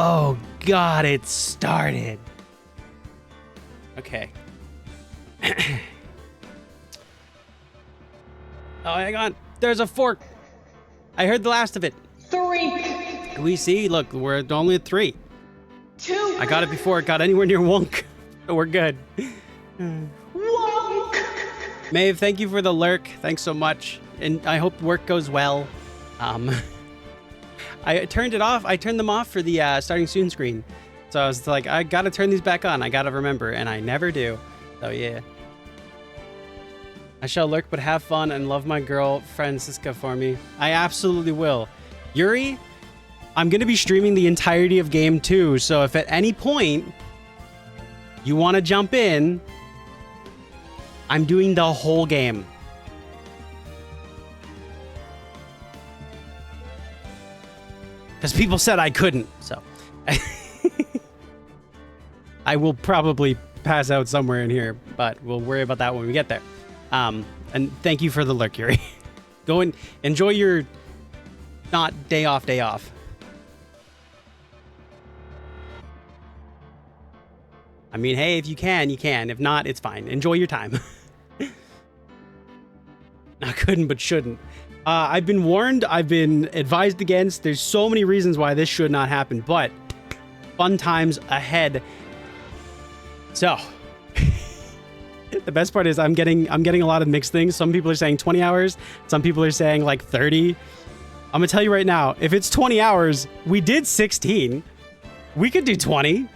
Oh God, it started. Okay. Oh, hang on. There's a fork. I heard the last of it. 3. We see. Look, we're only at 3. 2. I got it before it got anywhere near Wonk. We're good. Wonk. Maeve, thank you for the lurk. Thanks so much. And I hope work goes well. I turned it off. I turned them off for the starting soon screen. So I was like, I gotta turn these back on. I gotta remember, and I never do. So yeah. I shall lurk, but have fun and love my girl, Francisca, for me. I absolutely will. Yuri, I'm gonna be streaming the entirety of game 2. So if at any point you want to jump in, I'm doing the whole game. Because people said I couldn't, so. I will probably pass out somewhere in here, but we'll worry about that when we get there. And thank you for the lurk, Yuri. Go and enjoy your not day off. I mean, hey, if you can, you can. If not, it's fine. Enjoy your time. I couldn't, but shouldn't. I've been warned. I've been advised against. There's so many reasons why this should not happen, but fun times ahead. So, the best part is I'm getting a lot of mixed things. Some people are saying 20 hours. Some people are saying like 30. I'm gonna tell you right now, if it's 20 hours, we did 16. We could do 20.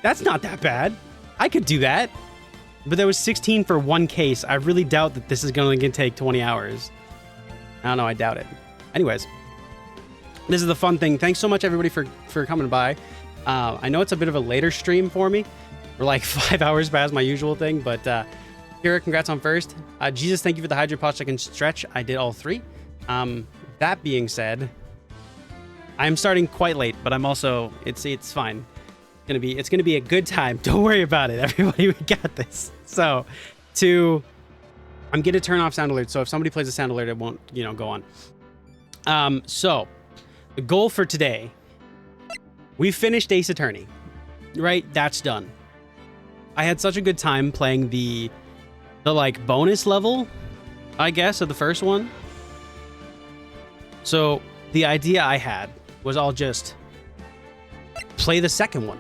That's not that bad. I could do that. But there was 16 for one case. I really doubt that this is going to take 20 hours. I don't know. I doubt it. Anyways, this is the fun thing. Thanks so much, everybody, for coming by. I know it's a bit of a later stream for me. We're like 5 hours past my usual thing. But Kira, congrats on first. Jesus, thank you for the Hydro Pot Check and Stretch. I did all 3. That being said, I'm starting quite late, but I'm also... It's fine. It's gonna be a good time. Don't worry about it, everybody. We got this. So, I'm gonna turn off sound alerts. So if somebody plays a sound alert, it won't, go on. So the goal for today, we finished Ace Attorney, right? That's done. I had such a good time playing the like bonus level, I guess, of the first one. So the idea I had was I'll just play the second one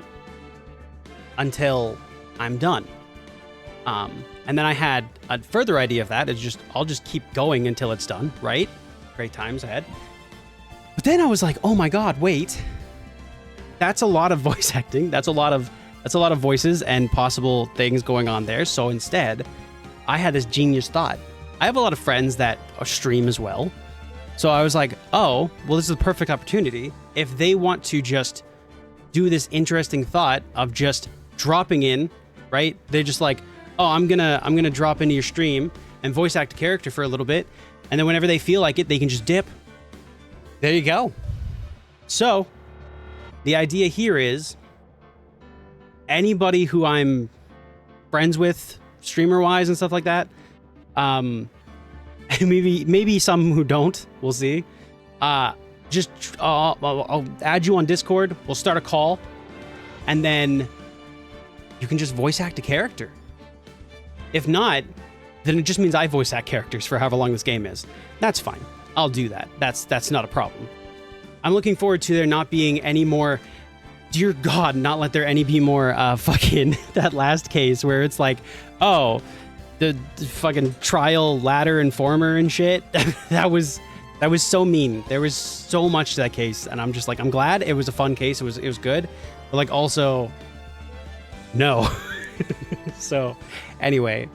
until I'm done. And then I had a further idea of that. I'll just keep going until it's done, right? Great times ahead. But then I was like, oh my God, wait. That's a lot of voice acting. That's a lot of voices and possible things going on there. So instead, I had this genius thought. I have a lot of friends that stream as well. So I was like, oh, well, this is a perfect opportunity. If they want to just do this interesting thought of just dropping in, right? They're just like, oh, I'm gonna drop into your stream and voice act a character for a little bit, and then whenever they feel like it, they can just dip. There you go. So the idea here is anybody who I'm friends with, streamer wise and stuff like that, maybe some who don't, we'll see. I'll add you on Discord. We'll start a call, and then you can just voice act a character. If not, then it just means I voice act characters for however long this game is. That's fine. I'll do that. That's not a problem. I'm looking forward to there not being any more. Dear God, not let there any be more fucking that last case where it's like, oh, the fucking trial ladder informer and shit. That was so mean. There was so much to that case, and I'm just like, I'm glad it was a fun case. It was good, but like also, no. So anyway,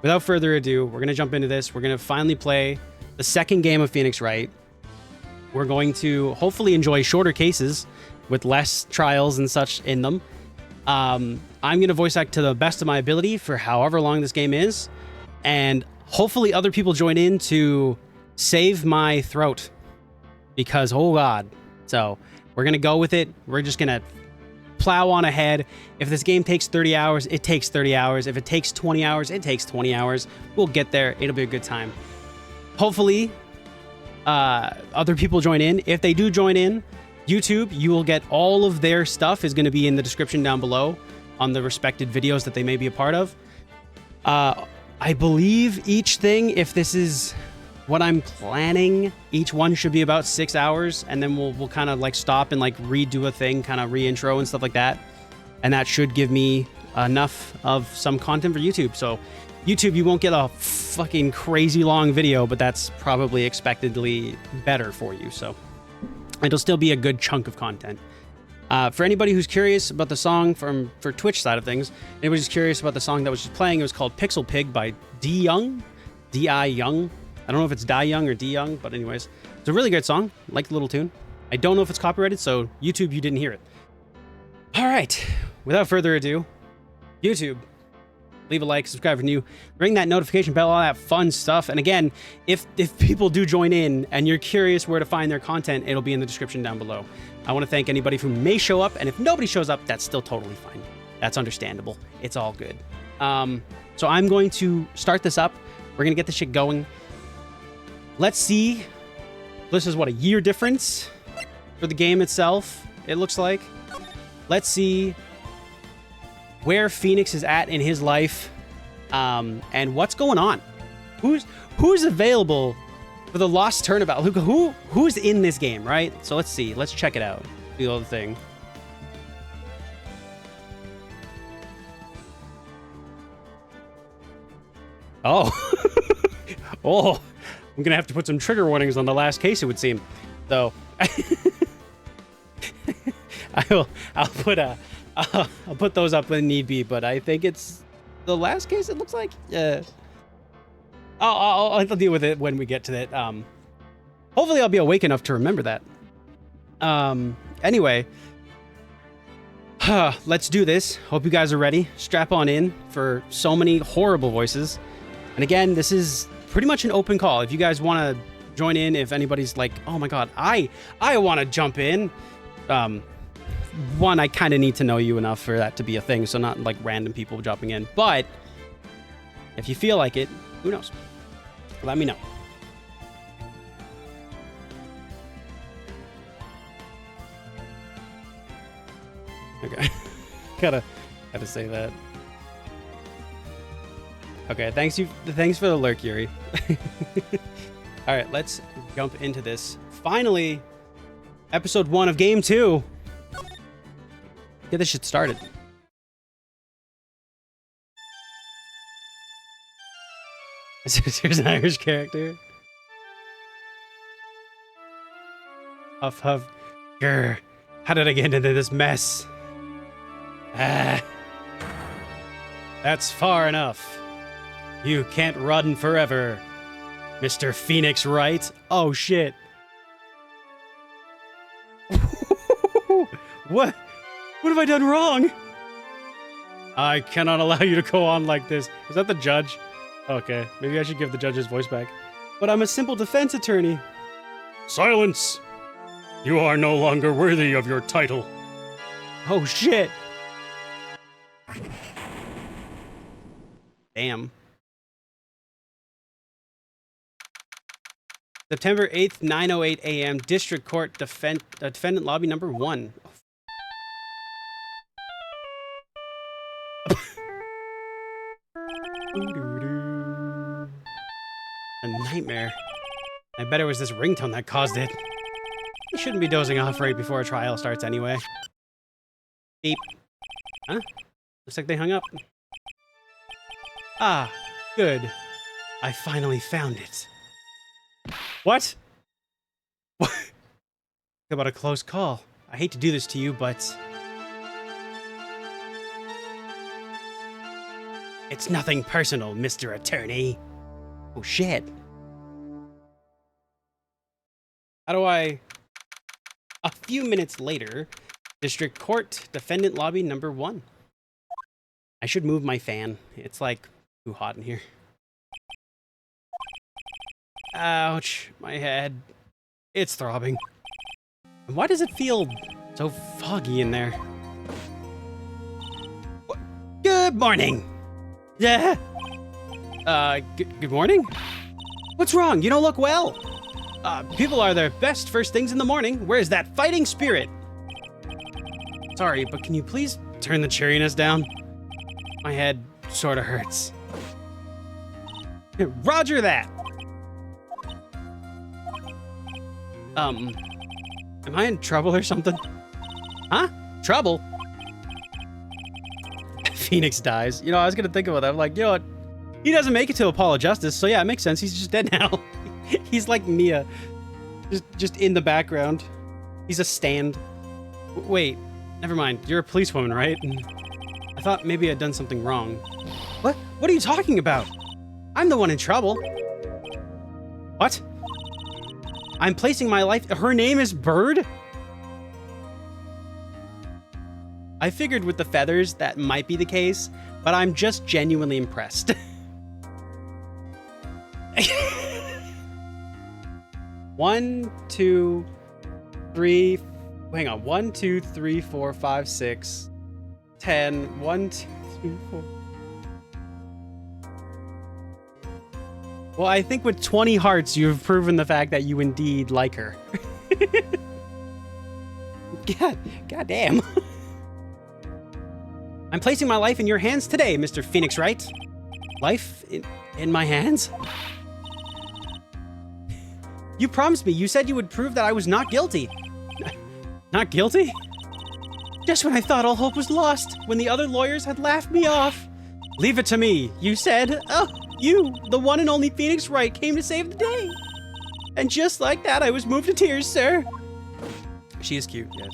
without further ado, we're gonna jump into this. We're gonna finally play the second game of Phoenix Wright. We're going to hopefully enjoy shorter cases with less trials and such in them. I'm gonna voice act to the best of my ability for however long this game is, and hopefully other people join in to save my throat, because oh God. So we're gonna go with it. We're just gonna plow on ahead. If this game takes 30 hours, it takes 30 hours. If it takes 20 hours, it takes 20 hours. We'll get there. It'll be a good time. Hopefully other people join in. If they do join in, YouTube, you will get all of their stuff is going to be in the description down below on the respected videos that they may be a part of. I believe each thing, if this is what I'm planning, each one should be about 6 hours, and then we'll kind of like stop and like redo a thing, kind of re-intro and stuff like that. And that should give me enough of some content for YouTube. So YouTube, you won't get a fucking crazy long video, but that's probably expectedly better for you. So it'll still be a good chunk of content. For anybody who's curious about the song for Twitch side of things, anybody's curious about the song that was just playing, it was called Pixel Pig by D Young, D.I. Young. I don't know if it's Die Young or D Young, but anyways, it's a really great song. Like the little tune. I don't know if it's copyrighted, so YouTube, you didn't hear it. All right, without further ado, YouTube, leave a like, subscribe if you're new, ring that notification bell, all that fun stuff. And again, if people do join in and you're curious where to find their content, it'll be in the description down below. I want to thank anybody who may show up, and if nobody shows up, that's still totally fine. That's understandable. It's all good. So I'm going to start this up. We're going to get this shit going. Let's see. This is, what, a year difference for the game itself, it looks like. Let's see where Phoenix is at in his life, and what's going on. Who's available for the Lost Turnabout? Who's in this game, right? So let's see. Let's check it out. The other thing. Oh. Oh. I'm gonna have to put some trigger warnings on the last case, it would seem. So I'll put those up when need be, but I think it's the last case, it looks like. I'll deal with it when we get to that. Hopefully I'll be awake enough to remember that. Anyway, let's do this. Hope you guys are ready. Strap on in for so many horrible voices. And again, this is pretty much an open call. If you guys want to join in, if anybody's like, oh my god, I want to jump in. One, I kind of need to know you enough for that to be a thing, so not like random people jumping in. But if you feel like it, who knows? Let me know. Okay. gotta say that. Okay, thanks for the lurk, Yuri. All right, let's jump into this. Finally, episode 1 of game 2. Get this shit started. Here's an Irish character. Huff, huff. Grr. How did I get into this mess? Ah. That's far enough. You can't run forever, Mr. Phoenix Wright. Oh, shit. What? What have I done wrong? I cannot allow you to go on like this. Is that the judge? Okay, maybe I should give the judge's voice back. But I'm a simple defense attorney. Silence! You are no longer worthy of your title. Oh, shit. Damn. September 8th, 9:08 a.m. District Court Defendant Lobby number 1. A nightmare. I bet it was this ringtone that caused it. You shouldn't be dozing off right before a trial starts anyway. Beep. Huh? Looks like they hung up. Ah, good. I finally found it. What? What? Talk about a close call. I hate to do this to you, but... It's nothing personal, Mr. Attorney. Oh, shit. How do I... A few minutes later, District Court, Defendant Lobby number 1. I should move my fan. It's, like, too hot in here. Ouch, my head. It's throbbing. Why does it feel so foggy in there? Good morning. Yeah. Good morning? What's wrong? You don't look well. People are their best first things in the morning. Where's that fighting spirit? Sorry, but can you please turn the cheeriness down? My head sort of hurts. Roger that. Am I in trouble or something? Huh? Trouble? Phoenix dies. You know, I was gonna think about that. I'm like, you know what? He doesn't make it to Apollo Justice, so yeah, it makes sense. He's just dead now. He's like Mia, just in the background. He's a stand. Wait, never mind. You're a policewoman, right? I thought maybe I'd done something wrong. What? What are you talking about? I'm the one in trouble. What? I'm placing my life... Her name is Bird? I figured with the feathers that might be the case, but I'm just genuinely impressed. 1, 2, 3... Hang on. 1, 2, 3, 4, 5, 6, 10. 1, 2, 3, 4... Well, I think with 20 hearts, you've proven the fact that you indeed like her. God damn. I'm placing my life in your hands today, Mr. Phoenix Wright. Life in my hands? You promised me. You said you would prove that I was not guilty. Not guilty? Just when I thought all hope was lost, when the other lawyers had laughed me off. Leave it to me, you said. Oh, you, the one and only Phoenix Wright, came to save the day. And just like that, I was moved to tears, sir. She is cute, yes.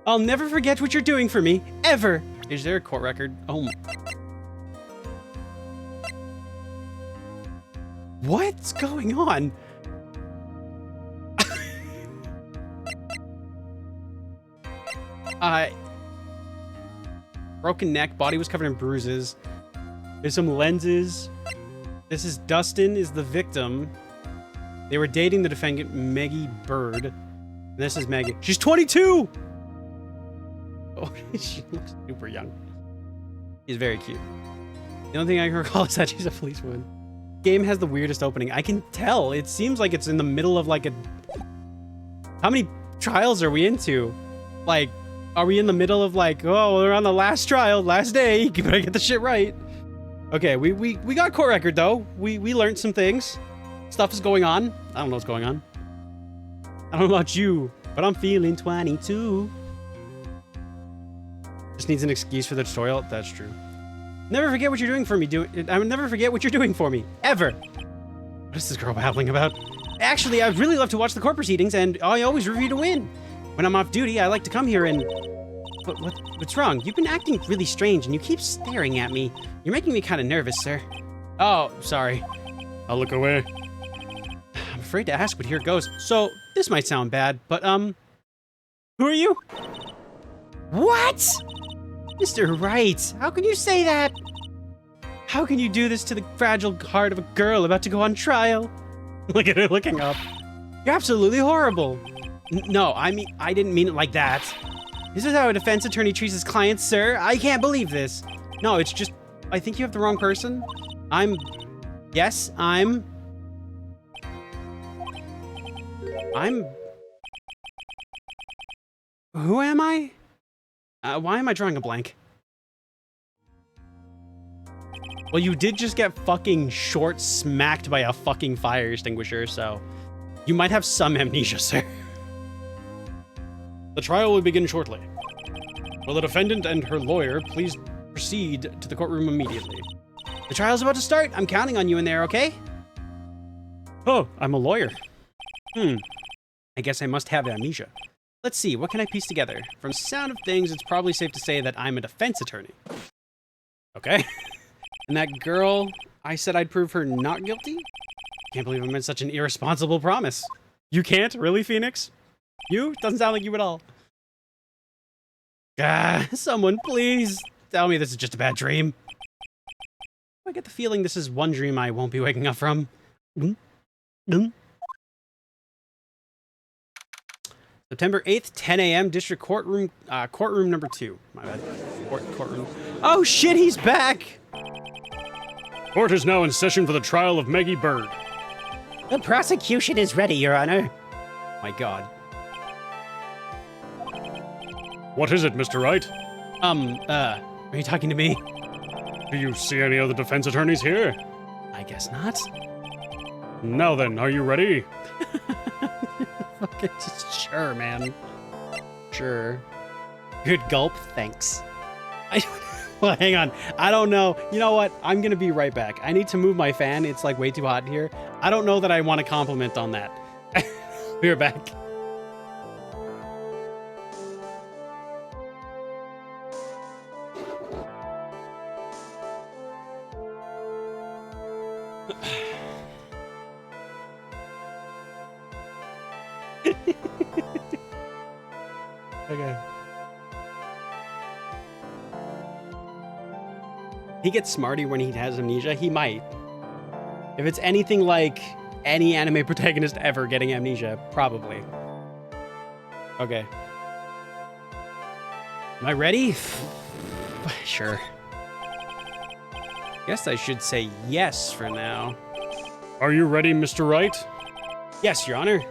I'll never forget what you're doing for me, ever. Is there a court record? Oh my. What's going on? Broken neck, body was covered in bruises. There's some lenses. This is Dustin is the victim. They were dating the defendant, Maggie Bird. And this is Maggie. She's 22! Oh, she looks super young. She's very cute. The only thing I can recall is that she's a policewoman. Game has the weirdest opening. I can tell. It seems like it's in the middle of like a... How many trials are we into? Like, are we in the middle of like, oh, we're on the last trial, last day, you better get the shit right. Okay, we got court record though. We learned some things. Stuff is going on. I don't know what's going on. I don't know about you, but I'm feeling 22. Just needs an excuse for the tutorial. That's true. Never forget what you're doing for me. I would never forget what you're doing for me. Ever. What is this girl babbling about? Actually, I'd really love to watch the court proceedings, and I always root for you to win. When I'm off duty, I like to come here and... But what's wrong? You've been acting really strange, and you keep staring at me. You're making me kind of nervous, sir. Oh, sorry. I'll look away. I'm afraid to ask, but here it goes. So, this might sound bad, but, who are you? What? Mr. Wright, how can you say that? How can you do this to the fragile heart of a girl about to go on trial? Look at her looking up. You're absolutely horrible. No, I didn't mean it like that. This is how a defense attorney treats his clients, sir. I can't believe this. No, it's just, I think you have the wrong person. Yes, who am I? Why am I drawing a blank? Well, you did just get fucking short smacked by a fucking fire extinguisher, so you might have some amnesia, sir. The trial will begin shortly. Will the defendant and her lawyer please proceed to the courtroom immediately? The trial's about to start. I'm counting on you in there, okay? Oh, I'm a lawyer. I guess I must have amnesia. Let's see, what can I piece together? From sound of things, it's probably safe to say that I'm a defense attorney. Okay. And that girl, I said I'd prove her not guilty? Can't believe I made such an irresponsible promise. You can't? Really, Phoenix? You? Doesn't sound like you at all. Someone please tell me this is just a bad dream. I get the feeling this is one dream I won't be waking up from. September 8th, 10 a.m. District Courtroom, courtroom number 2. My bad. Courtroom. Oh shit, he's back! Court is now in session for the trial of Maggie Bird. The prosecution is ready, Your Honor. My God. What is it, Mr. Wright? Are you talking to me? Do you see any other defense attorneys here? I guess not. Now then, are you ready? Fucking sure, man. Sure. Good gulp, thanks. Well, hang on. I don't know. You know what? I'm gonna be right back. I need to move my fan. It's like way too hot in here. I don't know that I want to compliment on that. Be right back. Okay. He gets smarty when he has amnesia. He might. If it's anything like any anime protagonist ever getting amnesia, probably. Okay. Am I ready? Sure. Guess I should say yes for now. Are you ready, Mr. Wright? Yes, Your Honor.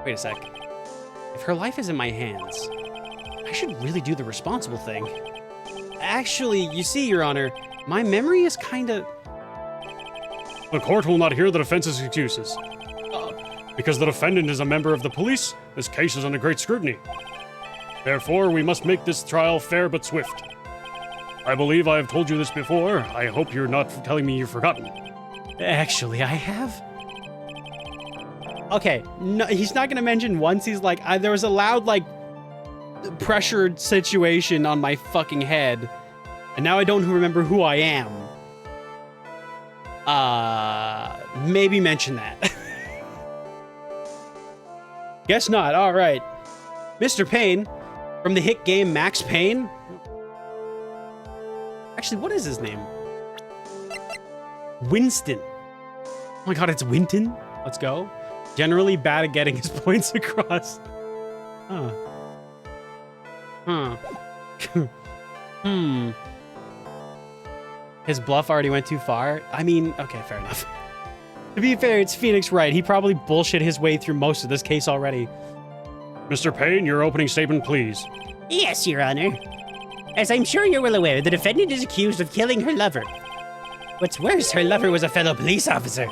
Wait a sec. If her life is in my hands, I should really do the responsible thing. Actually, you see, Your Honor, my memory is kinda... The court will not hear the defense's excuses. Because the defendant is a member of the police, this case is under great scrutiny. Therefore, we must make this trial fair but swift. I believe I have told you this before. I hope you're not telling me you've forgotten. Actually, I have. Okay, no, he's not gonna mention once. He's like, there was a loud, like, pressured situation on my fucking head, and now I don't remember who I am. Maybe mention that. Guess not. All right. Mr. Payne, from the hit game Max Payne. Actually, what is his name? Winston. Oh my God, it's Winton. Let's go. Generally bad at getting his points across. Huh. His bluff already went too far. I mean, okay, fair enough. To be fair, it's Phoenix Wright. He probably bullshit his way through most of this case already. Mr. Payne, your opening statement, please. Yes, Your Honor. As I'm sure you're well aware, the defendant is accused of killing her lover. What's worse, her lover was a fellow police officer.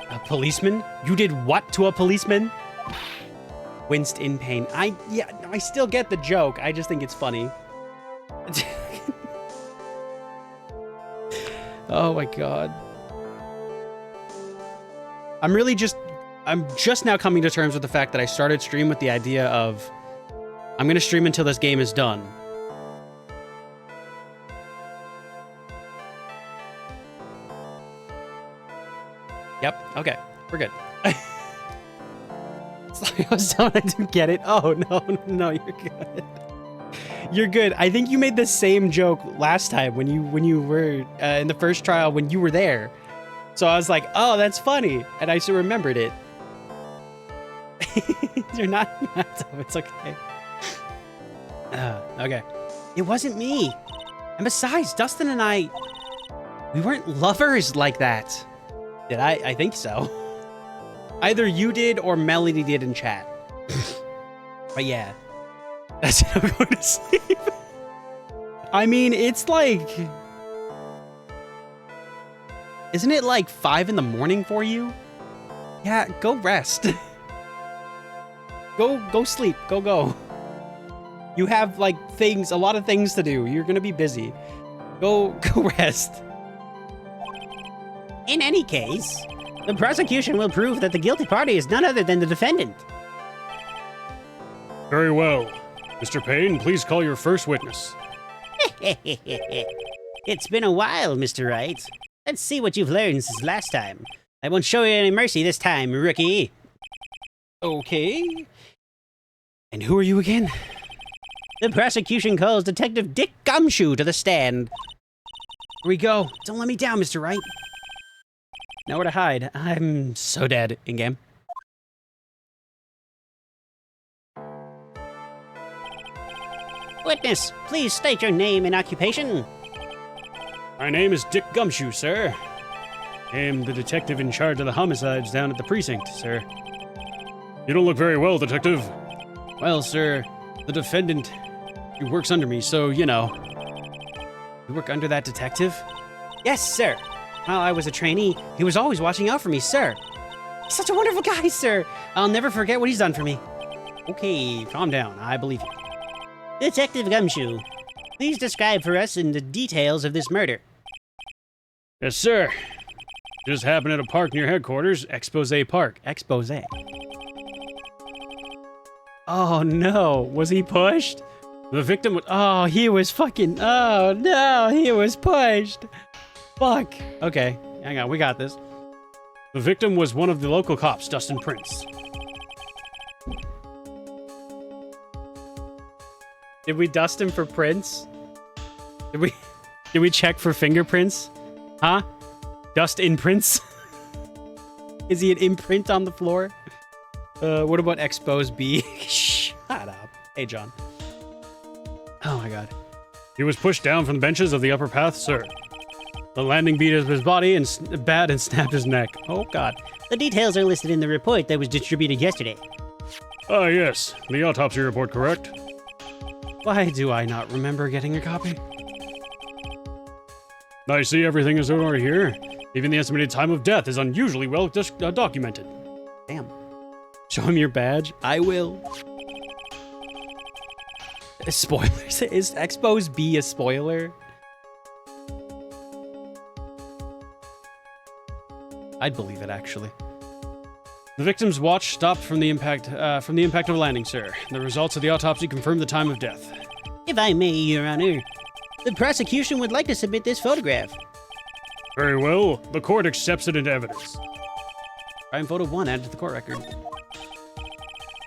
A policeman? You did what to a policeman? Winced in pain. I still get the joke. I just think it's funny. Oh my God. I'm just now coming to terms with the fact that I started stream with the idea of I'm gonna stream until this game is done. Yep, okay, we're good. Sorry, I was telling I didn't get it. Oh, no, you're good. You're good. I think you made the same joke last time when you were in the first trial when you were there. So I was like, oh, that's funny. And I still remembered it. You're not dumb. It's okay. Okay. It wasn't me. And besides, Dustin and I, we weren't lovers like that. Did I? I think so. Either you did or Melody did in chat. But yeah. That's it. I'm going to sleep. I mean, it's like... Isn't it like 5 in the morning for you? Yeah, go rest. Go sleep. Go. You have like a lot of things to do. You're gonna be busy. Go rest. In any case, the prosecution will prove that the guilty party is none other than the defendant. Very well. Mr. Payne, please call your first witness. It's been a while, Mr. Wright. Let's see what you've learned since last time. I won't show you any mercy this time, rookie. Okay. And who are you again? The prosecution calls Detective Dick Gumshoe to the stand. Here we go. Don't let me down, Mr. Wright. Nowhere to hide. I'm so dead in-game. Witness, please state your name and occupation. My name is Dick Gumshoe, sir. I am the detective in charge of the homicides down at the precinct, sir. You don't look very well, detective. Well, sir, the defendant, he works under me, so, you know. You work under that detective? Yes, sir. While I was a trainee, he was always watching out for me, sir. He's such a wonderful guy, sir. I'll never forget what he's done for me. Okay, calm down. I believe you. Detective Gumshoe, please describe for us in the details of this murder. Yes, sir. Just happened at a park near headquarters, Expose Park. Expose. Oh no, was he pushed? The victim was... Oh, he was fucking... Oh no, he was pushed. Fuck. Okay, hang on, we got this. The victim was one of the local cops, Dustin Prince. Did we dust him for prints? Did we check for fingerprints? Huh? Dust imprints? Is he an imprint on the floor? What about Expose B? Shut up. Hey, John. Oh my god. He was pushed down from the benches of the upper path, sir. The landing beat his body and snapped his neck. Oh god. The details are listed in the report that was distributed yesterday. Ah, yes. The autopsy report, correct? Why do I not remember getting a copy? I see everything is in order here. Even the estimated time of death is unusually well documented. Damn. Show him your badge. I will. Spoilers. Is Expose B a spoiler? I'd believe it, actually. The victim's watch stopped from the impact of a landing, sir. The results of the autopsy confirm the time of death. If I may, Your Honor, the prosecution would like to submit this photograph. Very well. The court accepts it into evidence. Crime photo 1 added to the court record.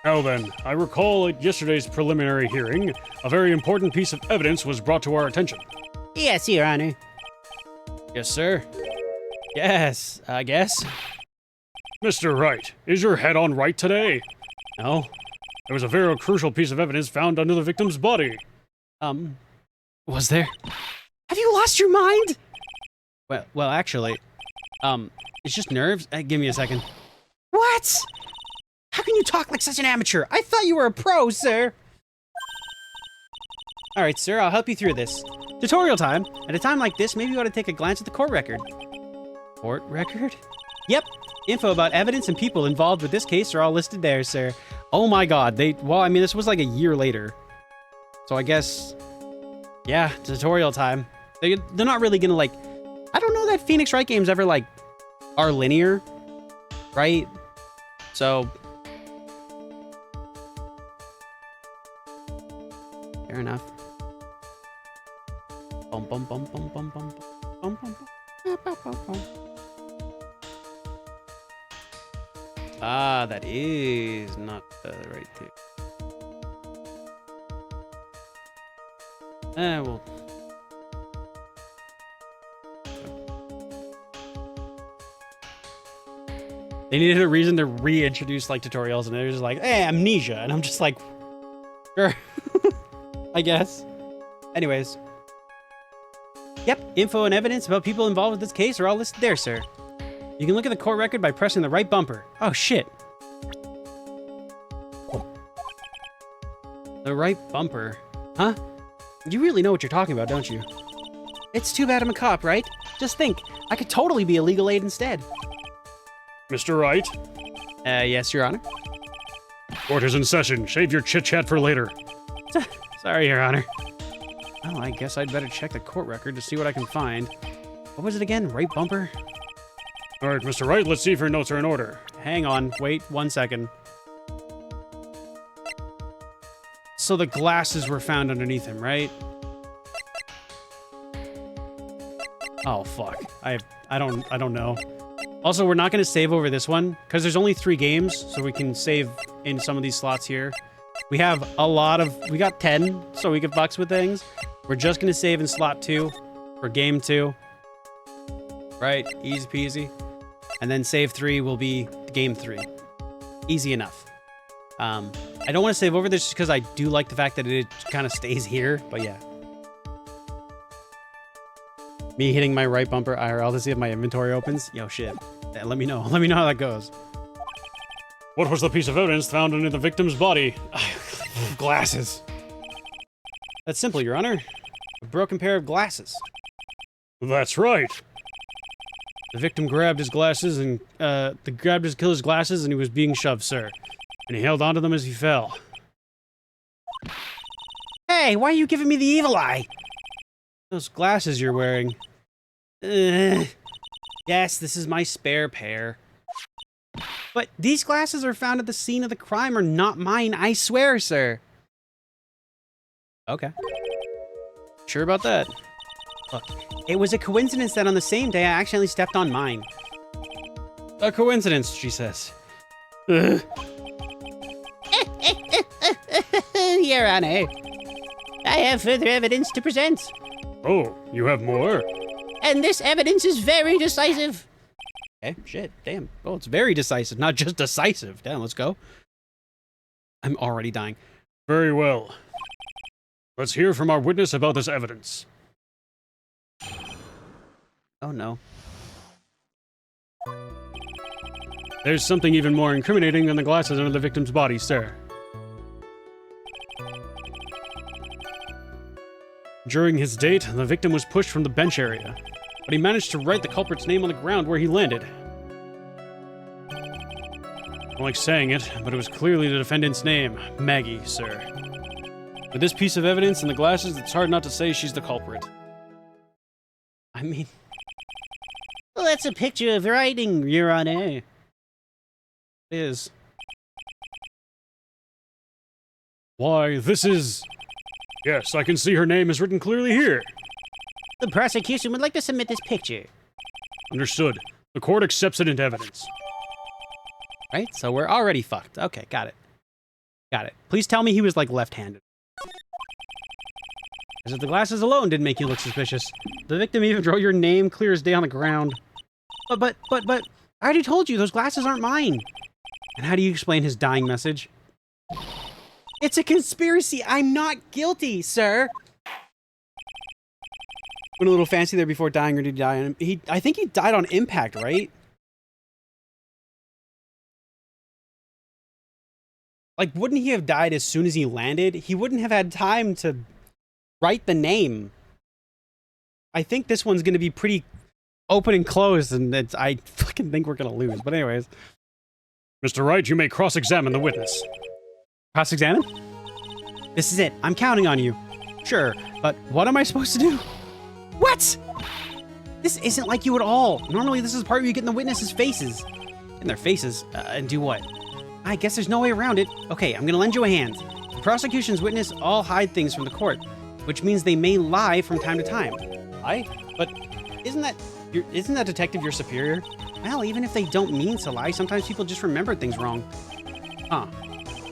Now then, I recall at yesterday's preliminary hearing, a very important piece of evidence was brought to our attention. Yes, Your Honor. Yes, sir. Yes, I guess. Mr. Wright, is your head on right today? No. There was a very crucial piece of evidence found under the victim's body. Was there? Have you lost your mind? Well, actually, it's just nerves. Give me a second. What? How can you talk like such an amateur? I thought you were a pro, sir. All right, sir, I'll help you through this. Tutorial time. At a time like this, maybe you ought to take a glance at the court record. Court record? Yep. Info about evidence and people involved with this case are all listed there, sir. Oh my god, well, I mean, this was like a year later. So I guess, yeah, tutorial time. They're not really gonna, like, I don't know that Phoenix Wright games ever, like, are linear, right? So, fair enough. Bum bum bum bum bum bum bum bum bum. Ah, that is not the right thing. Well. They needed a reason to reintroduce, like, tutorials, and they're just like, hey, amnesia. And I'm just like, sure. I guess. Anyways. Yep, info and evidence about people involved with this case are all listed there, sir. You can look at the court record by pressing the right bumper. Oh, shit. The right bumper. Huh? You really know what you're talking about, don't you? It's too bad I'm a cop, right? Just think, I could totally be a legal aid instead. Mr. Wright? Yes, Your Honor. Court is in session. Shave your chit-chat for later. Sorry, Your Honor. Well, I guess I'd better check the court record to see what I can find. What was it again? Right bumper? All right, Mr. Wright, let's see if your notes are in order. Hang on. Wait 1 second. So the glasses were found underneath him, right? Oh, fuck. I don't know. Also, we're not going to save over this one, because there's only 3 games, so we can save in some of these slots here. We have a lot of... We got 10, so we can fucks with things. We're just going to save in slot 2 for game 2. Right? Easy peasy. And then save 3 will be game 3. Easy enough. I don't want to save over this just because I do like the fact that it kind of stays here, but yeah. Me hitting my right bumper IRL to see if my inventory opens. Yo, shit. Yeah, let me know. Let me know how that goes. What was the piece of evidence found under the victim's body? Glasses. That's simple, Your Honor. A broken pair of glasses. That's right. The victim grabbed his glasses and, grabbed his killer's glasses and he was being shoved, sir. And he held onto them as he fell. Hey, why are you giving me the evil eye? Those glasses you're wearing. Yes, this is my spare pair. But these glasses are found at the scene of the crime are not mine, I swear, sir. Okay. Sure about that? Look, it was a coincidence that on the same day I accidentally stepped on mine. A coincidence, she says. Your Honor, I have further evidence to present. Oh, you have more? And this evidence is very decisive. Okay, shit, damn. Oh, it's very decisive, not just decisive. Damn, let's go. I'm already dying. Very well. Let's hear from our witness about this evidence. Oh, no. There's something even more incriminating than the glasses under the victim's body, sir. During his date, the victim was pushed from the bench area, but he managed to write the culprit's name on the ground where he landed. I don't like saying it, but it was clearly the defendant's name, Maggie, sir. With this piece of evidence and the glasses, it's hard not to say she's the culprit. I mean... Well, that's a picture of writing, Your Honor. It is. Why, this is... Yes, I can see her name is written clearly here. The prosecution would like to submit this picture. Understood. The court accepts it into evidence. Right? So we're already fucked. Okay, got it. Got it. Please tell me he was, like, left-handed. As if the glasses alone didn't make you look suspicious. The victim even wrote your name clear as day on the ground. But, I already told you, those glasses aren't mine. And how do you explain his dying message? It's a conspiracy. I'm not guilty, sir. Went a little fancy there before dying, or did he die on... I think he died on impact, right? Like, wouldn't he have died as soon as he landed? He wouldn't have had time to write the name. I think this one's going to be pretty open and closed, and I fucking think we're going to lose. But anyways. Mr. Wright, you may cross-examine the witness. Cross-examine? This is it. I'm counting on you. Sure, but what am I supposed to do? What? This isn't like you at all. Normally, this is the part where you get in the witnesses' faces. In their faces, and do what? I guess there's no way around it. Okay, I'm gonna lend you a hand. The prosecution's witness all hide things from the court, which means they may lie from time to time. Lie? But isn't that detective your superior? Well, even if they don't mean to lie, sometimes people just remember things wrong. Huh.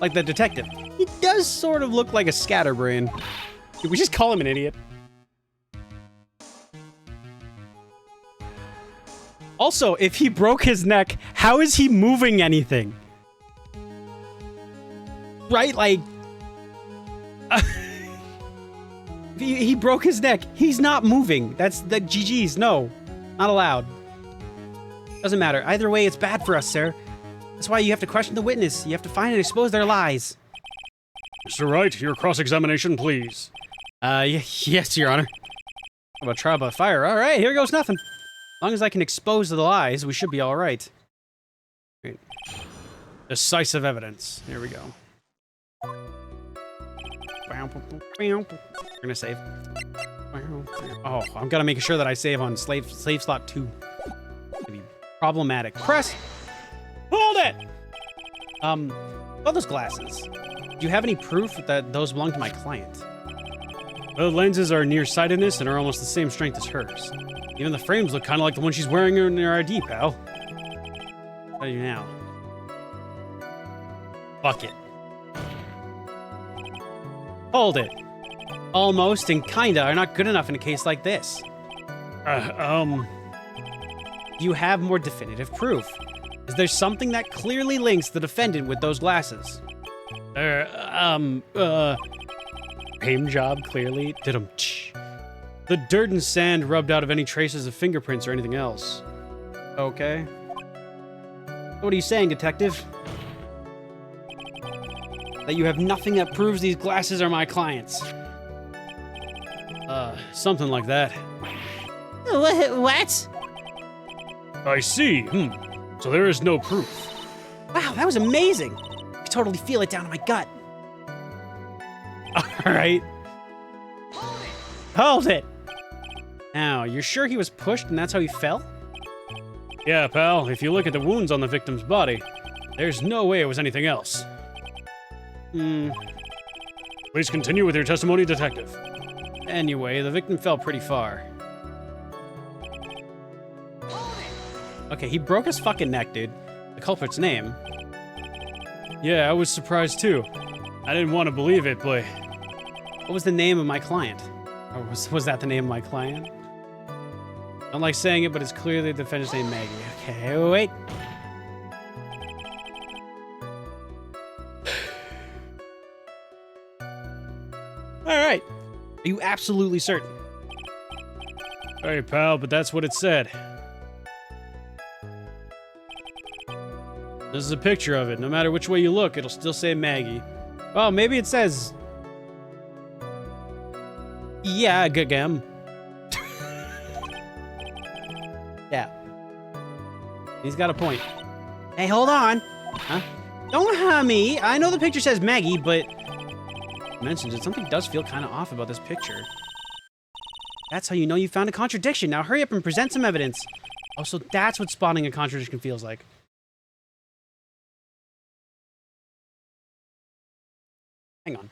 Like the detective. He does sort of look like a scatterbrain. Did we just call him an idiot? Also, if he broke his neck, how is he moving anything? Right? Like... he broke his neck. He's not moving. That's the GG's. No. Not allowed. Doesn't matter. Either way, it's bad for us, sir. That's why you have to question the witness. You have to find and expose their lies. Mr. Wright, your cross-examination, please. Yes, Your Honor. About trial by fire. All right, here goes nothing. As long as I can expose the lies, we should be all right. Great. Decisive evidence. Here we go. We're gonna save. Oh, I'm gonna make sure that I save on slave slot 2. Could be problematic. Press. Hold it. All those glasses. Do you have any proof that those belong to my client? The lenses are nearsightedness and are almost the same strength as hers. Even the frames look kind of like the one she's wearing in her ID, pal. What do you now? Fuck it. Hold it. Almost and kinda are not good enough in a case like this. You have more definitive proof. Is there something that clearly links the defendant with those glasses? Frame job, clearly. The dirt and sand rubbed out of any traces of fingerprints or anything else. Okay. What are you saying, detective? That you have nothing that proves these glasses are my clients'? Something like that. What? I see. So there is no proof. Wow, that was amazing. I could totally feel it down in my gut. All right. Hold it. Now, you're sure he was pushed and that's how he fell? Yeah, pal, if you look at the wounds on the victim's body, there's no way it was anything else. Please continue with your testimony, detective. Anyway, the victim fell pretty far. Okay, he broke his fucking neck, dude. The culprit's name. Yeah, I was surprised too. I didn't want to believe it, but... What was the name of my client? Or was that the name of my client? I don't like saying it, but it's clearly the defendant's name, Maggie. Okay, wait. All right. Are you absolutely certain? Hey, pal, but that's what it said. This is a picture of it. No matter which way you look, it'll still say Maggie. Well, maybe it says... Yeah, good game. Yeah. He's got a point. Hey, hold on. Huh? Don't harm me. I know the picture says Maggie, but... Mentions it. Something does feel kind of off about this picture. That's how you know you found a contradiction. Now hurry up and present some evidence. Oh, so that's what spotting a contradiction feels like. Hang on.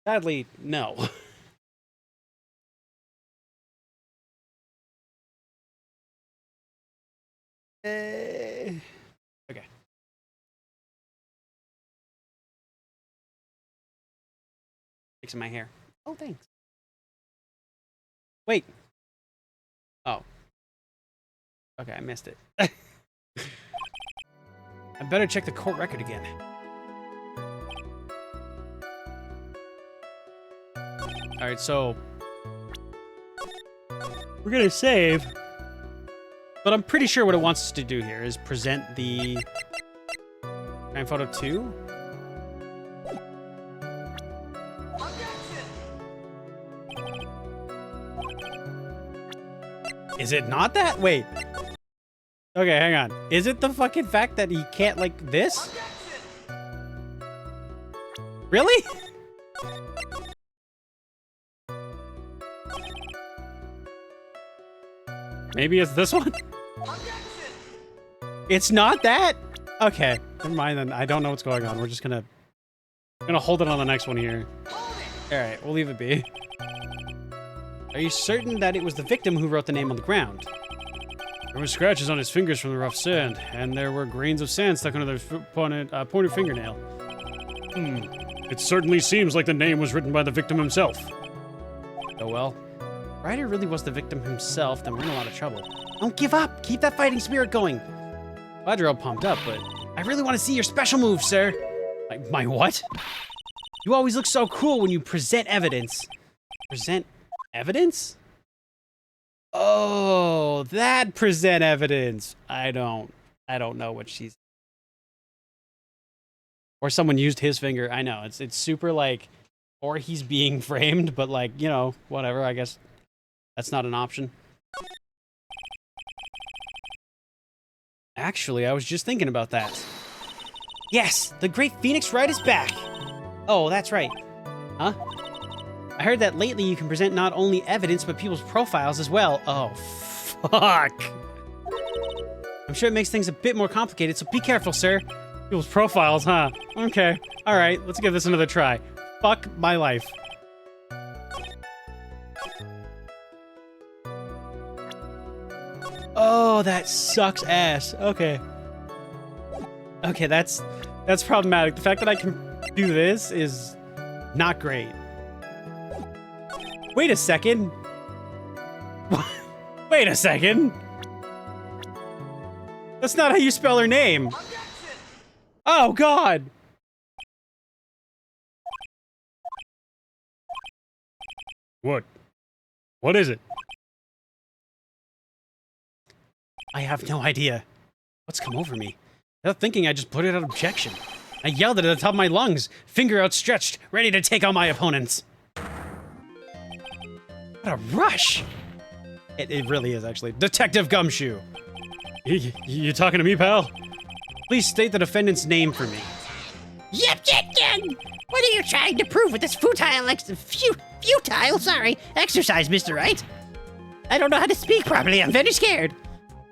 Sadly, no. Okay. Fixing my hair. Oh, thanks. Wait. Oh. Okay, I missed it. I better check the court record again. Alright, so... We're gonna save. But I'm pretty sure what it wants us to do here is present the... Crime photo 2? Is it not that? Wait. Okay, hang on. Is it the fucking fact that he can't, like, this? Really? Maybe it's this one? It's not that? Okay, never mind then. I don't know what's going on. We're just gonna hold it on the next one here. Alright, we'll leave it be. Are you certain that it was the victim who wrote the name on the ground? There were scratches on his fingers from the rough sand, and there were grains of sand stuck under their pointed fingernail. It certainly seems like the name was written by the victim himself. Oh well. Ryder really was the victim himself, then we're in a lot of trouble. Don't give up! Keep that fighting spirit going! Glad you're all pumped up, but I really want to see your special move, sir! My what? You always look so cool when you present evidence. Present evidence? Oh, that present evidence! I don't know what she's... Or someone used his finger. I know, it's super like... Or he's being framed, but like, you know, whatever, I guess... That's not an option. Actually, I was just thinking about that. Yes! The great Phoenix Wright is back! Oh, that's right. Huh? I heard that lately you can present not only evidence, but people's profiles as well. Oh, fuck! I'm sure it makes things a bit more complicated, so be careful, sir. People's profiles, huh? Okay. Alright, let's give this another try. Fuck my life. Oh, that sucks ass. Okay. Okay, that's problematic. The fact that I can do this is not great. Wait a second. Wait a second. That's not how you spell her name. Oh, God. What? What is it? I have no idea. What's come over me? Without thinking, I just put it out objection. I yelled it at the top of my lungs, finger outstretched, ready to take on my opponents. What a rush! It really is, actually. Detective Gumshoe! You talking to me, pal? Please state the defendant's name for me. Objection! What are you trying to prove with this futile exercise, Mr. Wright? I don't know how to speak properly. I'm very scared.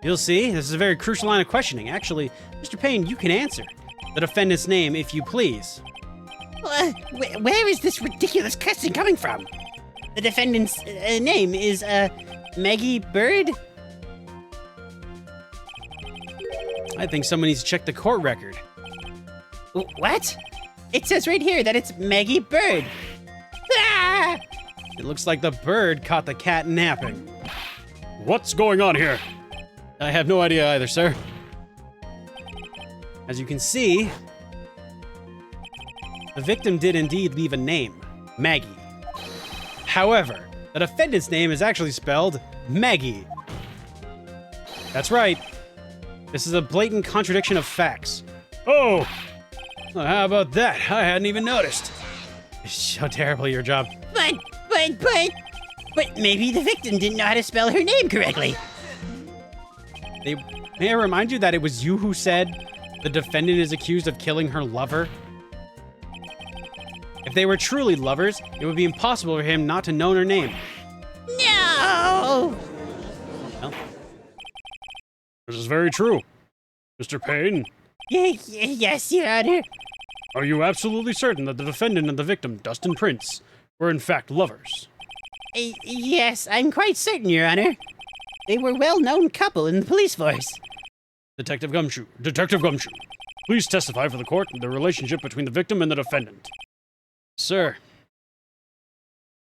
You'll see, this is a very crucial line of questioning. Actually, Mr. Payne, you can answer. The defendant's name, if you please. Where is this ridiculous cussing coming from? The defendant's name is, Maggie Bird? I think someone needs to check the court record. What? It says right here that it's Maggie Bird. Ah! It looks like the bird caught the cat napping. What's going on here? I have no idea either, sir. As you can see, the victim did indeed leave a name, Maggie. However, the defendant's name is actually spelled Maggie. That's right. This is a blatant contradiction of facts. Oh! Well, how about that? I hadn't even noticed. How terrible your job. But maybe the victim didn't know how to spell her name correctly. May I remind you that it was you who said the defendant is accused of killing her lover? If they were truly lovers, it would be impossible for him not to know her name. No! Well, This is very true. Mr. Payne, Yes, Your Honor. are you absolutely certain that the defendant and the victim, Dustin Prince, were in fact lovers? Yes, I'm quite certain, Your Honor. They were a well-known couple in the police force. Detective Gumshoe, please testify for the court the relationship between the victim and the defendant. sir,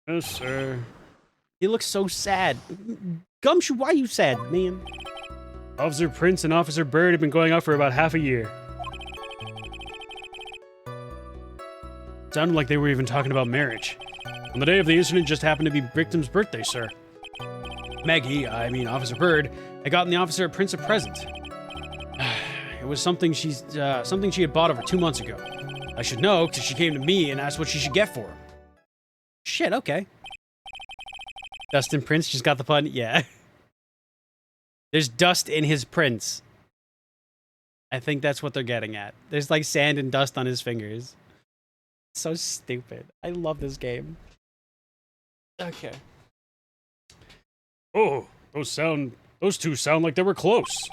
Yes, sir. he looks so sad. Gumshoe, why are you sad, man? Officer Prince and Officer Bird have been going out for about half a year. Sounded like they were even talking about marriage. On the day of the incident just happened to be victim's birthday, sir. Maggie, Officer Bird, had gotten the officer Prince a present. It was something she had bought over 2 months ago. I should know, because she came to me and asked what she should get for him. Shit, okay. Dustin Prince just got the pun? Yeah. There's dust in his prints. I think that's what they're getting at. There's like sand and dust on his fingers. So stupid. I love this game. Okay. Oh, those two sound like they were close.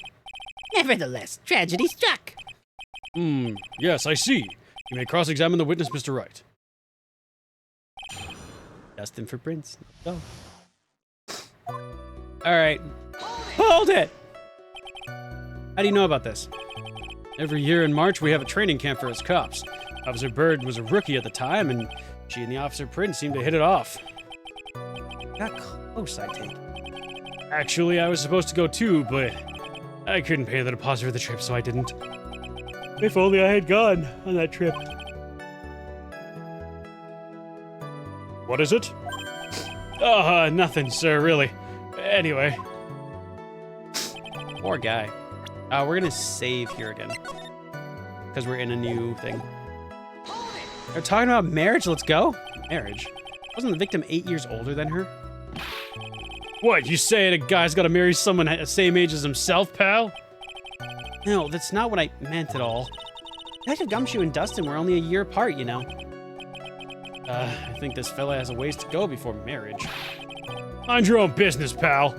Nevertheless, tragedy struck. Yes, I see. You may cross-examine the witness, Mr. Wright. Dustin for Prince. Go. Alright. Hold it! How do you know about this? Every year in March, we have a training camp for us cops. Officer Bird was a rookie at the time, and she and the Officer Prince seemed to hit it off. Not close, I take. Actually, I was supposed to go too, but I couldn't pay the deposit for the trip, so I didn't. If only I had gone on that trip. What is it? Nothing, sir, really. Anyway. Poor guy. We're gonna save here again. Because we're in a new thing. They're talking about marriage, let's go. Marriage? Wasn't the victim 8 years older than her? What, you saying a guy's gotta marry someone the same age as himself, pal? No, that's not what I meant at all. Detective Gumshoe and Dustin were only a year apart, you know. I think this fella has a ways to go before marriage. Mind your own business, pal.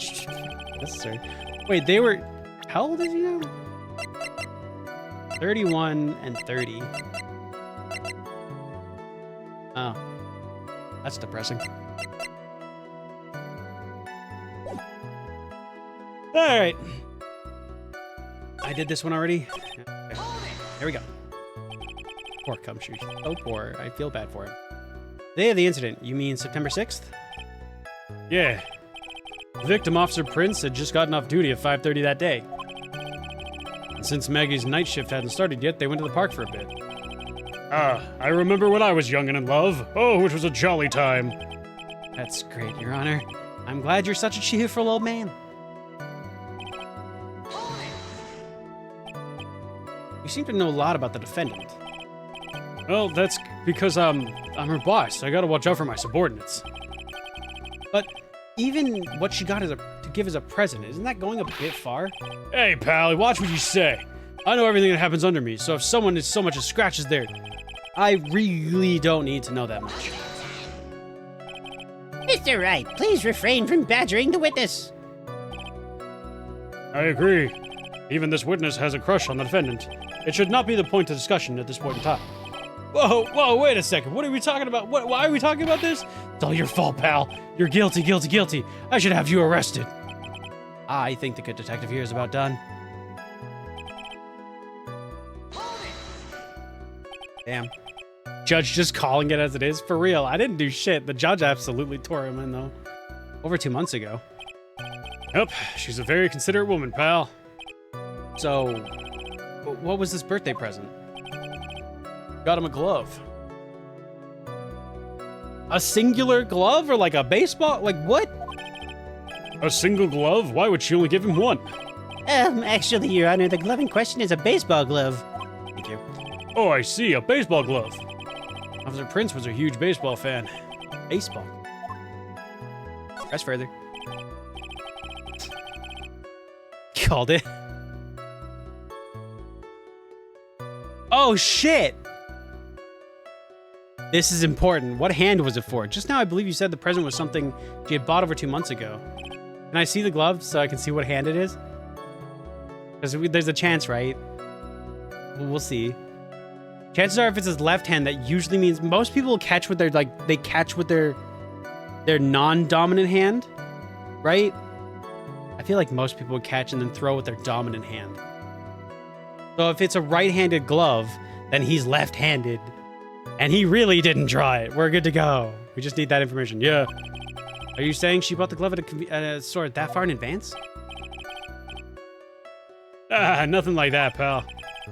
Yes, sir. Wait, they were... How old is he now? 31 and 30. Oh. That's depressing. Alright. I did this one already. Okay. Here we go. Poor Gumshoe. So poor. I feel bad for him. Day of the incident. You mean September 6th? Yeah. The victim, Officer Prince, had just gotten off duty at 5:30 that day. And since Maggie's night shift hadn't started yet, they went to the park for a bit. I remember when I was young and in love. Oh, it was a jolly time. That's great, Your Honor. I'm glad you're such a cheerful old man. You seem to know a lot about the defendant. Well, that's because I'm her boss. I gotta watch out for my subordinates. But even what she got to give as a present, isn't that going a bit far? Hey, pal, watch what you say. I know everything that happens under me, so if someone is so much as scratches there, I really don't need to know that much. Mr. Wright, please refrain from badgering the witness. I agree. Even this witness has a crush on the defendant. It should not be the point of discussion at this point in time. Whoa, wait a second. What are we talking about? Why are we talking about this? It's all your fault, pal. You're guilty, guilty, guilty. I should have you arrested. I think the good detective here is about done. Damn. Judge just calling it as it is. For real, I didn't do shit. The judge absolutely tore him in, though. Over 2 months ago. Yep, she's a very considerate woman, pal. So, what was this birthday present? Got him a glove. A singular glove or like a baseball? Like what? A single glove? Why would she only give him one? Actually, Your Honor, the glove in question is a baseball glove. Thank you. Oh, I see, a baseball glove. Officer Prince was a huge baseball fan. Baseball. Press further. Called it. Oh, shit! This is important. What hand was it for? Just now, I believe you said the present was something she had bought over 2 months ago. Can I see the glove so I can see what hand it is? Because there's a chance, right? We'll see. Chances are, if it's his left hand, that usually means most people catch with their, like, they catch with their non-dominant hand, right? I feel like most people would catch and then throw with their dominant hand. So if it's a right-handed glove, then he's left-handed. And he really didn't draw it. We're good to go. We just need that information. Yeah. Are you saying she bought the glove at a store that far in advance? Nothing like that, pal.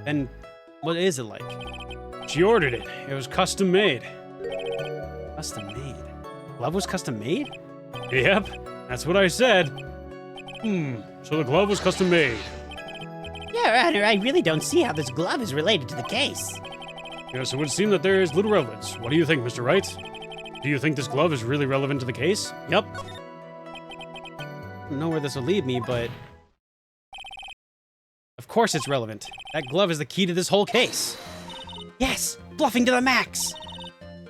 Then what is it like? She ordered it. It was custom made. Custom made? Glove was custom made? Yep, that's what I said. So the glove was custom made. Your Honor, I really don't see how this glove is related to the case. Yes, it would seem that there is little relevance. What do you think, Mr. Wright? Do you think this glove is really relevant to the case? Yep. I don't know where this will lead me, but of course it's relevant. That glove is the key to this whole case. Yes, bluffing to the max.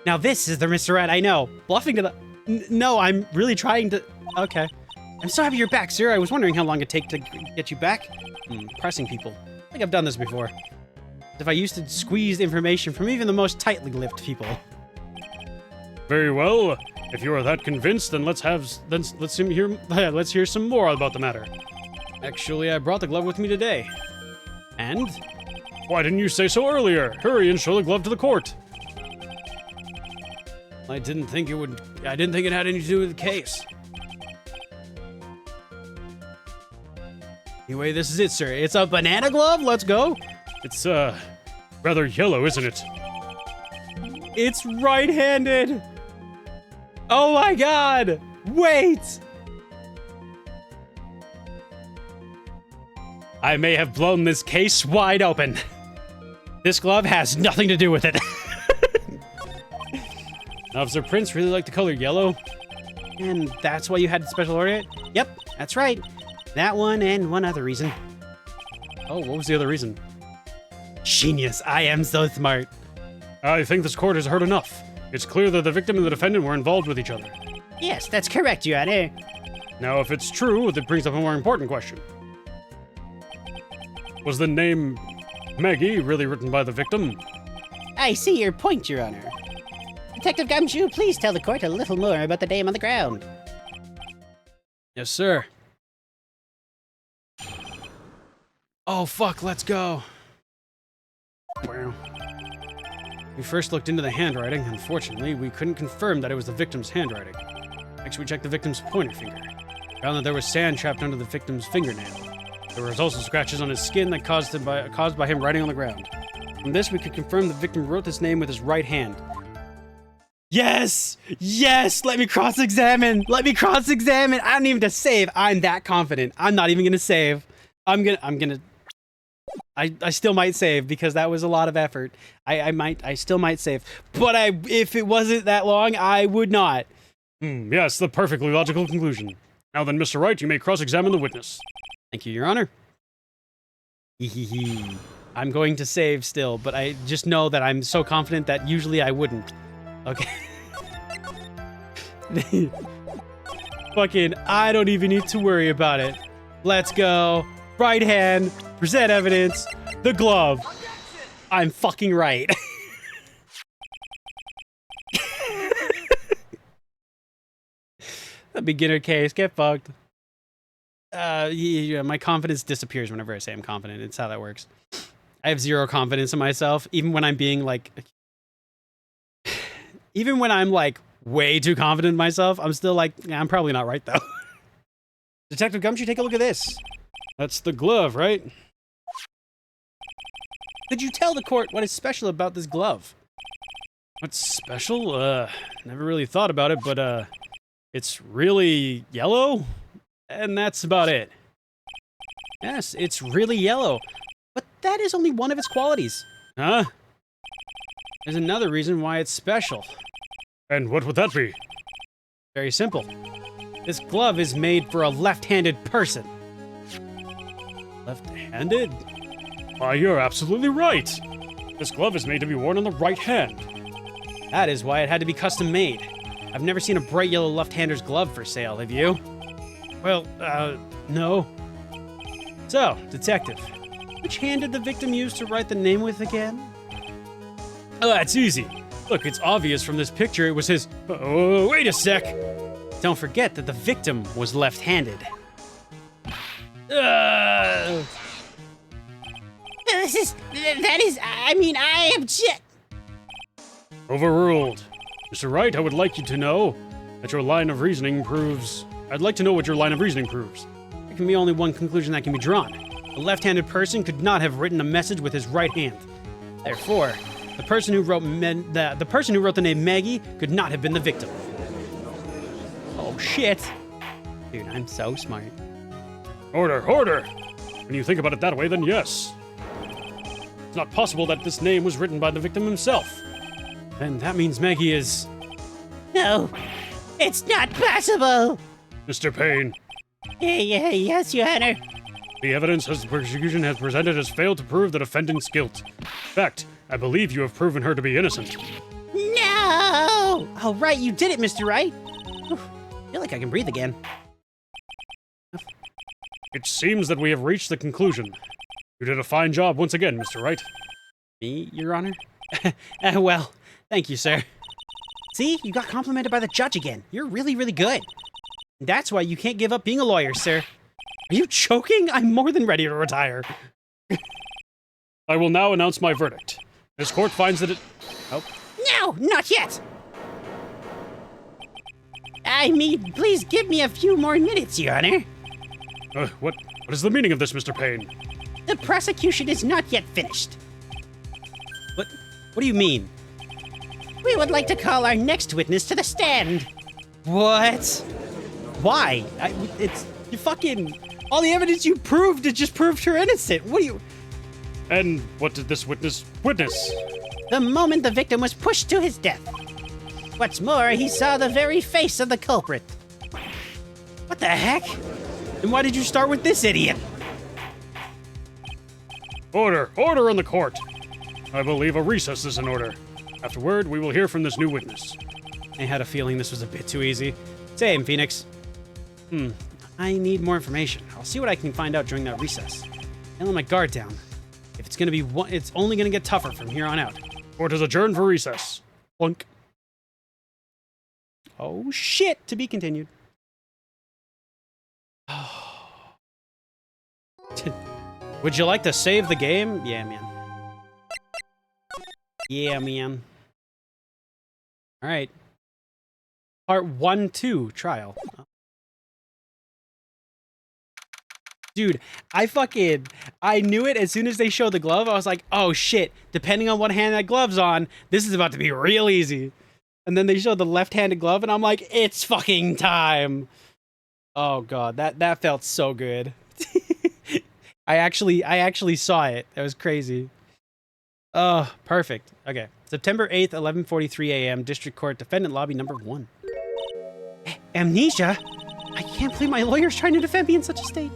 Now this is the Mr. Wright I know. Bluffing to the... No, I'm really trying to... Okay. I'm so happy you're back, sir. I was wondering how long it'd take to get you back. Pressing people. I think I've done this before. If I used to squeeze information from even the most tightly lipped people. Very well. If you are that convinced, then let's hear some more about the matter. Actually, I brought the glove with me today. And? Why didn't you say so earlier? Hurry and show the glove to the court. I didn't think it had anything to do with the case. Anyway, this is it, sir. It's a banana glove. Let's go. It's, rather yellow, isn't it? It's right-handed. Oh my god. Wait. I may have blown this case wide open. This glove has nothing to do with it. Officer Prince really liked the color yellow. And that's why you had to special order it? Yep, that's right. That one and one other reason. Oh, what was the other reason? Genius, I am so smart. I think this court has heard enough. It's clear that the victim and the defendant were involved with each other. Yes, that's correct, Your Honor. Now, if it's true, that brings up a more important question. Was the name Maggie really written by the victim? I see your point, Your Honor. Detective Gumshoe, please tell the court a little more about the name on the ground. Yes, sir. Oh, fuck, let's go. Wow. We first looked into the handwriting. Unfortunately, we couldn't confirm that it was the victim's handwriting. Next, we checked the victim's pointer finger. Found that there was sand trapped under the victim's fingernail. There were also scratches on his skin that caused by him writing on the ground. From this, we could confirm the victim wrote this name with his right hand. Yes! Yes! Let me cross-examine! Let me cross-examine! I don't even have to save. I'm that confident. I'm not even gonna save. I still might save because that was a lot of effort. I still might save. But if it wasn't that long, I would not. Yes, the perfectly logical conclusion. Now then, Mr. Wright, you may cross-examine the witness. Thank you, Your Honor. I'm going to save still, but I just know that I'm so confident that usually I wouldn't. Okay. Fucking, I don't even need to worry about it. Let's go. Right hand, present evidence, the glove. I'm fucking right. A beginner case, get fucked. Yeah, my confidence disappears whenever I say I'm confident. It's how that works. I have zero confidence in myself, even when I'm being like... Even when I'm like way too confident in myself, I'm still like, yeah, I'm probably not right though. Detective Gumshoe, take a look at this. That's the glove, right? Could you tell the court what is special about this glove? What's special? Never really thought about it, but, it's really yellow? And that's about it. Yes, it's really yellow. But that is only one of its qualities. Huh? There's another reason why it's special. And what would that be? Very simple. This glove is made for a left-handed person. Left-handed? Why, you're absolutely right. This glove is made to be worn on the right hand. That is why it had to be custom made. I've never seen a bright yellow left-hander's glove for sale, have you? Well, no. So, detective, which hand did the victim use to write the name with again? Oh, that's easy. Look, it's obvious from this picture it was his... Oh, wait a sec. Don't forget that the victim was left-handed. I object. Overruled. Mr. Wright, I would like you to know that your line of reasoning proves... I'd like to know what your line of reasoning proves. There can be only one conclusion that can be drawn. A left-handed person could not have written a message with his right hand. Therefore, the person who wrote the name Maggie could not have been the victim. Oh shit. Dude, I'm so smart. Order, order! When you think about it that way, then yes. It's not possible that this name was written by the victim himself. And that means Maggie is... No, it's not possible. Mr. Payne, Yes, Your Honor. the evidence as the prosecution has presented has failed to prove the defendant's guilt. In fact, I believe you have proven her to be innocent. No! Oh, right, you did it, Mr. Wright. Whew, I feel like I can breathe again. It seems that we have reached the conclusion. You did a fine job once again, Mr. Wright. Me, Your Honor? Well, thank you, sir. See, you got complimented by the judge again. You're really, really good. That's why you can't give up being a lawyer, sir. Are you choking? I'm more than ready to retire. I will now announce my verdict. This court finds that it... Oh. No, not yet. I mean, please give me a few more minutes, Your Honor. What is the meaning of this, Mr. Payne? The prosecution is not yet finished. What do you mean? We would like to call our next witness to the stand. What? Why? It's you fucking... All the evidence you proved, it just proved her innocent. What do you... And what did this witness witness? The moment the victim was pushed to his death. What's more, he saw the very face of the culprit. What the heck? And why did you start with this idiot? Order! Order in the court! I believe a recess is in order. Afterward, we will hear from this new witness. I had a feeling this was a bit too easy. Same, Phoenix. I need more information. I'll see what I can find out during that recess. I'll let my guard down. If it's gonna be one, it's only gonna get tougher from here on out. Court is adjourned for recess. Plunk. Oh shit! To be continued. Would you like to save the game? Yeah, man. Yeah, man. All right. Part 1-2 trial. Dude, I knew it as soon as they showed the glove. I was like, oh shit, depending on what hand that glove's on, this is about to be real easy. And then they showed the left-handed glove, and I'm like, it's fucking time. Oh god, that felt so good. I actually saw it. That was crazy. Oh, perfect. Okay. September 8th, 11:43 a.m. District Court, Defendant Lobby number 1. Amnesia? I can't believe my lawyer's trying to defend me in such a state.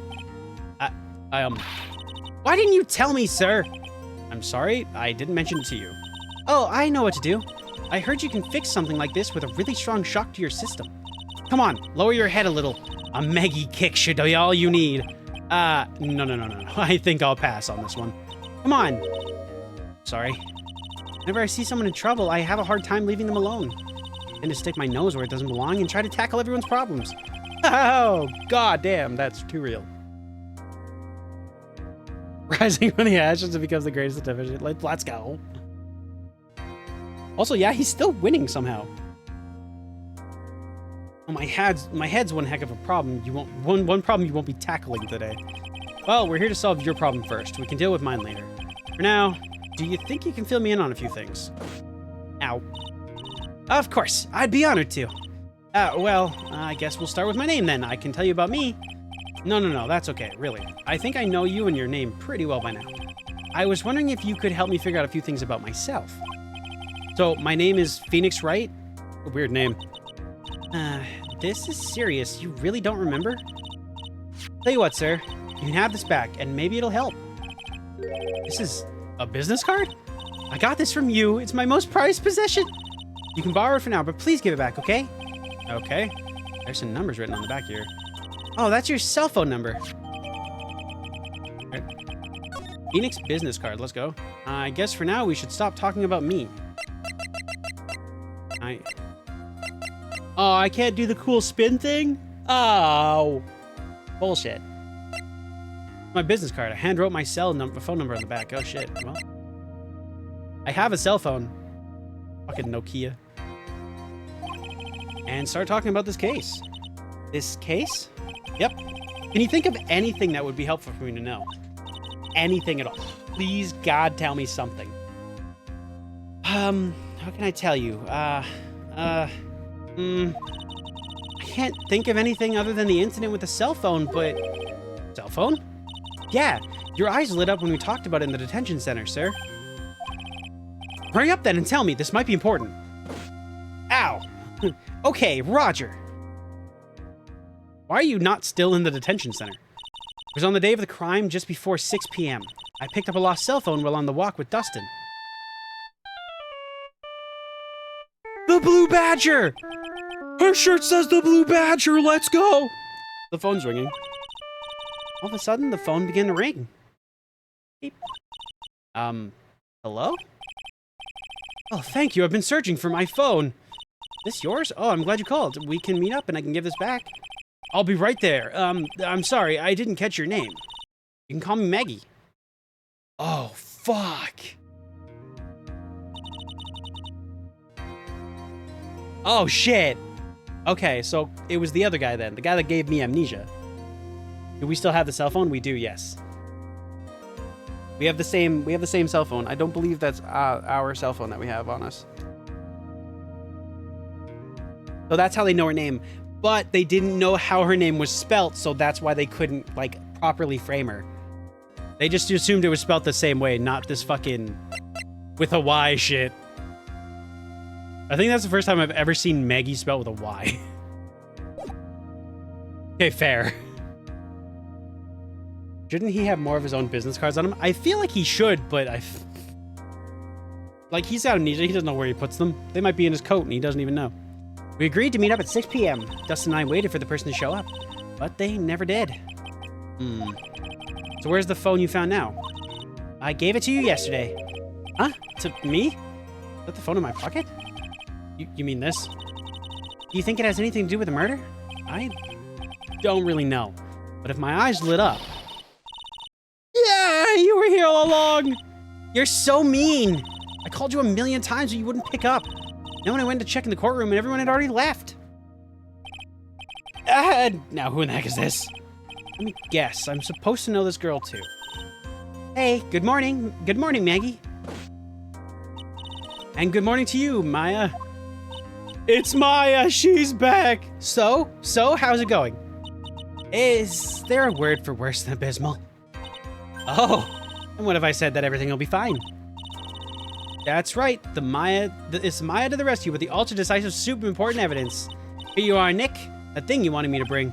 Why didn't you tell me, sir? I'm sorry, I didn't mention it to you. Oh, I know what to do. I heard you can fix something like this with a really strong shock to your system. Come on, lower your head a little. A Maggie kick should be all you need. No. I think I'll pass on this one. Come on. Sorry. Whenever I see someone in trouble, I have a hard time leaving them alone. I tend to stick my nose where it doesn't belong and try to tackle everyone's problems. Oh, god damn, that's too real. Rising from the ashes, it becomes the greatest division. Let's go. Also, yeah, he's still winning somehow. Oh, my head's one heck of a problem. One problem you won't be tackling today. Well, we're here to solve your problem first. We can deal with mine later. For now, do you think you can fill me in on a few things? Ow. Of course, I'd be honored to. Well, I guess we'll start with my name then. I can tell you about me. No, that's okay, really. I think I know you and your name pretty well by now. I was wondering if you could help me figure out a few things about myself. So, my name is Phoenix Wright. A weird name. This is serious. You really don't remember? Tell you what, sir. You can have this back, and maybe it'll help. This is a business card? I got this from you. It's my most prized possession. You can borrow it for now, but please give it back, okay? Okay. There's some numbers written on the back here. Oh, that's your cell phone number. Okay. Phoenix business card. Let's go. I guess for now we should stop talking about me. Oh, I can't do the cool spin thing? Oh. Bullshit. My business card. I handwrote my phone number on the back. Oh, shit. Well, I have a cell phone. Fucking Nokia. And start talking about this case. This case? Yep. Can you think of anything that would be helpful for me to know? Anything at all. Please, God, tell me something. How can I tell you? I can't think of anything other than the incident with the cell phone, but... Cell phone? Yeah, your eyes lit up when we talked about it in the detention center, sir. Hurry up then and tell me, this might be important. Ow! Okay, Roger. Why are you not still in the detention center? It was on the day of the crime, just before 6 p.m. I picked up a lost cell phone while on the walk with Dustin. The Blue Badger! Her shirt says the Blue Badger, let's go! The phone's ringing. All of a sudden, the phone began to ring. Beep. Hello? Oh, thank you, I've been searching for my phone. This yours? Oh, I'm glad you called. We can meet up and I can give this back. I'll be right there. I'm sorry, I didn't catch your name. You can call me Maggie. Oh, fuck. Oh, shit. Okay, so it was the other guy then. The guy that gave me amnesia. Do we still have the cell phone? We do, yes. We have the same cell phone. I don't believe that's our cell phone that we have on us. So that's how they know her name. But they didn't know how her name was spelt, so that's why they couldn't, like, properly frame her. They just assumed it was spelt the same way, not this fucking with a Y shit. I think that's the first time I've ever seen Maggie spelled with a Y. Okay, fair. Shouldn't he have more of his own business cards on him? I feel like he should, but like, he's out of amnesia. He doesn't know where he puts them. They might be in his coat and he doesn't even know. We agreed to meet up at 6 p.m. Dustin and I waited for the person to show up, but they never did. So where's the phone you found now? I gave it to you yesterday. Huh? To me? Is that the phone in my pocket? You mean this? Do you think it has anything to do with the murder? I don't really know. But if my eyes lit up... Yeah, you were here all along! You're so mean! I called you a million times but you wouldn't pick up. Then when I went to check in the courtroom and everyone had already left. Now who in the heck is this? Let me guess. I'm supposed to know this girl too. Hey, good morning. Good morning, Maggie. And good morning to you, Maya. It's Maya. She's back. So, how's it going? Is there a word for worse than abysmal? Oh, and what if I said that everything will be fine? That's right. It's Maya to the rescue with the ultra-decisive, super important evidence. Here you are, Nick. That thing you wanted me to bring.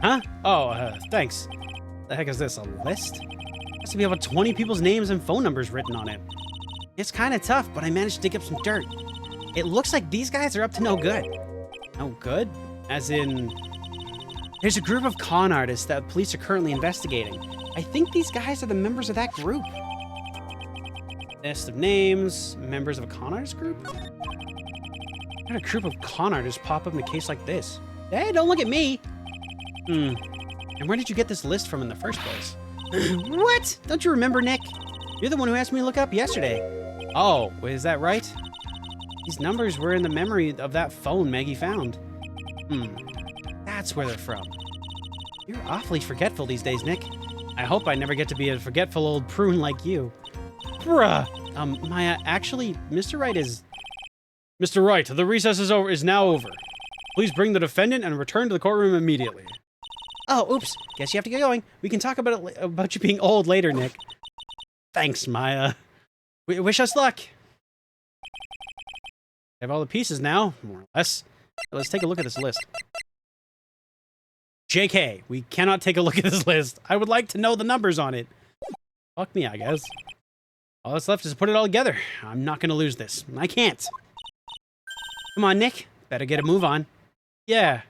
Huh? Oh, thanks. The heck is this, a list? Has to be over 20 people's names and phone numbers written on it. It's kind of tough, but I managed to dig up some dirt. It looks like these guys are up to no good. No good? As in... There's a group of con artists that police are currently investigating. I think these guys are the members of that group. List of names, members of a con artist group? How did a group of con artists pop up in a case like this? Hey, don't look at me! And where did you get this list from in the first place? What? Don't you remember, Nick? You're the one who asked me to look up yesterday. Oh, is that right? These numbers were in the memory of that phone Maggie found. That's where they're from. You're awfully forgetful these days, Nick. I hope I never get to be a forgetful old prune like you. Bruh! Maya, actually, Mr. Wright is... Mr. Wright, the recess is now over. Please bring the defendant and return to the courtroom immediately. Oh, oops. Guess you have to get going. We can talk about you being old later, Nick. Thanks, Maya. Wish us luck. I have all the pieces now, more or less. Let's take a look at this list. JK, we cannot take a look at this list. I would like to know the numbers on it. Fuck me, I guess. All that's left is to put it all together. I'm not gonna lose this. I can't. Come on, Nick. Better get a move on. Yeah.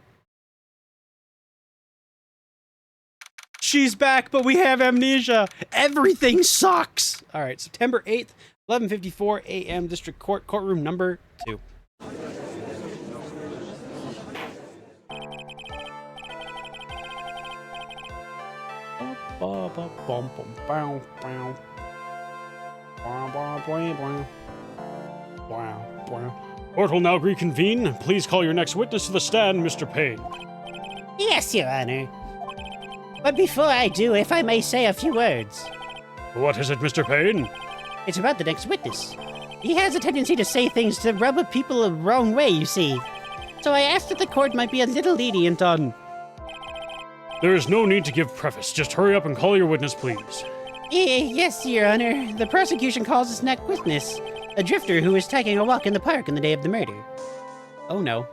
She's back, but we have amnesia. Everything sucks. All right, September 8th, 11:54 a.m. District Court, courtroom number 2. Court will now reconvene. Please call your next witness to the stand, Mr. Payne. Yes, Your Honor. But before I do, if I may say a few words. What is it, Mr. Payne? It's about the next witness. He has a tendency to say things to rub people the wrong way, you see. So I asked if the court might be a little lenient on... There is no need to give preface. Just hurry up and call your witness, please. Yes, Your Honor. The prosecution calls his next witness a drifter who was taking a walk in the park on the day of the murder. Oh, no.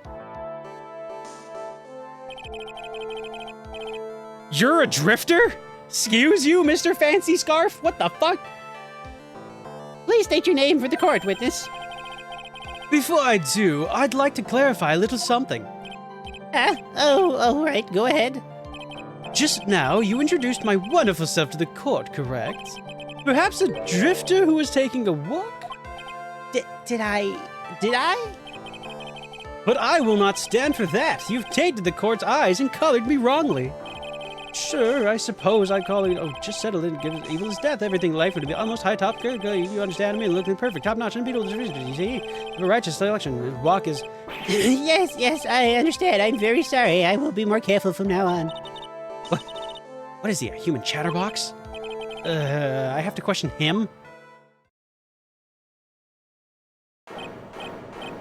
You're a drifter? Excuse you, Mr. Fancy Scarf? What the fuck? Please state your name for the court, witness. Before I do, I'd like to clarify a little something. Oh, right, go ahead. Just now, you introduced my wonderful self to the court, correct? Perhaps a drifter who was taking a walk? Did I? But I will not stand for that. You've tainted the court's eyes and colored me wrongly. Sure, I suppose I'd call it, just settle it and give it evil as death. Everything in life would be almost high top. Good, you understand me? Looking perfect, top notch, and beautiful. You see? A righteous selection. Walk is... Yes, I understand. I'm very sorry. I will be more careful from now on. What is he, a human chatterbox? I have to question him?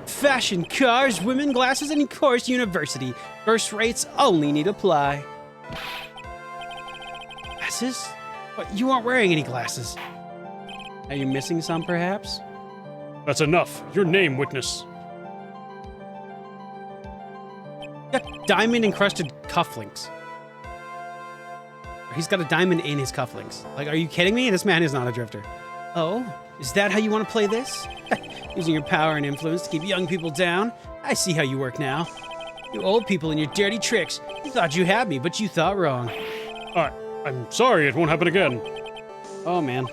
Fashion, cars, women, glasses, and of course, university. First rates only need apply. Glasses? What, you aren't wearing any glasses. Are you missing some, perhaps? That's enough. Your name, witness. Got diamond-encrusted cufflinks. He's got a diamond in his cufflinks. Like, are you kidding me? This man is not a drifter. Oh, is that how you want to play this? Using your power and influence to keep young people down? I see how you work now. You old people and your dirty tricks. You thought you had me, but you thought wrong. I'm sorry, it won't happen again. Oh, man.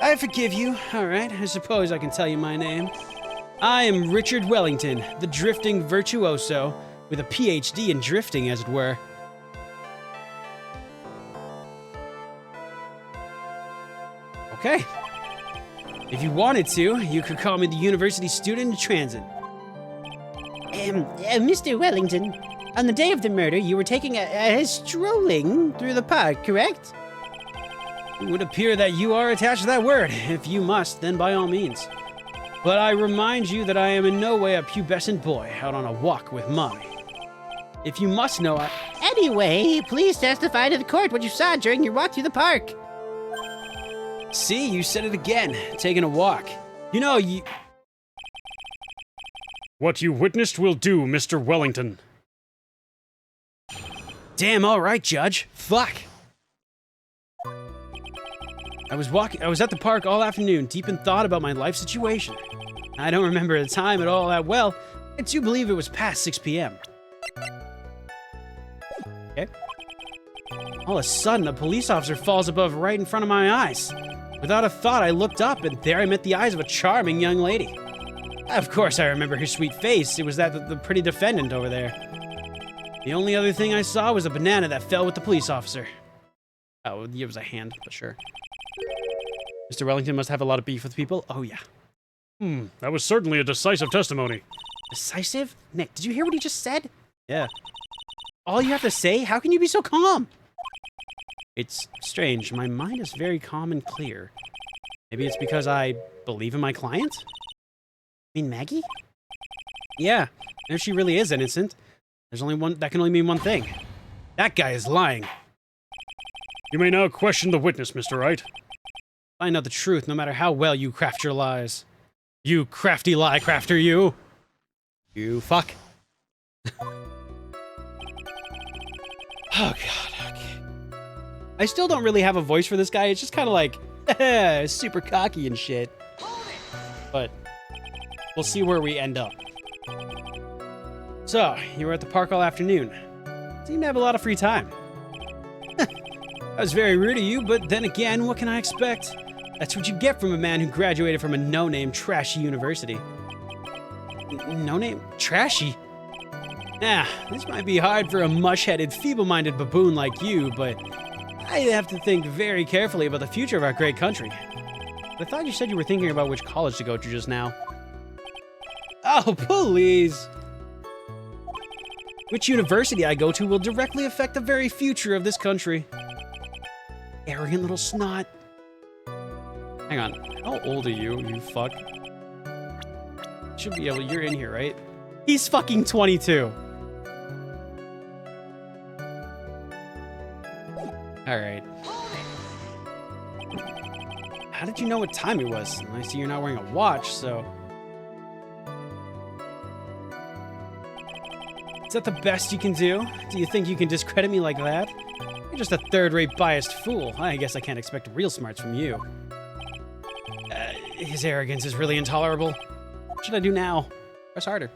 I forgive you. All right, I suppose I can tell you my name. I am Richard Wellington, the drifting virtuoso, with a PhD in drifting, as it were. Okay. If you wanted to, you could call me the university student in transit. Mr. Wellington, On the day of the murder, you were taking a strolling through the park, correct? It would appear that you are attached to that word. If you must, then by all means. But I remind you that I am in no way a pubescent boy out on a walk with mommy. If you must know, Anyway, please testify to the court what you saw during your walk through the park. See, you said it again. Taking a walk. You know, you... What you witnessed will do, Mr. Wellington. Damn, all right, Judge. Fuck. I was at the park all afternoon, deep in thought about my life situation. I don't remember the time at all that well. I do believe it was past 6 p.m. Okay. All of a sudden, a police officer falls above right in front of my eyes. Without a thought, I looked up, and there I met the eyes of a charming young lady. Of course, I remember her sweet face. It was that the pretty defendant over there. The only other thing I saw was a banana that fell with the police officer. Oh, it was a hand, but sure. Mr. Wellington must have a lot of beef with people. Oh, yeah. That was certainly a decisive testimony. Decisive? Nick, did you hear what he just said? Yeah. All you have to say? How can you be so calm? It's strange. My mind is very calm and clear. Maybe it's because I believe in my client? You mean Maggie? Yeah. And if she really is innocent, there's only one. That can only mean one thing. That guy is lying. You may now question the witness, Mr. Wright. Find out the truth, no matter how well you craft your lies. You crafty lie crafter, you. You fuck. Oh, God, okay. I still don't really have a voice for this guy. It's just kind of like, super cocky and shit. But we'll see where we end up. So, you were at the park all afternoon. Seemed to have a lot of free time. That was very rude of you, but then again, what can I expect? That's what you get from a man who graduated from a no-name, trashy university. No-name? Trashy? Nah, this might be hard for a mush-headed, feeble-minded baboon like you, but I have to think very carefully about the future of our great country. I thought you said you were thinking about which college to go to just now. Oh, please! Which university I go to will directly affect the very future of this country. Arrogant little snot. Hang on, how old are you, you fuck? Should be able, you're in here, right? He's fucking 22. Alright. How did you know what time it was? I see you're not wearing a watch, so... Is that the best you can do? Do you think you can discredit me like that? You're just a third-rate biased fool. I guess I can't expect real smarts from you. His arrogance is really intolerable. What should I do now? Press harder.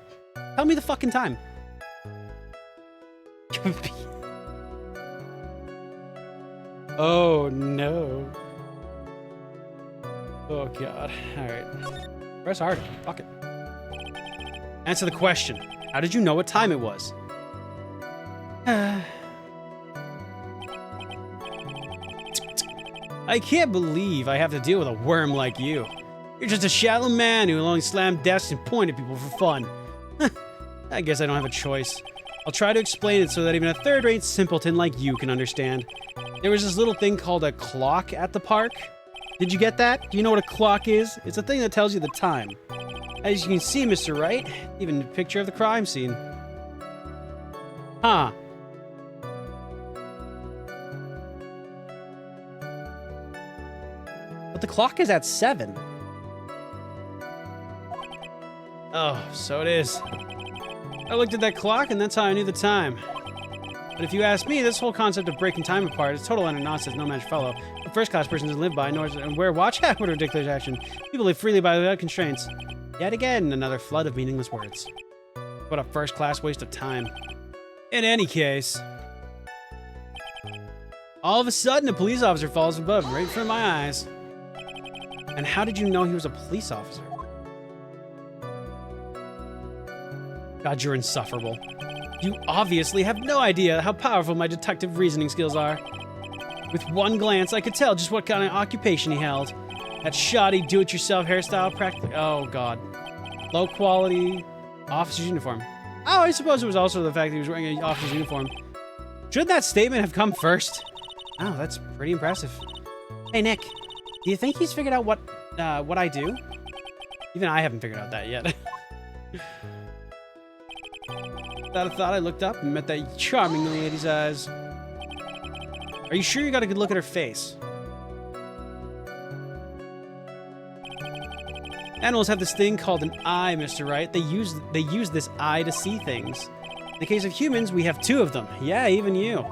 Tell me the fucking time. Oh, no. Oh, God. Alright. Press harder. Fuck it. Answer the question. How did you know what time it was? I can't believe I have to deal with a worm like you. You're just a shallow man who only slammed desks and pointed at people for fun. I guess I don't have a choice. I'll try to explain it so that even a third-rate simpleton like you can understand. There was this little thing called a clock at the park. Did you get that? Do you know what a clock is? It's a thing that tells you the time. As you can see, Mr. Wright, even a picture of the crime scene. Huh. But the clock is at 7. Oh, so it is. I looked at that clock, and that's how I knew the time. But if you ask me, this whole concept of breaking time apart is total utter nonsense, no match fellow. A first-class person doesn't live by, nor wear watch. What a ridiculous action. People live freely by without constraints. Yet again, another flood of meaningless words. What a first-class waste of time. In any case, all of a sudden, a police officer falls above, right in front of my eyes. And how did you know he was a police officer? God, you're insufferable. You obviously have no idea how powerful my detective reasoning skills are. With one glance, I could tell just what kind of occupation he held. That shoddy do-it-yourself hairstyle practically... Oh, God. Low quality officer's uniform. Oh, I suppose it was also the fact that he was wearing an officer's uniform. Should that statement have come first? Oh, that's pretty impressive. Hey, Nick, do you think he's figured out what I do? Even I haven't figured out that yet. Without a thought, I looked up and met that charming lady's eyes. Are you sure you got a good look at her face? Animals have this thing called an eye, Mr. Wright. They use this eye to see things. In the case of humans, we have 2 of them. Yeah, even you.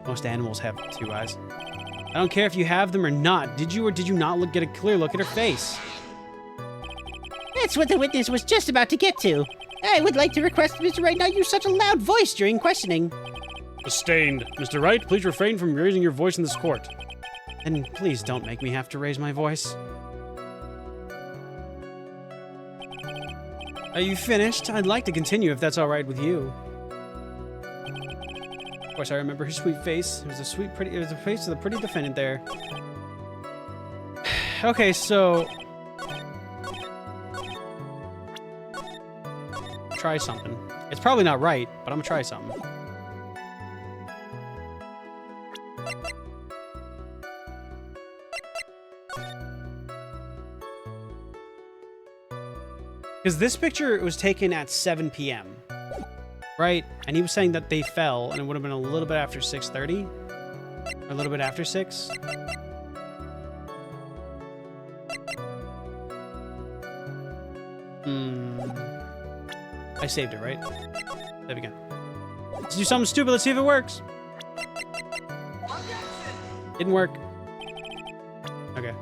Most animals have 2 eyes. I don't care if you have them or not. Did you or did you not get a clear look at her face? That's what the witness was just about to get to. I would like to request Mr. Wright not use such a loud voice during questioning. Sustained. Mr. Wright, please refrain from raising your voice in this court. And please don't make me have to raise my voice. Are you finished? I'd like to continue if that's all right with you. Of course, I remember her sweet face. It was the face of the pretty defendant there. Okay, so try something. It's probably not right, but I'm gonna try something. Because this picture was taken at 7 p.m., right? And he was saying that they fell, and it would have been a little bit after 6:30, or a little bit after 6. I saved it, right? There we go. Let's do something stupid. Let's see if it works. Didn't work. Okay.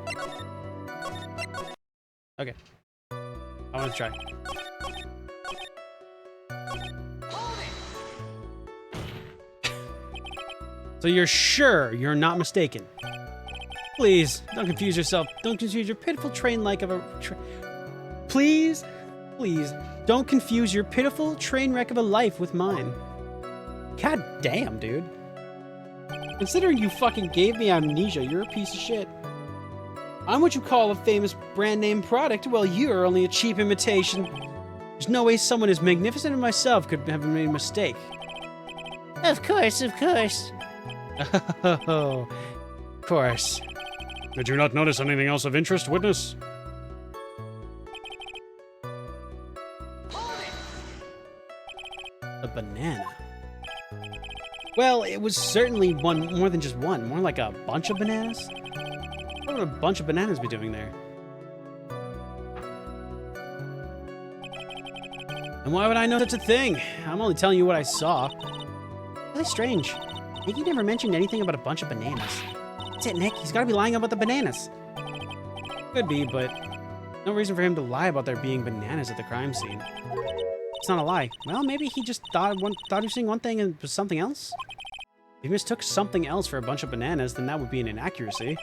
Okay. I want to try. So you're sure you're not mistaken? Please, don't confuse yourself. Don't confuse your pitiful train-like of a... Please, please, don't confuse your pitiful train wreck of a life with mine. God damn, dude. Considering you fucking gave me amnesia, you're a piece of shit. I'm what you call a famous brand name product, while you're only a cheap imitation. There's no way someone as magnificent as myself could have made a mistake. Of course, of course. Oh, of course. Did you not notice anything else of interest, witness? A banana. Well, it was certainly one more than just one. More like a bunch of bananas. What would a bunch of bananas be doing there? And why would I know such a thing? I'm only telling you what I saw. Really strange. Nicky never mentioned anything about a bunch of bananas. That's it, Nick. He's got to be lying about the bananas. Could be, but no reason for him to lie about there being bananas at the crime scene. It's not a lie. Well, maybe he just thought he was seeing one thing and it was something else. If he mistook something else for a bunch of bananas, then that would be an inaccuracy.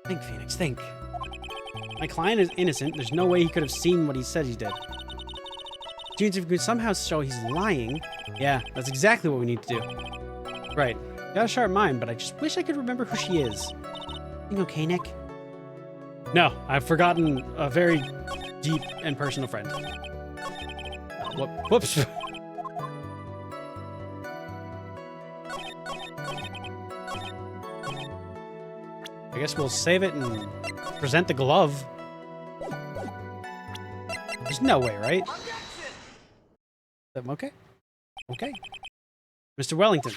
Think, Phoenix, think. My client is innocent. There's no way he could have seen what he said he did. Jeans, if we could somehow show he's lying... Yeah, that's exactly what we need to do. Right. Got a sharp mind, but I just wish I could remember who she is. You okay, Nick? No, I've forgotten a very deep and personal friend. Whoops. I guess we'll save it and present the glove. There's no way, right? Okay. Okay. Mr. Wellington.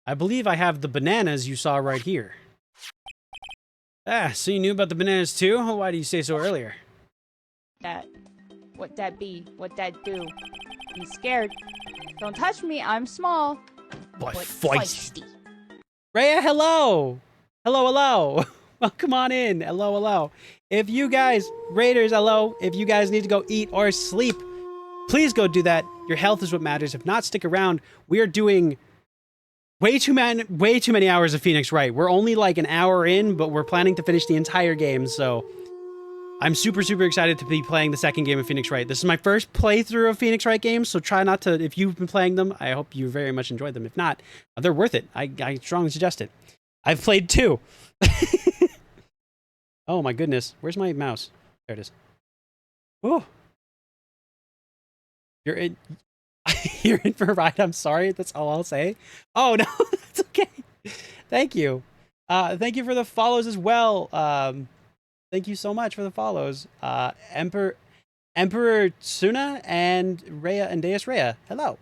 I believe I have the bananas you saw right here. Ah, so you knew about the bananas too? Why do you say so earlier? What that be? What that do? Be scared. Don't touch me, I'm small. But feisty. Rhea, hello! Hello, hello! Welcome on in. Hello, hello. If you guys, Raiders, hello. If you guys need to go eat or sleep, please go do that. Your health is what matters. If not, stick around. We are doing way too many hours of Phoenix Wright. We're only like an hour in, but we're planning to finish the entire game, so I'm super, super excited to be playing the second game of Phoenix Wright. This is my first playthrough of Phoenix Wright games, so try not to, if you've been playing them, I hope you very much enjoyed them. If not, they're worth it. I strongly suggest it. I've played 2. Oh my goodness. Where's my mouse? There it is. Oh, You're in. You're in for a ride. I'm sorry. That's all I'll say. Oh no, that's okay. Thank you. Thank you for the follows as well. Thank you so much for the follows. Emperor Tsuna and Rhea and Deus Rhea. Hello.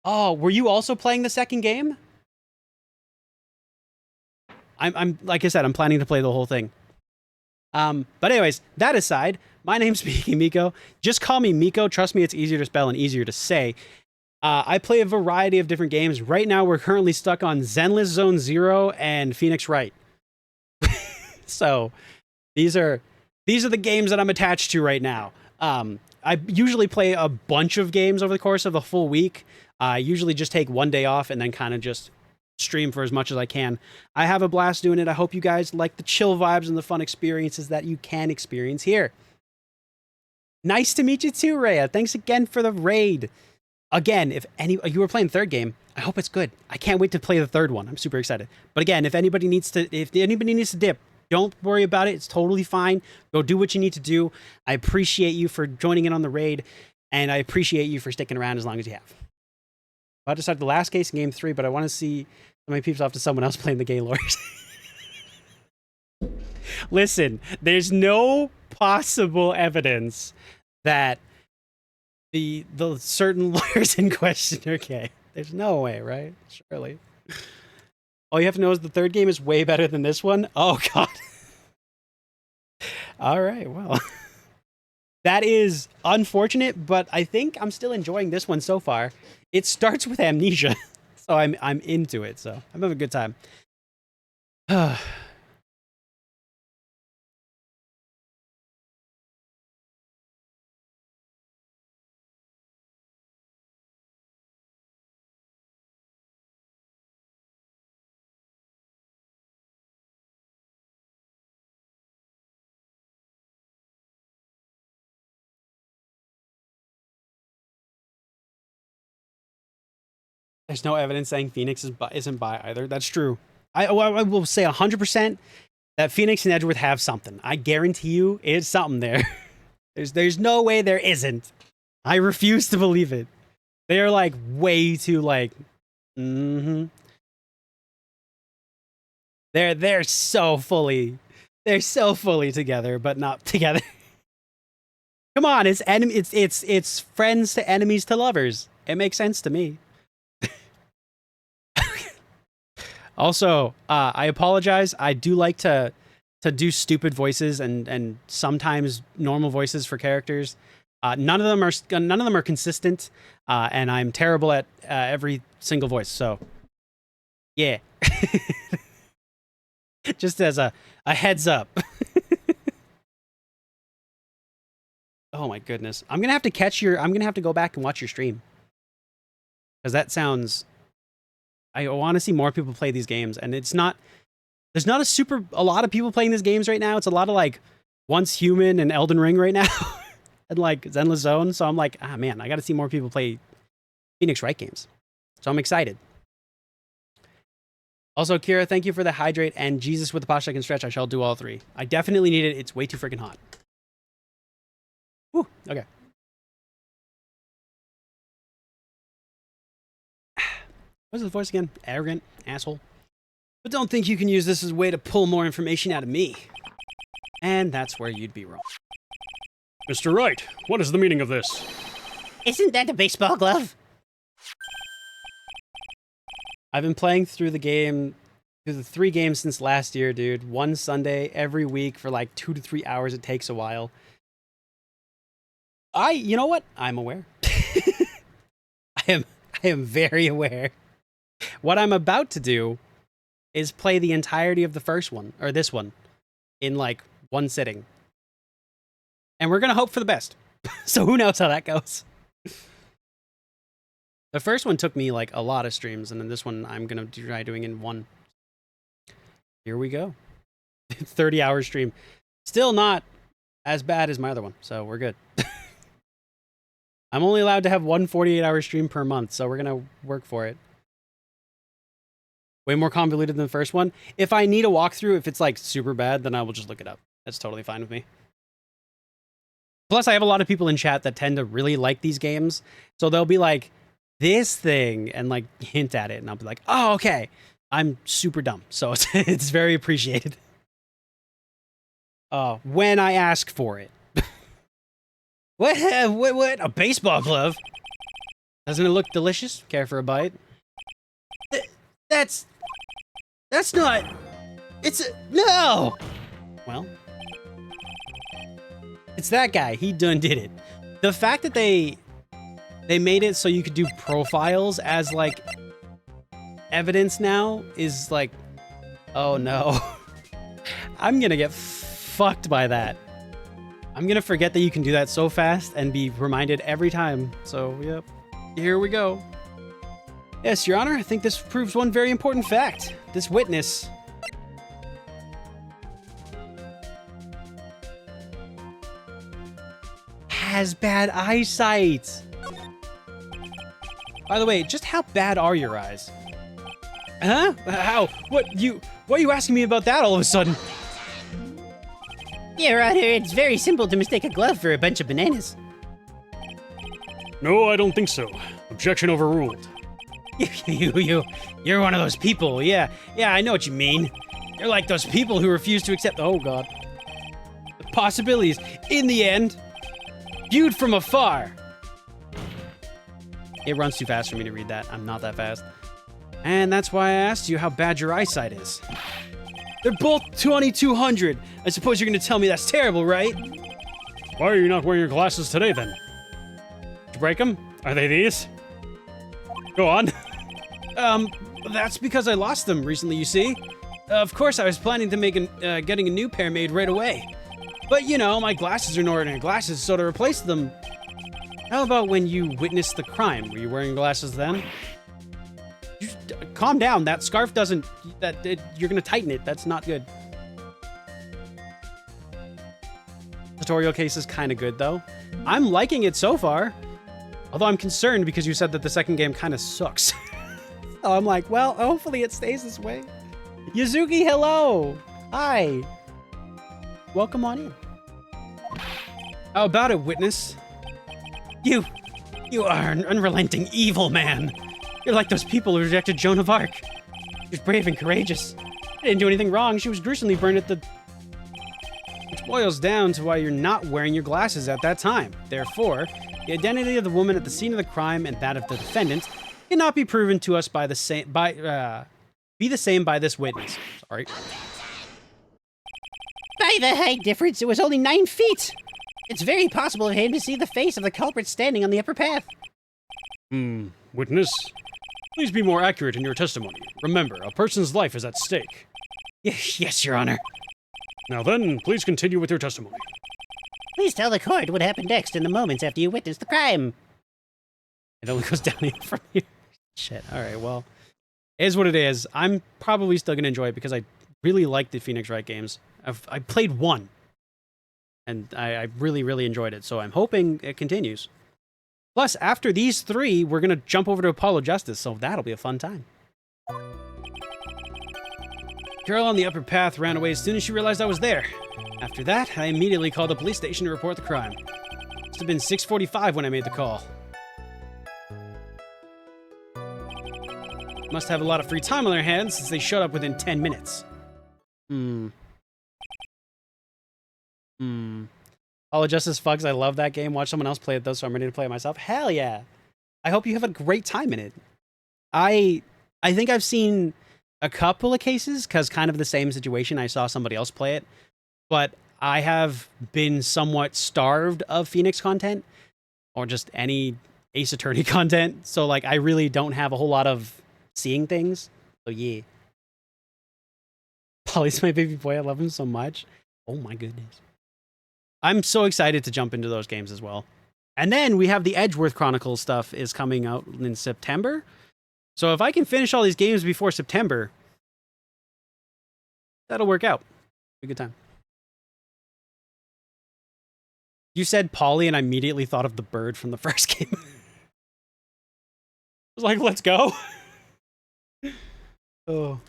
Oh, were you also playing the second game? I'm like I said, I'm planning to play the whole thing. But anyways, that aside, my name's Miko. Just call me Miko. Trust me, it's easier to spell and easier to say. I play a variety of different games. Right now, we're currently stuck on Zenless Zone Zero and Phoenix Wright. So these are the games that I'm attached to right now. I usually play a bunch of games over the course of a full week. I usually just take one day off and then kind of just stream for as much as I can. I have a blast doing it. I hope you guys like the chill vibes and the fun experiences that you can experience here. Nice to meet you too, Rhea. Thanks again for the raid. Again, if you were playing third game, I hope it's good. I can't wait to play the third one. I'm super excited. But again, if anybody needs to dip, don't worry about it. It's totally fine. Go do what you need to do. I appreciate you for joining in on the raid, and I appreciate you for sticking around as long as you have. I decided the last case in game 3, but I want to see how many people off to someone else playing the Gaylords. Listen, there's no possible evidence that the certain lawyers in question are gay. There's no way, right? Surely. All you have to know is the third game is way better than this one. Oh, God. All right, well. That is unfortunate, but I think I'm still enjoying this one so far. It starts with amnesia, so I'm into it, so I'm having a good time. There's no evidence saying Phoenix isn't bi either. That's true. I will say 100% that Phoenix and Edgeworth have something. I guarantee you it's something there. There's no way there isn't. I refuse to believe it. They are like way too like they're so fully together, but not together. Come on, it's friends to enemies to lovers. It makes sense to me. Also, I apologize. I do like to do stupid voices and sometimes normal voices for characters. None of them are consistent, and I'm terrible at every single voice. So, yeah, just as a heads up. Oh my goodness, I'm gonna have to go back and watch your stream because that sounds. I want to see more people play these games, and there's not a lot of people playing these games right now. It's a lot of like Once Human and Elden Ring right now, and like Zenless Zone. So I'm like, man, I got to see more people play Phoenix Wright games. So I'm excited. Also, Kira, thank you for the hydrate and Jesus with the posture I can stretch. I shall do all 3. I definitely need it. It's way too freaking hot. Whew, okay. What's the voice again? Arrogant asshole. But don't think you can use this as a way to pull more information out of me. And that's where you'd be wrong. Mr. Wright, what is the meaning of this? Isn't that a baseball glove? I've been playing through the 3 games since last year, dude. One Sunday every week for like 2 to 3 hours. It takes a while. You know what? I'm aware. I am very aware. What I'm about to do is play the entirety of the first one, or this one, in like one sitting. And we're going to hope for the best. So who knows how that goes. The first one took me like a lot of streams, and then this one I'm going to try doing in one. Here we go. 30-hour stream. Still not as bad as my other one, so we're good. I'm only allowed to have one 48-hour stream per month, so we're going to work for it. Way more convoluted than the first one. If I need a walkthrough, if it's like super bad, then I will just look it up. That's totally fine with me. Plus, I have a lot of people in chat that tend to really like these games. So they'll be like, this thing, and like hint at it. And I'll be like, oh, okay. I'm super dumb. So it's very appreciated. When I ask for it. What? A baseball glove? Doesn't it look delicious? Care for a bite? That's not... No! Well... It's that guy. He done did it. The fact that they made it so you could do profiles as, like, evidence now is like... Oh, no. I'm gonna get fucked by that. I'm gonna forget that you can do that so fast and be reminded every time. So, yep. Here we go. Yes, Your Honor, I think this proves one very important fact. This witness... has bad eyesight. By the way, just how bad are your eyes? Huh? How? Why are you asking me about that all of a sudden? Your Honor, it's very simple to mistake a glove for a bunch of bananas. No, I don't think so. Objection overruled. You're one of those people. Yeah, I know what you mean. You're like those people who refuse to accept, oh God, the possibilities. In the end, viewed from afar. It runs too fast for me to read that. I'm not that fast. And that's why I asked you how bad your eyesight is. They're both 2200. I suppose you're going to tell me that's terrible, right? Why are you not wearing your glasses today, then? Did you break them? Are they these? Go on. That's because I lost them recently, you see. Of course, I was planning to make getting a new pair made right away. But, you know, my glasses are not ordinary glasses, so to replace them... How about when you witnessed the crime? Were you wearing glasses then? Calm down. That scarf doesn't... you're gonna tighten it. That's not good. Tutorial case is kind of good, though. I'm liking it so far. Although I'm concerned because you said that the second game kind of sucks. So I'm like, well, hopefully it stays this way. Yuzuki, hello! Hi! Welcome on in. How about it, witness? You are an unrelenting evil man. You're like those people who rejected Joan of Arc. She was brave and courageous. She didn't do anything wrong. She was gruesomely burned at the... Which boils down to why you're not wearing your glasses at that time. Therefore, the identity of the woman at the scene of the crime and that of the defendant cannot be proven to us by the same... be the same by this witness. Sorry. By the height difference, it was only 9 feet. It's very possible for him to see the face of the culprit standing on the upper path. Witness, please be more accurate in your testimony. Remember, a person's life is at stake. Yes, Your Honor. Now then, please continue with your testimony. Please tell the court what happened next in the moments after you witnessed the crime. It only goes down from here. Shit. All right, well, it is what it is. I'm probably still going to enjoy it because I really like the Phoenix Wright games. I played one, and I really, really enjoyed it, so I'm hoping it continues. Plus, after these 3, we're going to jump over to Apollo Justice, so that'll be a fun time. Girl on the upper path ran away as soon as she realized I was there. After that, I immediately called the police station to report the crime. Must have been 6:45 when I made the call. Must have a lot of free time on their hands since they showed up within 10 minutes. Apollo Justice Fugs, I love that game. Watch someone else play it though, so I'm ready to play it myself. Hell yeah. I hope you have a great time in it. I think I've seen a couple of cases, because kind of the same situation. I saw somebody else play it, but I have been somewhat starved of Phoenix content, or just any Ace Attorney content, so like I really don't have a whole lot of seeing things, so yeah. Polly's my baby boy, I love him so much. Oh my goodness. I'm so excited to jump into those games as well. And then we have the Edgeworth Chronicles stuff is coming out in September. So if I can finish all these games before September, that'll work out. Be a good time. You said Polly, and I immediately thought of the bird from the first game. I was like, let's go. Oh.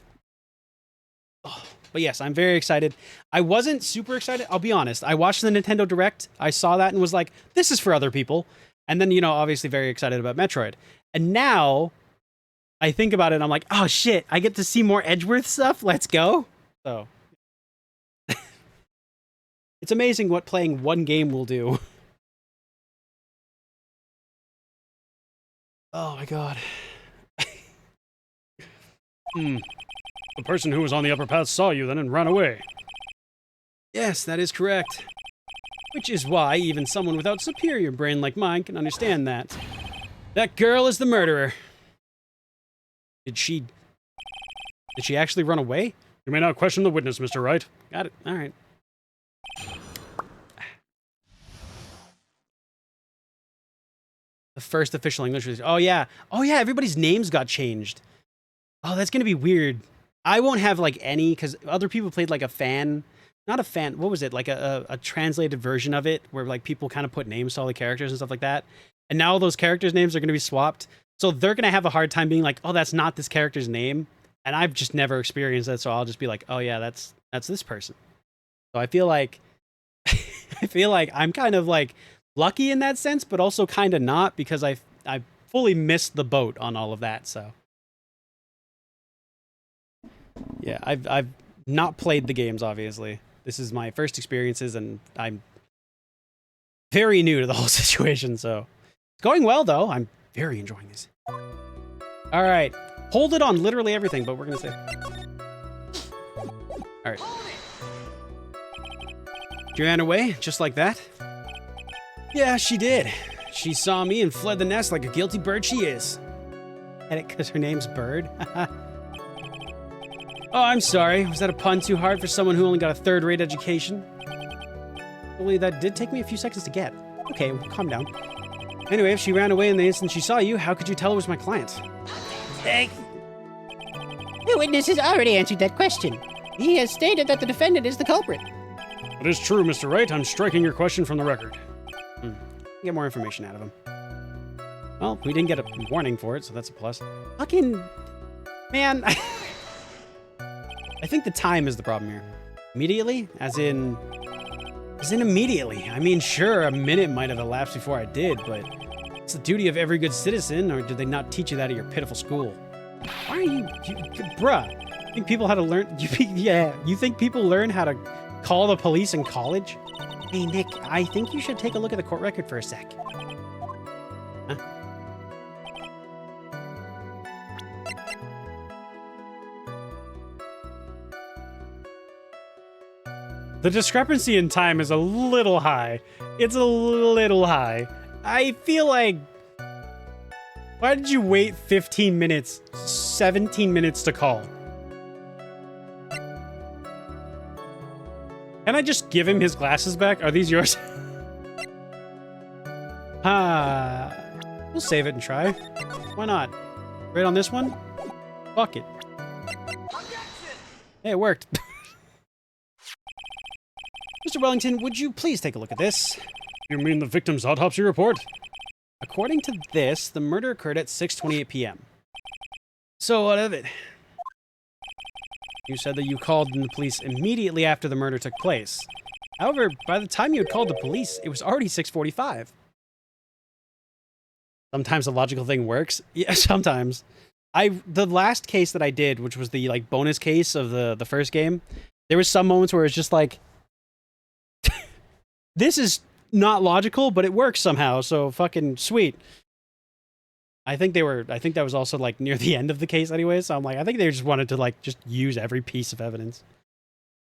But yes, I'm very excited. I wasn't super excited. I'll be honest. I watched the Nintendo Direct. I saw that and was like, this is for other people. And then, you know, obviously very excited about Metroid. And now I think about it and I'm like, oh shit, I get to see more Edgeworth stuff. Let's go. So it's amazing what playing one game will do. Oh my god. The person who was on the upper path saw you then and ran away. Yes, that is correct. Which is why even someone without superior brain like mine can understand that. That girl is the murderer. Did she actually run away? You may now question the witness, Mr. Wright. Got it. All right. The first official English release. Oh yeah. Oh yeah, everybody's names got changed. Oh, that's going to be weird. I won't have like any cuz other people played like a fan, not a fan. What was it? Like a translated version of it where like people kind of put names to all the characters and stuff like that. And now all those characters' names are going to be swapped. So they're going to have a hard time being like, "Oh, that's not this character's name." And I've just never experienced that, so I'll just be like, "Oh yeah, that's this person." So I feel like I'm kind of like lucky in that sense, but also kind of not because I fully missed the boat on all of that, so yeah, I've not played the games, obviously. This is my first experiences, and I'm very new to the whole situation, so it's going well, though. I'm very enjoying this. All right. Hold it on literally everything, but we're going to say... All right. She ran away, just like that? Yeah, she did. She saw me and fled the nest like a guilty bird she is. Get it, because her name's Bird? Oh, I'm sorry. Was that a pun too hard for someone who only got a third-rate education? Only that did take me a few seconds to get. Okay, well, calm down. Anyway, if she ran away in the instant she saw you, how could you tell it was my client? The witness has already answered that question. He has stated that the defendant is the culprit. That is true, Mr. Wright. I'm striking your question from the record. Get more information out of him. Well, we didn't get a warning for it, so that's a plus. Fucking... Man... I think the time is the problem here. Immediately? As in immediately. I mean, sure, a minute might have elapsed before I did, but it's the duty of every good citizen, or did they not teach you that at your pitiful school? Why are you bruh, you think people how to learn, you think people learn how to call the police in college? Hey, Nick, I think you should take a look at the court record for a sec. Huh? The discrepancy in time is a little high. It's a little high. I feel like... Why did you wait 15 minutes, 17 minutes to call? Can I just give him his glasses back? Are these yours? We'll save it and try. Why not? Right on this one? Fuck it. Hey, it worked. Mr. Wellington, would you please take a look at this? You mean the victim's autopsy report? According to this, the murder occurred at 6:28 p.m. So what of it? You said that you called in the police immediately after the murder took place. However, by the time you had called the police, it was already 6:45. Sometimes a logical thing works. Yeah, sometimes. The last case that I did, which was the like bonus case of the first game, there was some moments where it's just like, this is not logical, but it works somehow, so fucking sweet. I think that was also like near the end of the case anyway, so I'm like, I think they just wanted to like just use every piece of evidence.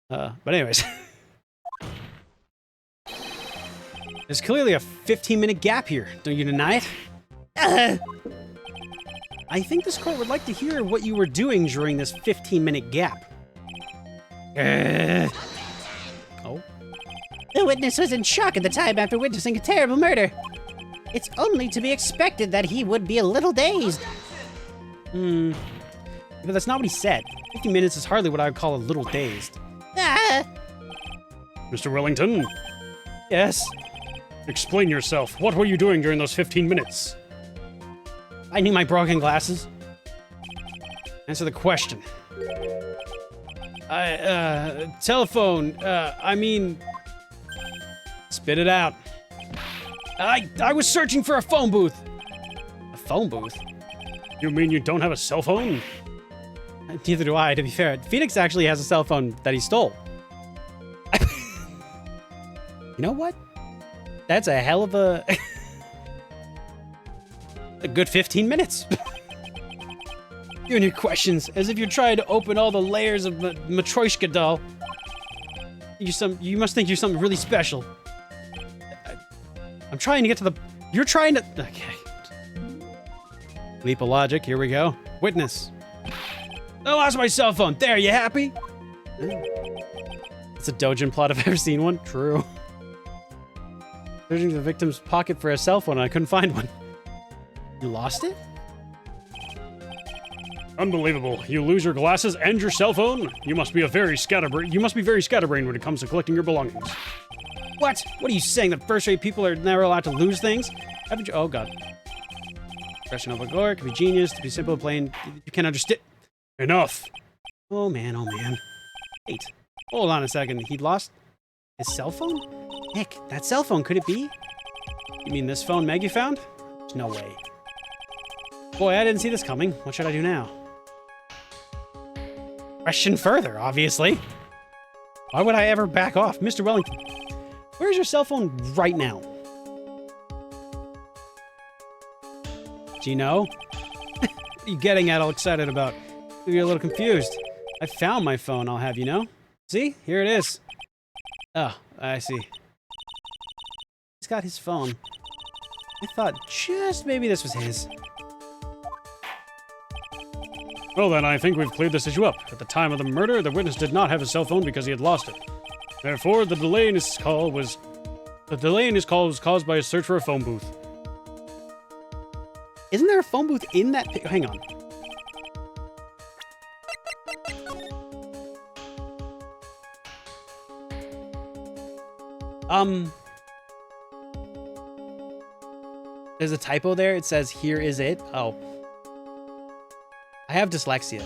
But anyways. There's clearly a 15-minute gap here. Don't you deny it? I think this court would like to hear what you were doing during this 15-minute gap. Oh? The witness was in shock at the time after witnessing a terrible murder. It's only to be expected that he would be a little dazed. But that's not what he said. 15 minutes is hardly what I would call a little dazed. Mr. Wellington? Yes? Explain yourself. What were you doing during those 15 minutes? I need my broken glasses. Answer the question. Telephone, I mean... Spit it out. I was searching for a phone booth. A phone booth? You mean you don't have a cell phone? Neither do I, to be fair. Phoenix actually has a cell phone that he stole. You know what? That's a hell of a... a good 15 minutes. You and your questions, as if you're trying to open all the layers of Matryoshka doll. You must think you're something really special. I'm trying to get to the... You're trying to... Okay. Leap of logic, here we go. Witness. I lost my cell phone. There, you happy? It's a Dojin plot if I've ever seen one. True. Searching the victim's pocket for a cell phone and I couldn't find one. You lost it? Unbelievable. You lose your glasses and your cell phone? You must be very scatterbrained when it comes to collecting your belongings. What? What are you saying? That first-rate people are never allowed to lose things? Haven't you? Oh, God. Expression of a gore can be genius, to be simple, plain. You can't understand. Enough. Oh, man. Oh, man. Wait. Hold on a second. He lost his cell phone? Nick, that cell phone, could it be? You mean this phone Maggie found? There's no way. Boy, I didn't see this coming. What should I do now? Question further, obviously. Why would I ever back off? Mr. Wellington, where's your cell phone right now? Do you know? What are you getting at all excited about? You're a little confused. I found my phone, I'll have you know. See? Here it is. Oh, I see. He's got his phone. I thought just maybe this was his. Well then, I think we've cleared this issue up. At the time of the murder, the witness did not have his cell phone because he had lost it. Therefore, the delay in his call was caused by a search for a phone booth. Isn't there a phone booth in that? Hang on. There's a typo there. It says, "Here is it." Oh. I have dyslexia.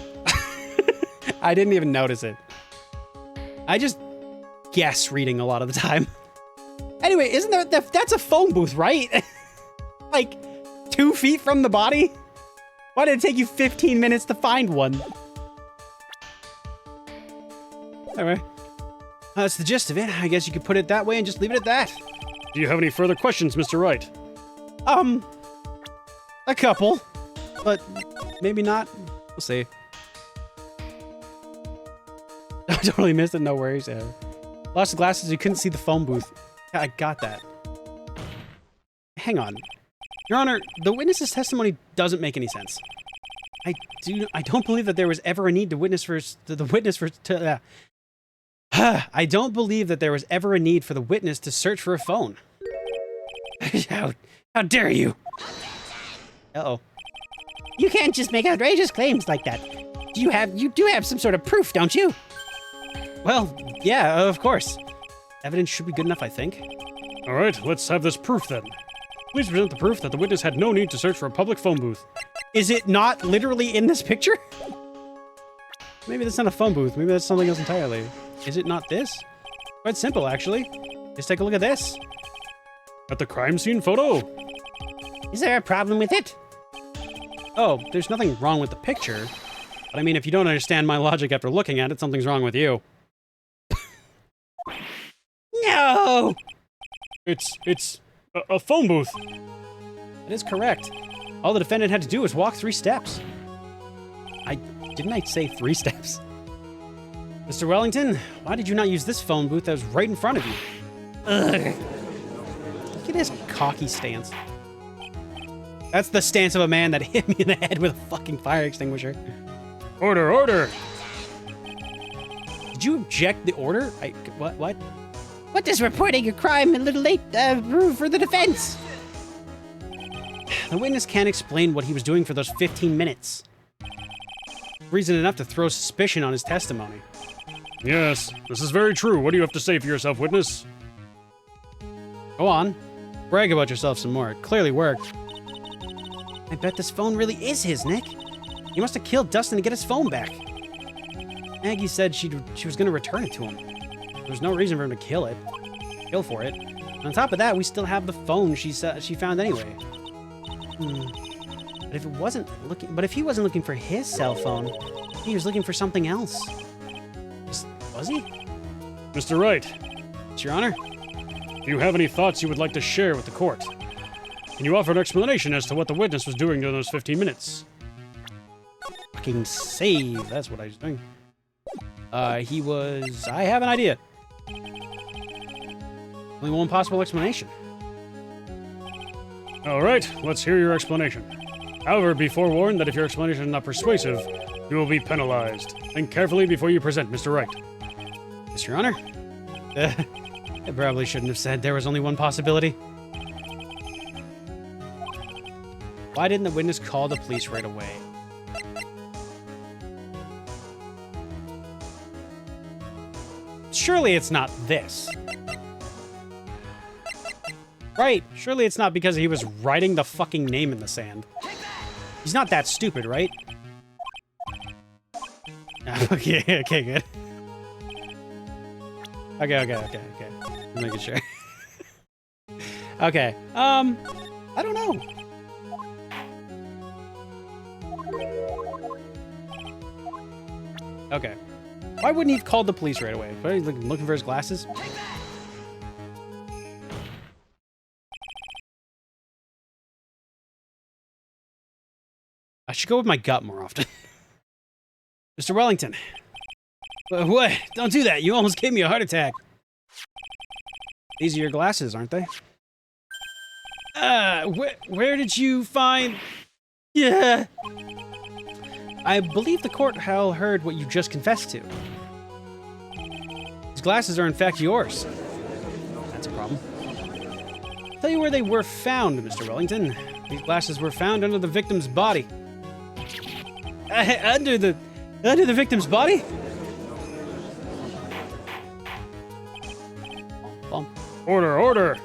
I didn't even notice it. I just guess reading a lot of the time. Anyway, isn't there... That's a phone booth, right? Like, 2 feet from the body? Why did it take you 15 minutes to find one? Anyway. That's the gist of it. I guess you could put it that way and just leave it at that. Do you have any further questions, Mr. Wright? A couple. But maybe not. We'll see. I totally missed it. No worries. Lost the glasses. You couldn't see the phone booth. I got that. Hang on. Your Honor, the witness's testimony doesn't make any sense. I don't believe that there was ever a need to I don't believe that there was ever a need for the witness to search for a phone. How dare you? Uh-oh. You can't just make outrageous claims like that. You do have some sort of proof, don't you? Well, yeah, of course. Evidence should be good enough, I think. All right, let's have this proof then. Please present the proof that the witness had no need to search for a public phone booth. Is it not literally in this picture? Maybe that's not a phone booth. Maybe that's something else entirely. Is it not this? Quite simple, actually. Just take a look at this. At the crime scene photo? Is there a problem with it? Oh, there's nothing wrong with the picture. But I mean, if you don't understand my logic after looking at it, something's wrong with you. No! It's a phone booth. That is correct. All the defendant had to do was walk 3 steps. Didn't I say 3 steps? Mr. Wellington, why did you not use this phone booth that was right in front of you? Ugh. Look at his cocky stance. That's the stance of a man that hit me in the head with a fucking fire extinguisher. Order, order! Did you object the order? What? What does reporting a crime a little late prove for the defense? The witness can't explain what he was doing for those 15 minutes. Reason enough to throw suspicion on his testimony. Yes, this is very true. What do you have to say for yourself, witness? Go on. Brag about yourself some more. It clearly worked. I bet this phone really is his, Nick. He must have killed Dustin to get his phone back. Maggie said she was going to return it to him. There was no reason for him to kill for it. On top of that, we still have the phone she found anyway. But if he wasn't looking for his cell phone, he was looking for something else. Was he? Mr. Wright, It's Your Honor. do you have any thoughts you would like to share with the court? Can you offer an explanation as to what the witness was doing during those 15 minutes? Fucking save. That's what I was doing. I have an idea. Only one possible explanation. All right, let's hear your explanation. However, be forewarned that if your explanation is not persuasive, you will be penalized. Think carefully before you present, Mr. Wright. Yes, Your Honor. I probably shouldn't have said there was only one possibility. Why didn't the witness call the police right away? Surely it's not this. Right, surely it's not because he was writing the fucking name in the sand. He's not that stupid, right? Okay, good. Okay. I'm making sure. Okay, I don't know. Okay. Why wouldn't he have called the police right away? Why, he's looking for his glasses? I should go with my gut more often. Mr. Wellington. What? Don't do that. You almost gave me a heart attack. These are your glasses, aren't they? Where did you find... Yeah. I believe the court heard what you just confessed to. These glasses are in fact yours. That's a problem. I'll tell you where they were found, Mr. Wellington. These glasses were found under the victim's body. Under the victim's body? Order!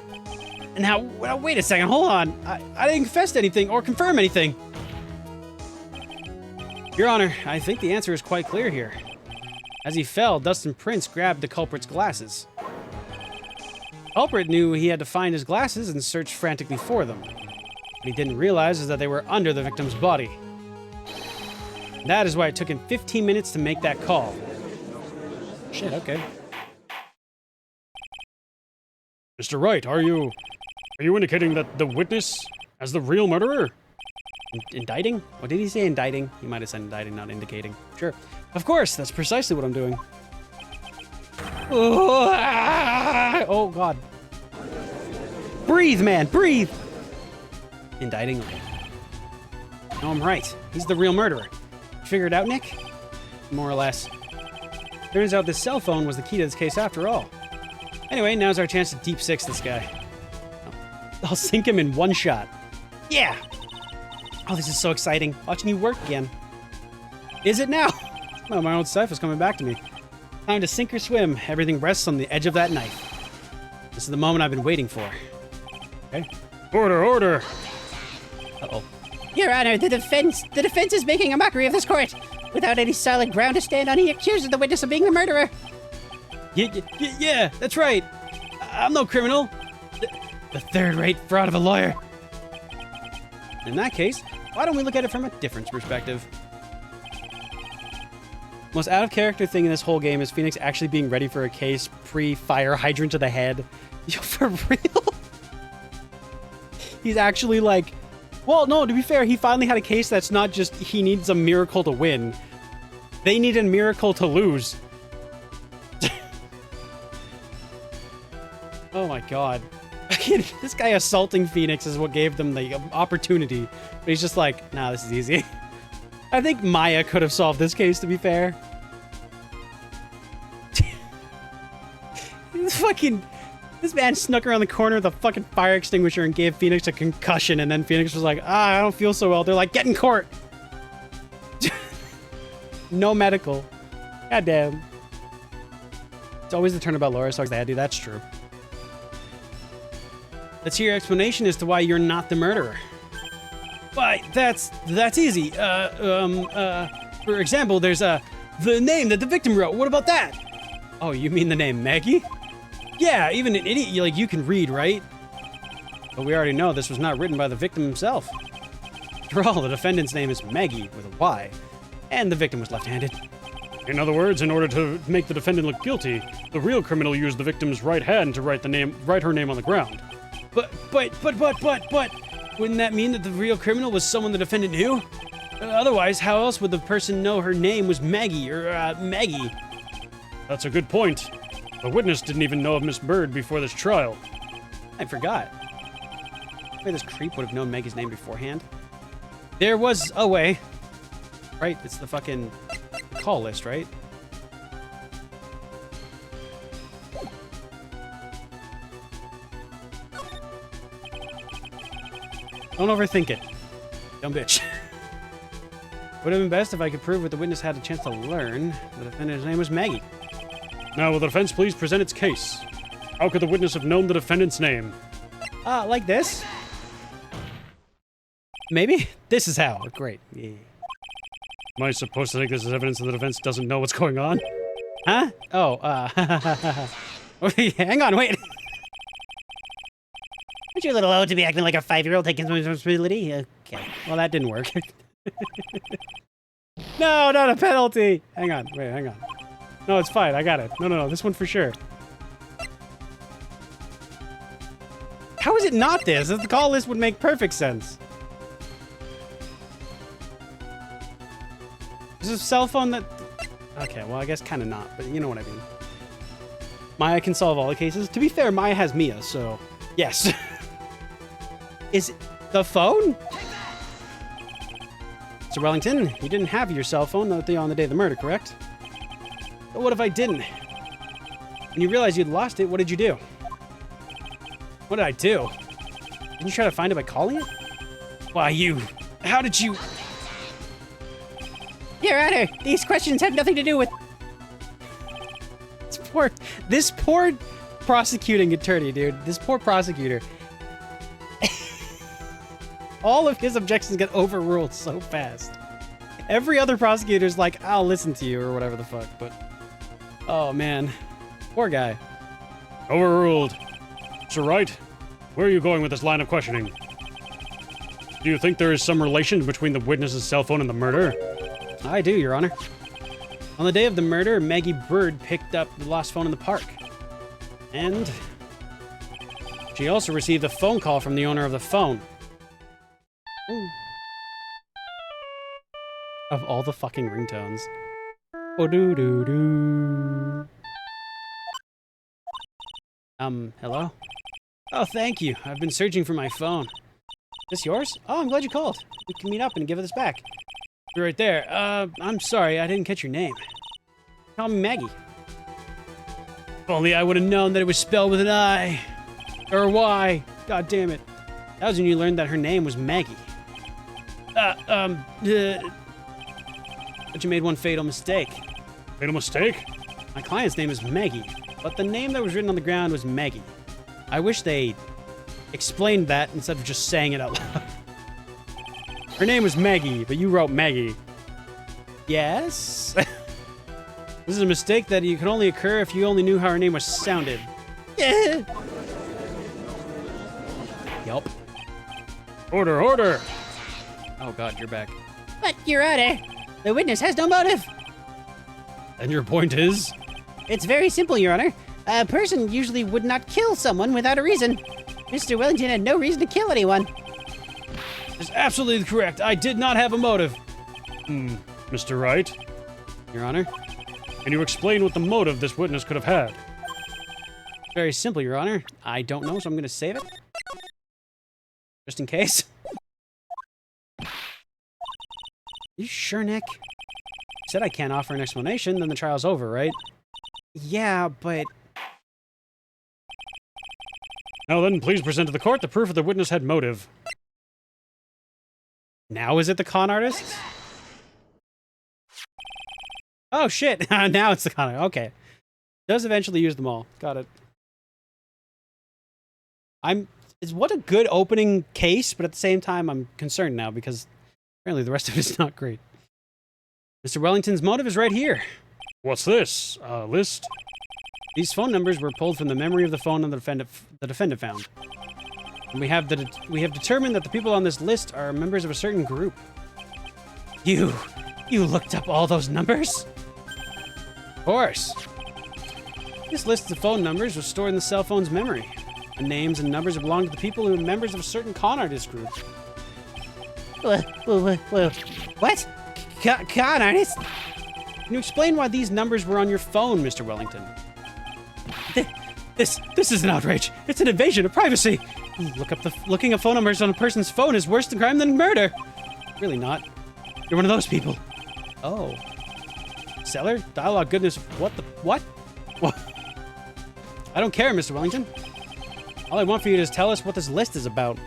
Now, wait a second, hold on. I didn't confess to anything or confirm anything. Your Honor, I think the answer is quite clear here. As he fell, Dustin Prince grabbed the culprit's glasses. The culprit knew he had to find his glasses and searched frantically for them. What he didn't realize is that they were under the victim's body. That is why it took him 15 minutes to make that call. Shit, okay. Mr. Wright, are you indicating that the witness as the real murderer? Indicting? What did he say? Indicting? He might have said indicting, not indicating. Sure. Of course, that's precisely what I'm doing. Oh, God. Breathe, man, breathe! Indicting? No, I'm right. He's the real murderer. Figure it out, Nick? More or less. Turns out this cell phone was the key to this case after all. Anyway, now's our chance to deep six this guy. I'll sink him in one shot. Yeah! Oh, this is so exciting. Watching you work again. Is it now? Oh, my old stuff is coming back to me. Time to sink or swim. Everything rests on the edge of that knife. This is the moment I've been waiting for. Okay. Order! Uh-oh. Your Honor, the defense is making a mockery of this court. Without any solid ground to stand on, he accuses the witness of being the murderer. Yeah, that's right. I'm no criminal. The third-rate fraud of a lawyer. In that case, why don't we look at it from a different perspective? Most out-of-character thing in this whole game is Phoenix actually being ready for a case pre-fire hydrant to the head. Yo, for real? He's actually like... Well, no, to be fair, he finally had a case that's not just he needs a miracle to win. They need a miracle to lose. Oh my god. This guy assaulting Phoenix is what gave them the opportunity. But he's just like, nah, this is easy. I think Maya could have solved this case, to be fair. This man snuck around the corner with a fucking fire extinguisher and gave Phoenix a concussion, and then Phoenix was like, I don't feel so well. They're like, get in court! No medical. Goddamn. It's always the turnabout Laura talks they do. That's true. Let's hear your explanation as to why you're not the murderer. Why, that's easy. For example, there's the name that the victim wrote. What about that? Oh, you mean the name Maggie? Yeah, even an idiot like you can read, right? But we already know this was not written by the victim himself. After all, the defendant's name is Maggie with a Y, and the victim was left-handed. In other words, in order to make the defendant look guilty, the real criminal used the victim's right hand to write her name on the ground. But, wouldn't that mean that the real criminal was someone the defendant knew? Otherwise, how else would the person know her name was Maggie, or, Maggie? That's a good point. The witness didn't even know of Miss Bird before this trial. I forgot. Maybe this creep would have known Maggie's name beforehand. There was a way. Right, it's the fucking call list, right? Don't overthink it. Dumb bitch. Would have been best if I could prove what the witness had a chance to learn. The defendant's name was Maggie. Now, will the defense please present its case? How could the witness have known the defendant's name? Like this? Maybe? This is how. Great. Yeah. Am I supposed to take this as evidence that the defense doesn't know what's going on? Huh? Oh, hang on, wait. Aren't you a little old to be acting like a 5-year-old taking some responsibility? Okay. Well, that didn't work. No, not a penalty. Hang on, wait, hang on. No, it's fine, I got it. No, this one for sure. How is it not this? The call list would make perfect sense. Is this a cell phone that... Okay, well, I guess kind of not, but you know what I mean. Maya can solve all the cases. To be fair, Maya has Mia, so... Yes. Is it the phone? Mr. Wellington, you didn't have your cell phone on the day of the murder, correct? But what if I didn't? When you realized you'd lost it, what did you do? What did I do? Didn't you try to find it by calling it? Why, you... How did you... Your Honor, these questions have nothing to do with... This poor prosecuting attorney, dude. This poor prosecutor. All of his objections get overruled so fast. Every other prosecutor's like, I'll listen to you, or whatever the fuck, but... Oh, man. Poor guy. Overruled. Mr. Wright, where are you going with this line of questioning? Do you think there is some relation between the witness's cell phone and the murder? I do, Your Honor. On the day of the murder, Maggie Bird picked up the lost phone in the park. And she also received a phone call from the owner of the phone. Ooh. Of all the fucking ringtones. Oh-doo-doo-doo. Hello? Oh, thank you. I've been searching for my phone. This yours? Oh, I'm glad you called. We can meet up and give this back. You're right there. I'm sorry, I didn't catch your name. Call me Maggie. If only I would have known that it was spelled with an I. Or a Y. God damn it. That was when you learned that her name was Maggie. But you made one fatal mistake. Fatal mistake? My client's name is Maggie, but the name that was written on the ground was Maggie. I wish they explained that instead of just saying it out loud. Her name was Maggie, but you wrote Maggie. Yes? This is a mistake that can only occur if you only knew how her name was sounded. Yup. Order, order! Oh god, you're back. But, Your Honor, the witness has no motive. And your point is? It's very simple, Your Honor. A person usually would not kill someone without a reason. Mr. Wellington had no reason to kill anyone. That's absolutely correct. I did not have a motive. Mr. Wright? Your Honor? Can you explain what the motive this witness could have had? Very simple, Your Honor. I don't know, so I'm going to save it. Just in case. You sure, Nick? You said I can't offer an explanation, then the trial's over, right? Yeah, but... Now then, please present to the court the proof that the witness had motive. Now is it the con artist? Oh, shit. Now it's the con artist. Okay. Does eventually use them all. Got it. What a good opening case, but at the same time, I'm concerned now because apparently the rest of it is not great. Mr. Wellington's motive is right here. What's this? A list? These phone numbers were pulled from the memory of the phone the defendant found. And we have determined that the people on this list are members of a certain group. You looked up all those numbers? Of course. This list of phone numbers was stored in the cell phone's memory. The names and numbers belong to the people who are members of a certain con artist group. What? Con artist? Can you explain why these numbers were on your phone, Mr. Wellington? This is an outrage. It's an invasion of privacy. Looking up phone numbers on a person's phone is worse than crime than murder. Really not. You're one of those people. Oh. Seller? Dialogue goodness. What? What? I don't care, Mr. Wellington. All I want for you to tell us what this list is about.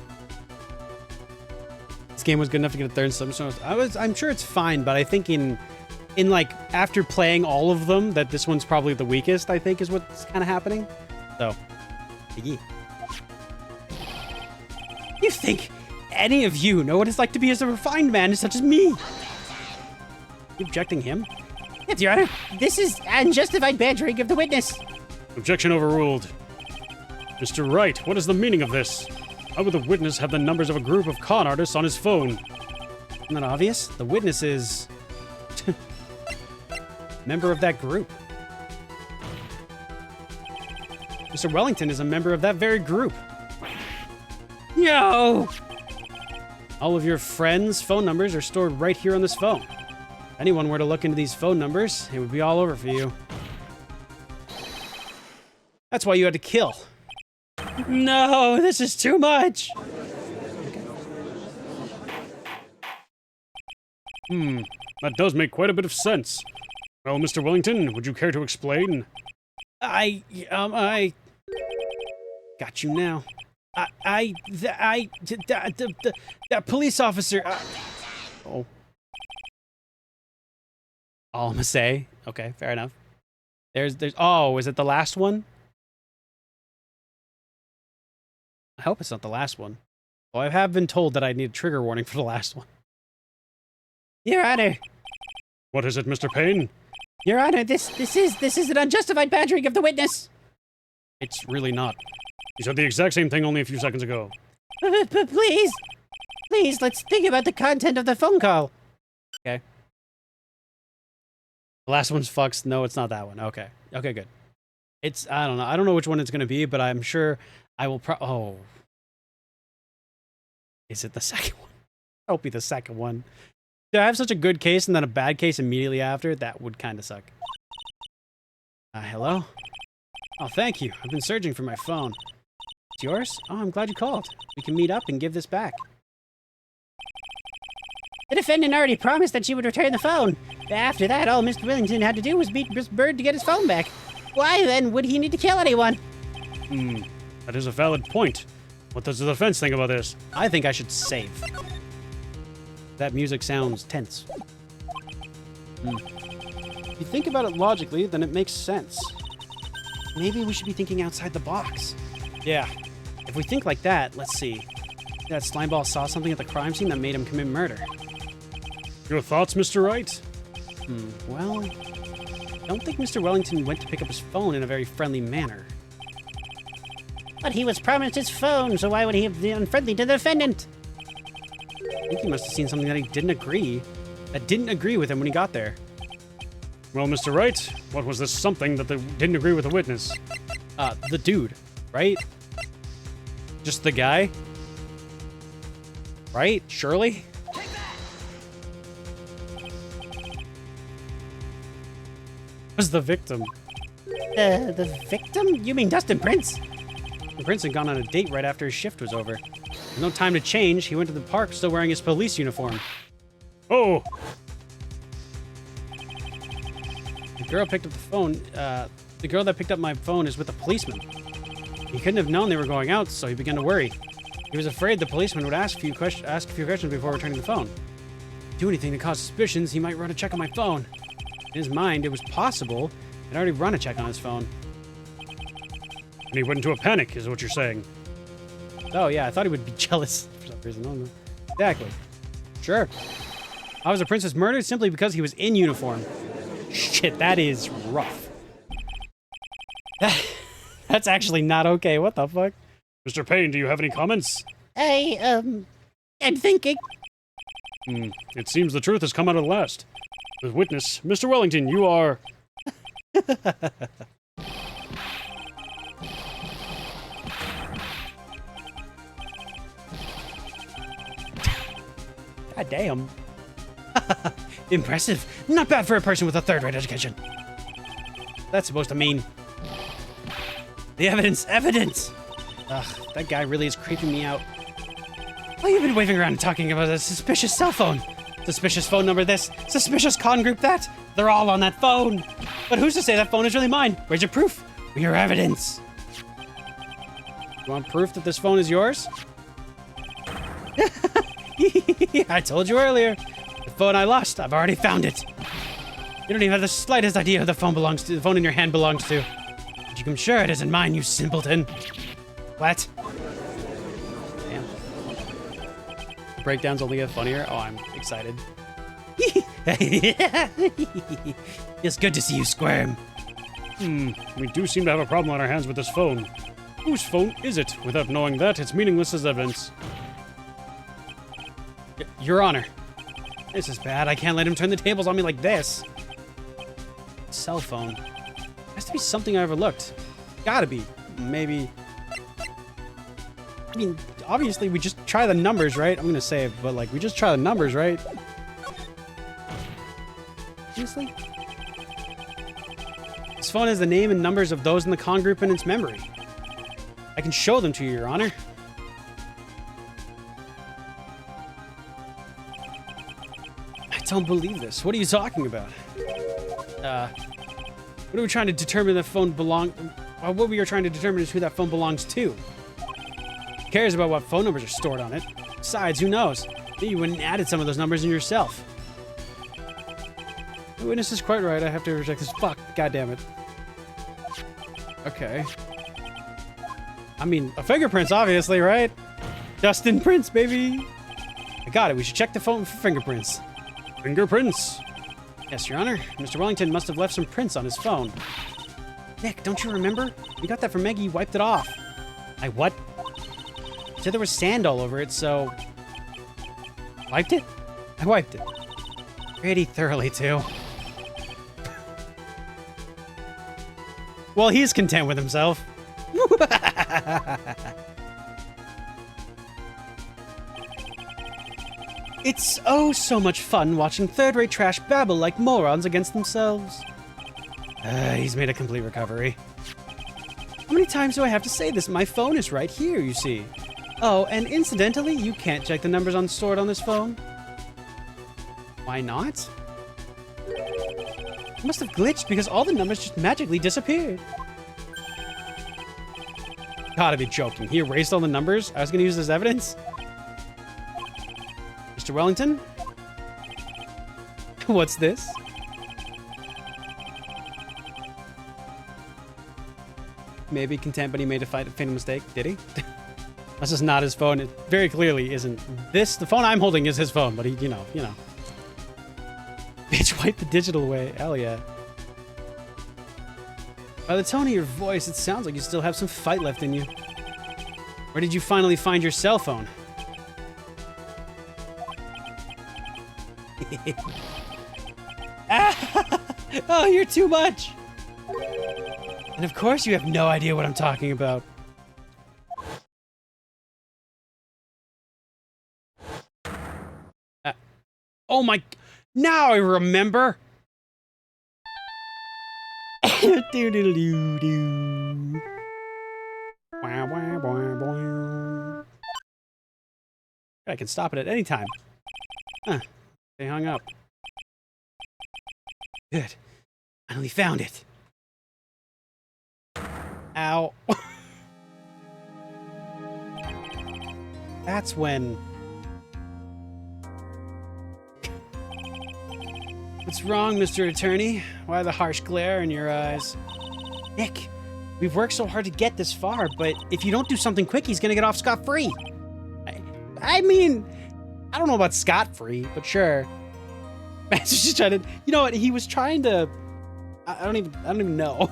This game was good enough to get a third submission. I'm sure it's fine, but I think in like after playing all of them, that this one's probably the weakest, I think is what's kind of happening. So, yeah. You think any of you know what it's like to be as a refined man such as me? You objecting him? Yes, Your Honor. This is unjustified badgering of the witness. Objection overruled. Mr. Wright, what is the meaning of this? How would the witness have the numbers of a group of con artists on his phone? Isn't that obvious? The witness is member of that group. Mr. Wellington is a member of that very group. No! All of your friends' phone numbers are stored right here on this phone. If anyone were to look into these phone numbers, it would be all over for you. That's why you had to kill. No, this is too much. That does make quite a bit of sense. Well, Mr. Wellington, would you care to explain? I got you now. The police officer. Oh. All I'm gonna say. Okay, fair enough. There's. Oh, is it the last one? I hope it's not the last one. Well, I have been told that I need a trigger warning for the last one. Your Honor. What is it, Mr. Payne? Your Honor, this is an unjustified badgering of the witness. It's really not. You said the exact same thing only a few seconds ago. But please, let's think about the content of the phone call. Okay. The last one's fucks. No, it's not that one. Okay. Okay, good. It's, I don't know. I don't know which one it's going to be, but I'm sure I will oh. Is it the second one? I hope it's the second one. Did I have such a good case and then a bad case immediately after? That would kind of suck. Hello? Oh, thank you. I've been searching for my phone. It's yours? Oh, I'm glad you called. We can meet up and give this back. The defendant already promised that she would return the phone. After that, all Mr. Wellington had to do was beat Miss Bird to get his phone back. Why, then, would he need to kill anyone? That is a valid point. What does the defense think about this? I think I should save. That music sounds tense. If you think about it logically, then it makes sense. Maybe we should be thinking outside the box. Yeah. If we think like that, let's see. That slimeball saw something at the crime scene that made him commit murder. Your thoughts, Mr. Wright? Well, I don't think Mr. Wellington went to pick up his phone in a very friendly manner. But he was promised his phone, so why would he be unfriendly to the defendant? I think he must have seen something that didn't agree with him when he got there. Well, Mr. Wright, what was this something that didn't agree with the witness? The dude, right? Just the guy? Right? Surely? Was the victim. The victim? You mean Dustin Prince? Prince had gone on a date right after his shift was over. With no time to change, he went to the park still wearing his police uniform. Oh! The girl picked up the phone. The girl that picked up my phone is with a policeman. He couldn't have known they were going out, so he began to worry. He was afraid the policeman would ask a few questions before returning the phone. Do anything to cause suspicions, he might run a check on my phone. In his mind, it was possible he'd already run a check on his phone. And he went into a panic, is what you're saying. Oh, yeah, I thought he would be jealous for some reason. I don't know. Exactly. Sure. Officer Prince was murdered simply because he was in uniform. Shit, that is rough. That's actually not okay. What the fuck? Mr. Payne, do you have any comments? I'm thinking. It seems the truth has come out at last. The witness, Mr. Wellington, you are... God damn. Impressive. Not bad for a person with a third-rate education. That's supposed to mean. The evidence! Evidence! Ugh, that guy really is creeping me out. Why have you been waving around and talking about a suspicious cell phone? Suspicious phone number this, suspicious con group that. They're all on that phone. But who's to say that phone is really mine? Where's your proof? Where's your evidence? You want proof that this phone is yours? I told you earlier. The phone I lost, I've already found it. You don't even have the slightest idea who the phone belongs to. The phone in your hand belongs to. But you can sure it isn't mine, you simpleton. What? Damn. The breakdowns only get funnier. Oh, I'm excited. It's good to see you squirm. We do seem to have a problem on our hands with this phone. Whose phone is it? Without knowing that, it's meaningless as evidence. Your Honor. This is bad. I can't let him turn the tables on me like this. Cell phone. Has to be something I overlooked. Gotta be. Maybe. I mean, obviously, we just try the numbers, right? I'm gonna say it, but like, we just try the numbers, right? Seriously? This phone has the name and numbers of those in the con group in its memory. I can show them to you, Your Honor. I don't believe this. What are you talking about? What are we trying to determine that phone what we are trying to determine is who that phone belongs to. Who cares about what phone numbers are stored on it? Besides, who knows? Maybe you wouldn't added some of those numbers in yourself. The witness is quite right. I have to reject this. Fuck. God damn it. Okay. I mean, a fingerprints, obviously, right? Justin Prince, baby. I got it. We should check the phone for fingerprints. Fingerprints? Yes, Your Honor. Mr. Wellington must have left some prints on his phone. Nick, don't you remember? We got that from Maggie. You wiped it off. I what? You said there was sand all over it, so... Wiped it? I wiped it. Pretty thoroughly, too. Well, he's content with himself. It's oh so much fun watching third-rate trash babble like morons against themselves. He's made a complete recovery. How many times do I have to say this? My phone is right here, you see. Oh, and incidentally, you can't check the numbers stored on this phone. Why not? It must have glitched because all the numbers just magically disappeared. Gotta be joking. He erased all the numbers? I was gonna use this as evidence? Mr. Wellington? What's this? Maybe content, but he made a fatal mistake. Did he? This is not his phone. It very clearly isn't. This, the phone I'm holding is his phone, but he, you know. Bitch, wipe the digital away. Hell yeah. By the tone of your voice, it sounds like you still have some fight left in you. Where did you finally find your cell phone? Oh, you're too much. And of course you have no idea what I'm talking about. Oh my... Now I remember! Do-do-do-do-do. Wah, wah, wah, wah. I can stop it at any time. Huh. They hung up. Good. Finally found it. Ow. That's when... What's wrong, Mr. Attorney? Why the harsh glare in your eyes? Nick, we've worked so hard to get this far, but if you don't do something quick, he's gonna get off scot-free. I mean, I don't know about scot-free, but sure. Master's just trying to, you know what? He was trying to, I don't even know.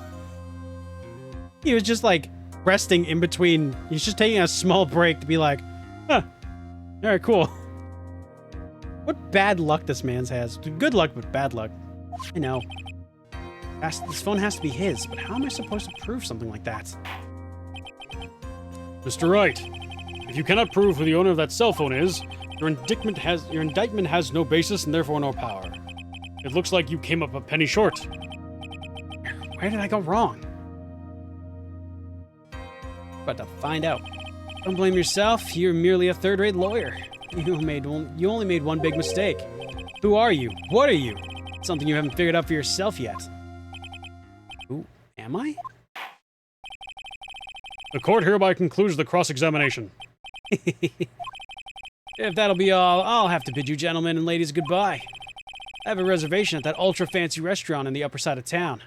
He was just like resting in between. He's just taking a small break to be like, huh, all right, cool. What bad luck this man's has. Good luck, but bad luck. I know. This phone has to be his, but how am I supposed to prove something like that? Mr. Wright, if you cannot prove who the owner of that cell phone is, your indictment has no basis and therefore no power. It looks like you came up a penny short. Where did I go wrong? About to find out. Don't blame yourself. You're merely a third-rate lawyer. You only made one big mistake. Who are you? What are you? It's something you haven't figured out for yourself yet. Who am I? The court hereby concludes the cross-examination. If that'll be all, I'll have to bid you gentlemen and ladies goodbye. I have a reservation at that ultra-fancy restaurant in the upper side of town.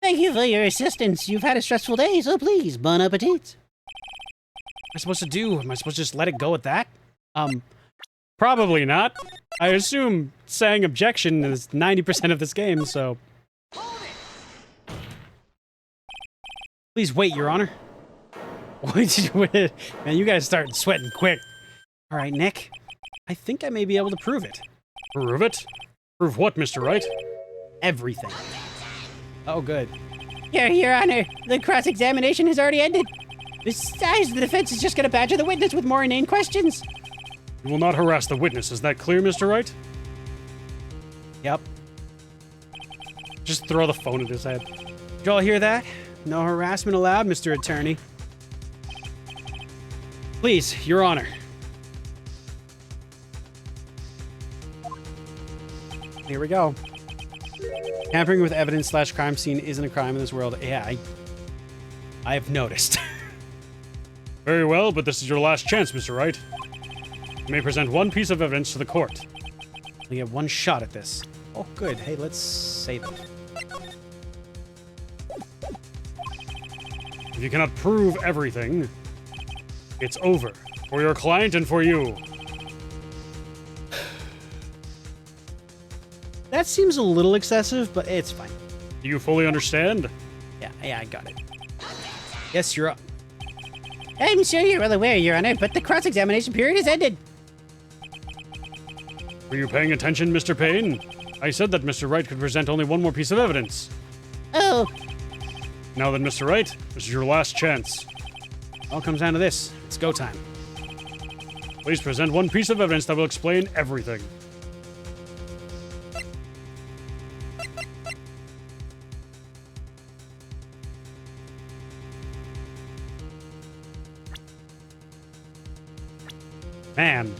Thank you for your assistance. You've had a stressful day, so please, bon appetit. What am I supposed to do? Am I supposed to just let it go at that? Probably not. I assume saying objection is 90% of this game, so... Please wait, Your Honor. Man, you guys started sweating quick. All right, Nick. I think I may be able to prove it. Prove it? Prove what, Mr. Wright? Everything. Oh, good. Your Honor, the cross-examination has already ended. Besides, the defense is just going to badger the witness with more inane questions. You will not harass the witness. Is that clear, Mr. Wright? Yep. Just throw the phone at his head. Did you all hear that? No harassment allowed, Mr. Attorney. Please, Your Honor. Here we go. Tampering with evidence / crime scene isn't a crime in this world. Yeah, I have noticed. Very well, but this is your last chance, Mr. Wright. You may present one piece of evidence to the court. We get one shot at this. Oh, good. Hey, let's save it. If you cannot prove everything, it's over. For your client and for you. That seems a little excessive, but it's fine. Do you fully understand? Yeah, I got it. Yes, you're up. I'm sure you're well aware, Your Honor, but the cross-examination period has ended. Were you paying attention, Mr. Payne? I said that Mr. Wright could present only one more piece of evidence. Oh. Now then, Mr. Wright, this is your last chance. All comes down to this. It's go time. Please present one piece of evidence that will explain everything. Man.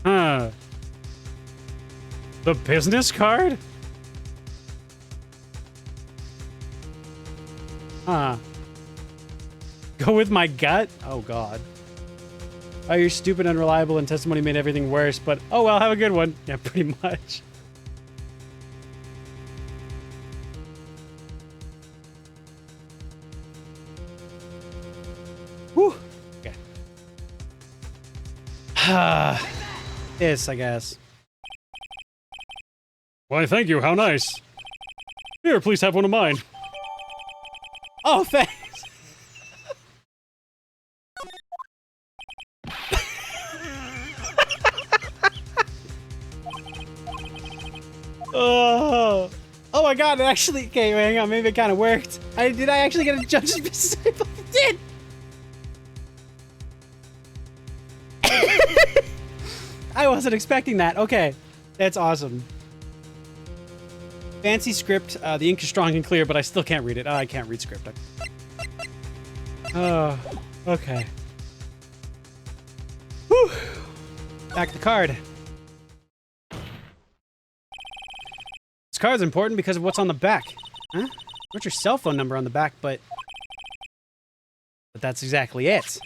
Huh. The business card? Huh. Go with my gut? Oh, God. Oh, you're stupid, unreliable, and testimony made everything worse, but oh well, have a good one. Yeah, pretty much. Whew. Okay. This, I guess. Why, thank you. How nice. Here, please have one of mine. Oh, thanks. Oh my God! It actually. Okay, hang on. Maybe it kind of worked. Did I actually get a judge's business? I did. I wasn't expecting that. Okay, that's awesome. Fancy script. The ink is strong and clear, but I still can't read it. I can't read script. Oh, okay. Whew. Back the card. This card's important because of what's on the back. Huh? What's your cell phone number on the back, but that's exactly it.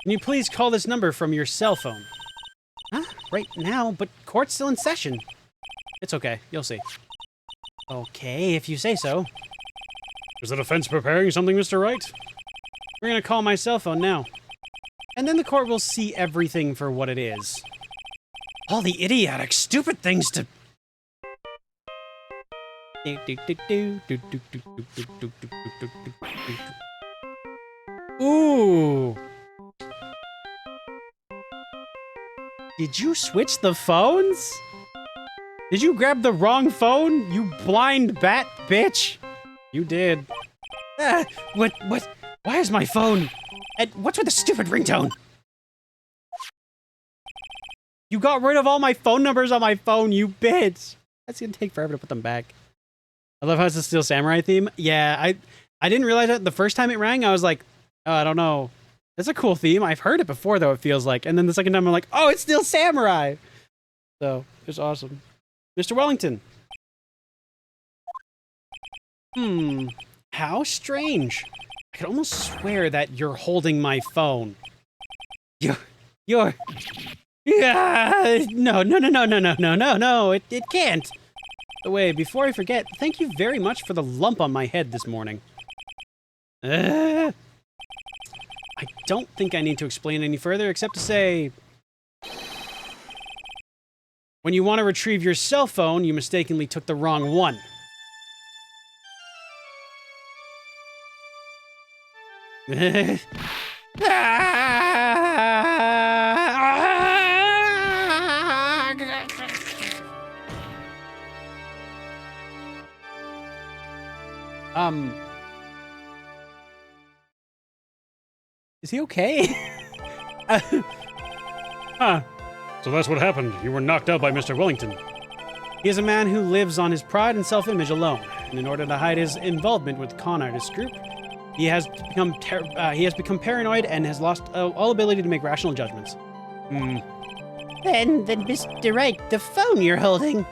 Can you please call this number from your cell phone? Huh? Right now, but court's still in session. It's okay. You'll see. Okay, if you say so. Is the defense preparing something, Mr. Wright? We're gonna call my cell phone now. And then the court will see everything for what it is. All the idiotic, stupid things to... Ooh. Did you switch the phones? Did you grab the wrong phone, you blind bat bitch? You did. What? Why is my phone? And what's with the stupid ringtone? You got rid of all my phone numbers on my phone, you bitch. That's gonna take forever to put them back. I love how it's a Steel Samurai theme. Yeah, I didn't realize that the first time it rang. I was like, oh, I don't know. It's a cool theme. I've heard it before, though, it feels like. And then the second time, I'm like, oh, it's Steel Samurai. So, it's awesome. Mr. Wellington. How strange. I could almost swear that you're holding my phone. You're... Yeah, no, it can't. Wait, before I forget, thank you very much for the lump on my head this morning. I don't think I need to explain any further, except to say... When you want to retrieve your cell phone, you mistakenly took the wrong one. Is he okay? Huh. So that's what happened. You were knocked out by Mr. Wellington. He is a man who lives on his pride and self-image alone, and in order to hide his involvement with the con artist group, he has become paranoid and has lost all ability to make rational judgments. Then Mr. Wright, the phone you're holding.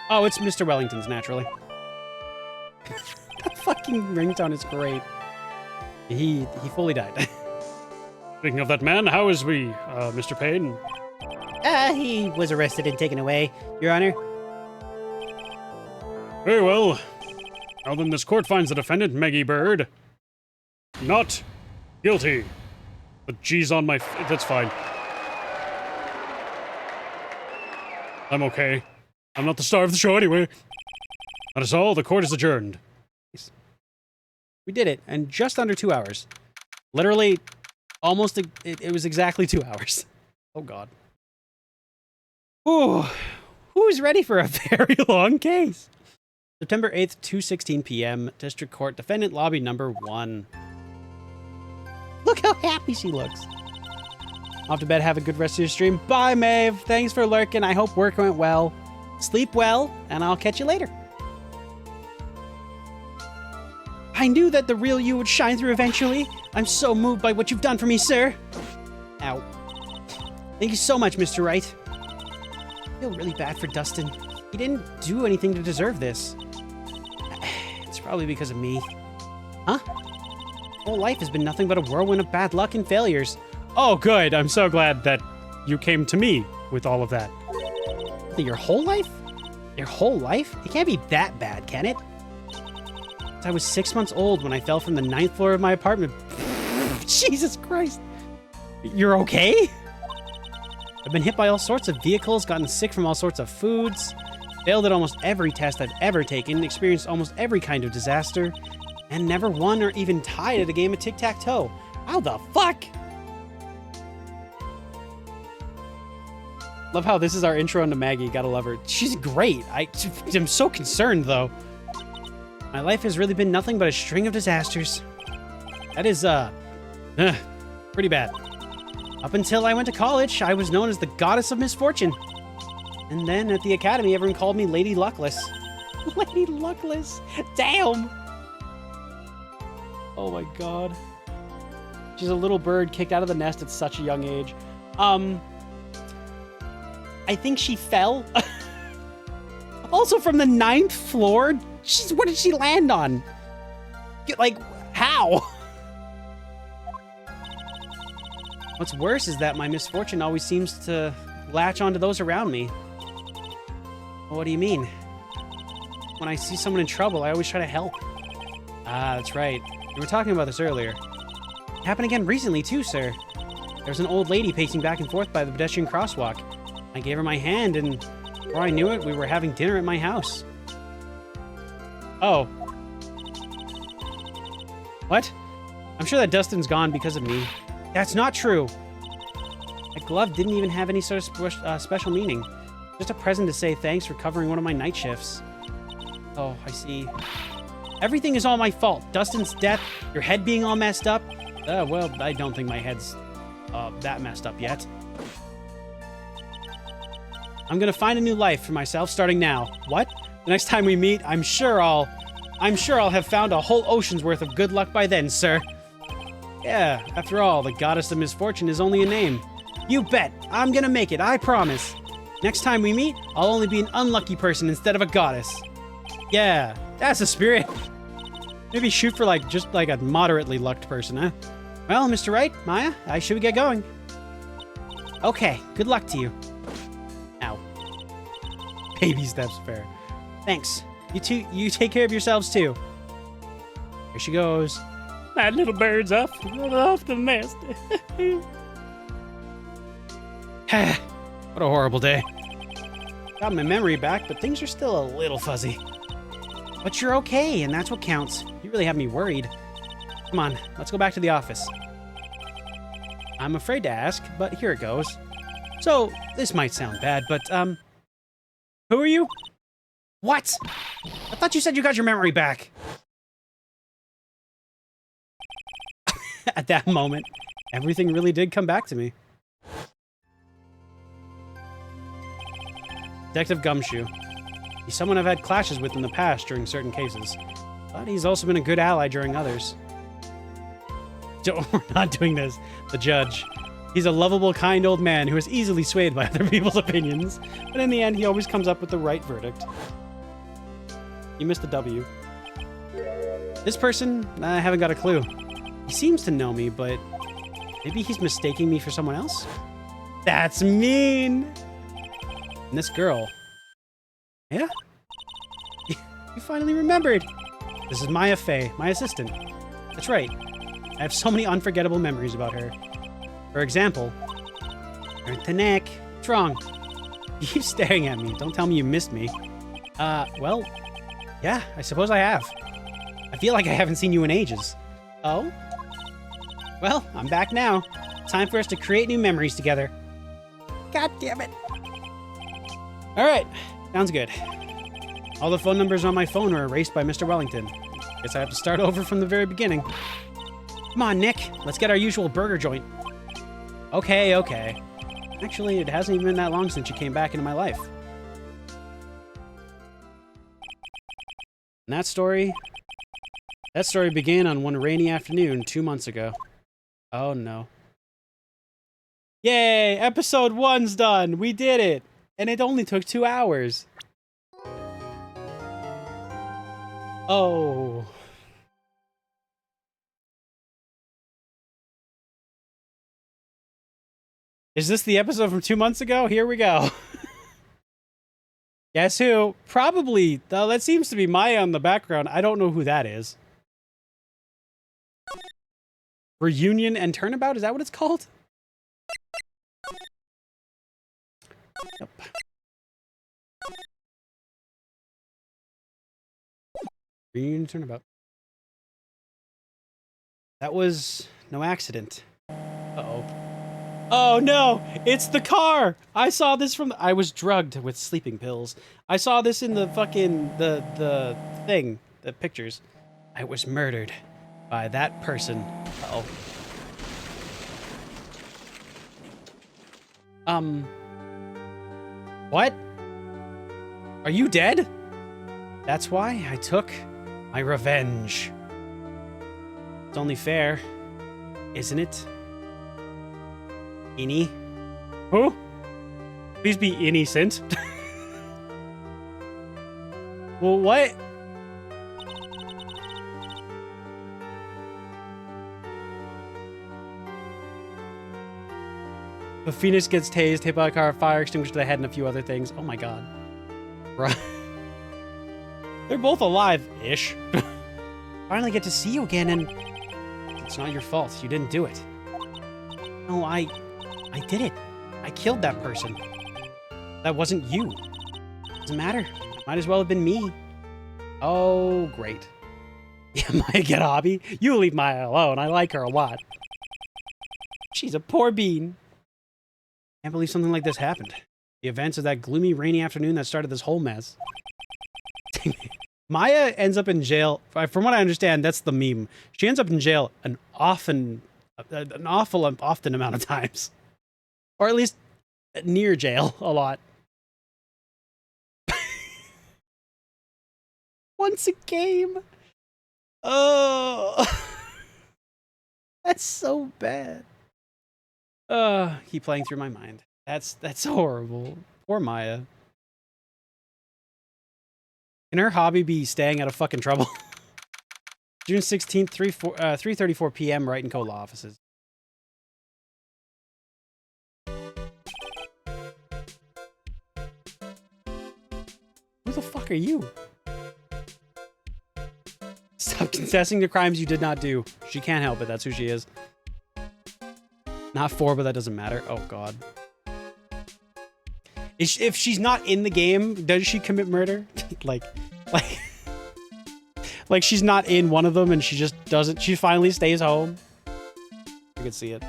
Oh, it's Mr. Wellington's, naturally. That fucking ringtone is great. He fully died. Speaking of that man, how is Mr. Payne? He was arrested and taken away, Your Honor. Very well. Now then, this court finds the defendant, Maggie Bird, not guilty. But geez on my... that's fine. I'm okay. I'm not the star of the show anyway. That is all. The court is adjourned. We did it in just under 2 hours. Literally, almost, it was exactly 2 hours. Oh, God. Ooh, who's ready for a very long case? September 8th, 2:16 p.m., District Court, Defendant Lobby number 1. Look how happy she looks. Off to bed, have a good rest of your stream. Bye, Maeve. Thanks for lurking. I hope work went well. Sleep well, and I'll catch you later. I knew that the real you would shine through eventually. I'm so moved by what you've done for me, sir. Ow. Thank you so much, Mr. Wright. I feel really bad for Dustin. He didn't do anything to deserve this. It's probably because of me. Huh? Whole life has been nothing but a whirlwind of bad luck and failures. Oh, good. I'm so glad that you came to me with all of that. Your whole life? Your whole life? It can't be that bad, can it? I was 6 months old when I fell from the 9th floor of my apartment. Jesus Christ. You're okay? I've been hit by all sorts of vehicles, gotten sick from all sorts of foods, failed at almost every test I've ever taken, experienced almost every kind of disaster, and never won or even tied at a game of tic-tac-toe. How the fuck? Love how this is our intro into Maggie. Gotta love her. She's great. I'm so concerned, though. My life has really been nothing but a string of disasters. That is, pretty bad. Up until I went to college, I was known as the Goddess of Misfortune. And then at the academy, everyone called me Lady Luckless. Lady Luckless. Damn! Oh my god. She's a little bird kicked out of the nest at such a young age. I think she fell. Also from the 9th floor? What did she land on? Like, how? What's worse is that my misfortune always seems to latch onto those around me. What do you mean? When I see someone in trouble, I always try to help. Ah, that's right. We were talking about this earlier. It happened again recently, too, sir. There was an old lady pacing back and forth by the pedestrian crosswalk. I gave her my hand, and before I knew it, we were having dinner at my house. Oh. What? I'm sure that Dustin's gone because of me. That's not true. That glove didn't even have any sort of special meaning. Just a present to say thanks for covering one of my night shifts. Oh, I see. Everything is all my fault. Dustin's death, your head being all messed up. Well, I don't think my head's that messed up yet. I'm gonna find a new life for myself starting now. What? The next time we meet, I'm sure I'll have found a whole ocean's worth of good luck by then, sir. Yeah, after all, the goddess of misfortune is only a name. You bet. I'm gonna make it, I promise. Next time we meet, I'll only be an unlucky person instead of a goddess. Yeah, that's the spirit. Maybe shoot for just a moderately lucked person, huh? Well, Mr. Wright, Maya, should we get going? Okay, good luck to you. Ow. Baby steps, fair. Thanks. You take care of yourselves too. Here she goes. That little bird's off the nest. What a horrible day. Got my memory back, but things are still a little fuzzy. But you're okay, and that's what counts. You really have me worried. Come on, let's go back to the office. I'm afraid to ask, but here it goes. So, this might sound bad, but, who are you? What? I thought you said you got your memory back. At that moment, everything really did come back to me. Detective Gumshoe. He's someone I've had clashes with in the past during certain cases, but he's also been a good ally during others. We're not doing this. The judge. He's a lovable, kind old man who is easily swayed by other people's opinions, but in the end, he always comes up with the right verdict. You missed the W. This person, I haven't got a clue. He seems to know me, but maybe he's mistaking me for someone else? That's mean! And this girl. Yeah? You finally remembered! This is Maya Fey, my assistant. That's right. I have so many unforgettable memories about her. For example, hurt the neck. What's wrong? You keep staring at me. Don't tell me you missed me. Well, yeah, I suppose I have. I feel like I haven't seen you in ages. Oh? Well, I'm back now. Time for us to create new memories together. God damn it. Alright, sounds good. All the phone numbers on my phone are erased by Mr. Wellington. Guess I have to start over from the very beginning. Come on, Nick. Let's get our usual burger joint. Okay. Actually, it hasn't even been that long since you came back into my life. And that story began on one rainy afternoon 2 months ago. Oh no. Yay! Episode 1's done! We did it! And it only took 2 hours. Oh. Is this the episode from 2 months ago? Here we go. Guess who? Probably. That seems to be Maya in the background. I don't know who that is. Reunion and Turnabout? Is that what it's called? Yep. Reunion and Turnabout. That was no accident. Uh-oh. Oh no! It's the car! I saw this from I was drugged with sleeping pills. I saw this in the fucking the thing, the pictures. I was murdered by that person. Uh-oh. What? Are you dead? That's why I took my revenge. It's only fair, isn't it? Innie? Who? Please be innocent. Well, what? The Phoenix gets tased, hit by a car, fire extinguished to the head, and a few other things. Oh my god. Right. They're both alive-ish. Finally get to see you again, and it's not your fault. You didn't do it. No, I did it. I killed that person. That wasn't you. Doesn't matter. Might as well have been me. Oh, great. Yeah, Maya get a hobby? You leave Maya alone. I like her a lot. She's a poor bean. Can't believe something like this happened. The events of that gloomy, rainy afternoon that started this whole mess. Maya ends up in jail. From what I understand, that's the meme. She ends up in jail an often amount of times. Or at least near jail a lot. Once a game. Oh. That's so bad. Keep playing through my mind. That's horrible. Poor Maya. Can her hobby be staying out of fucking trouble? June 16th, 3:34 p.m. Wright & Co. law offices. Who the fuck are you? Stop confessing to crimes you did not do. She can't help it. That's who she is. Not 4, but that doesn't matter. Oh, God. If she's not in the game, does she commit murder? like she's not in one of them and she just doesn't. She finally stays home. You can see it.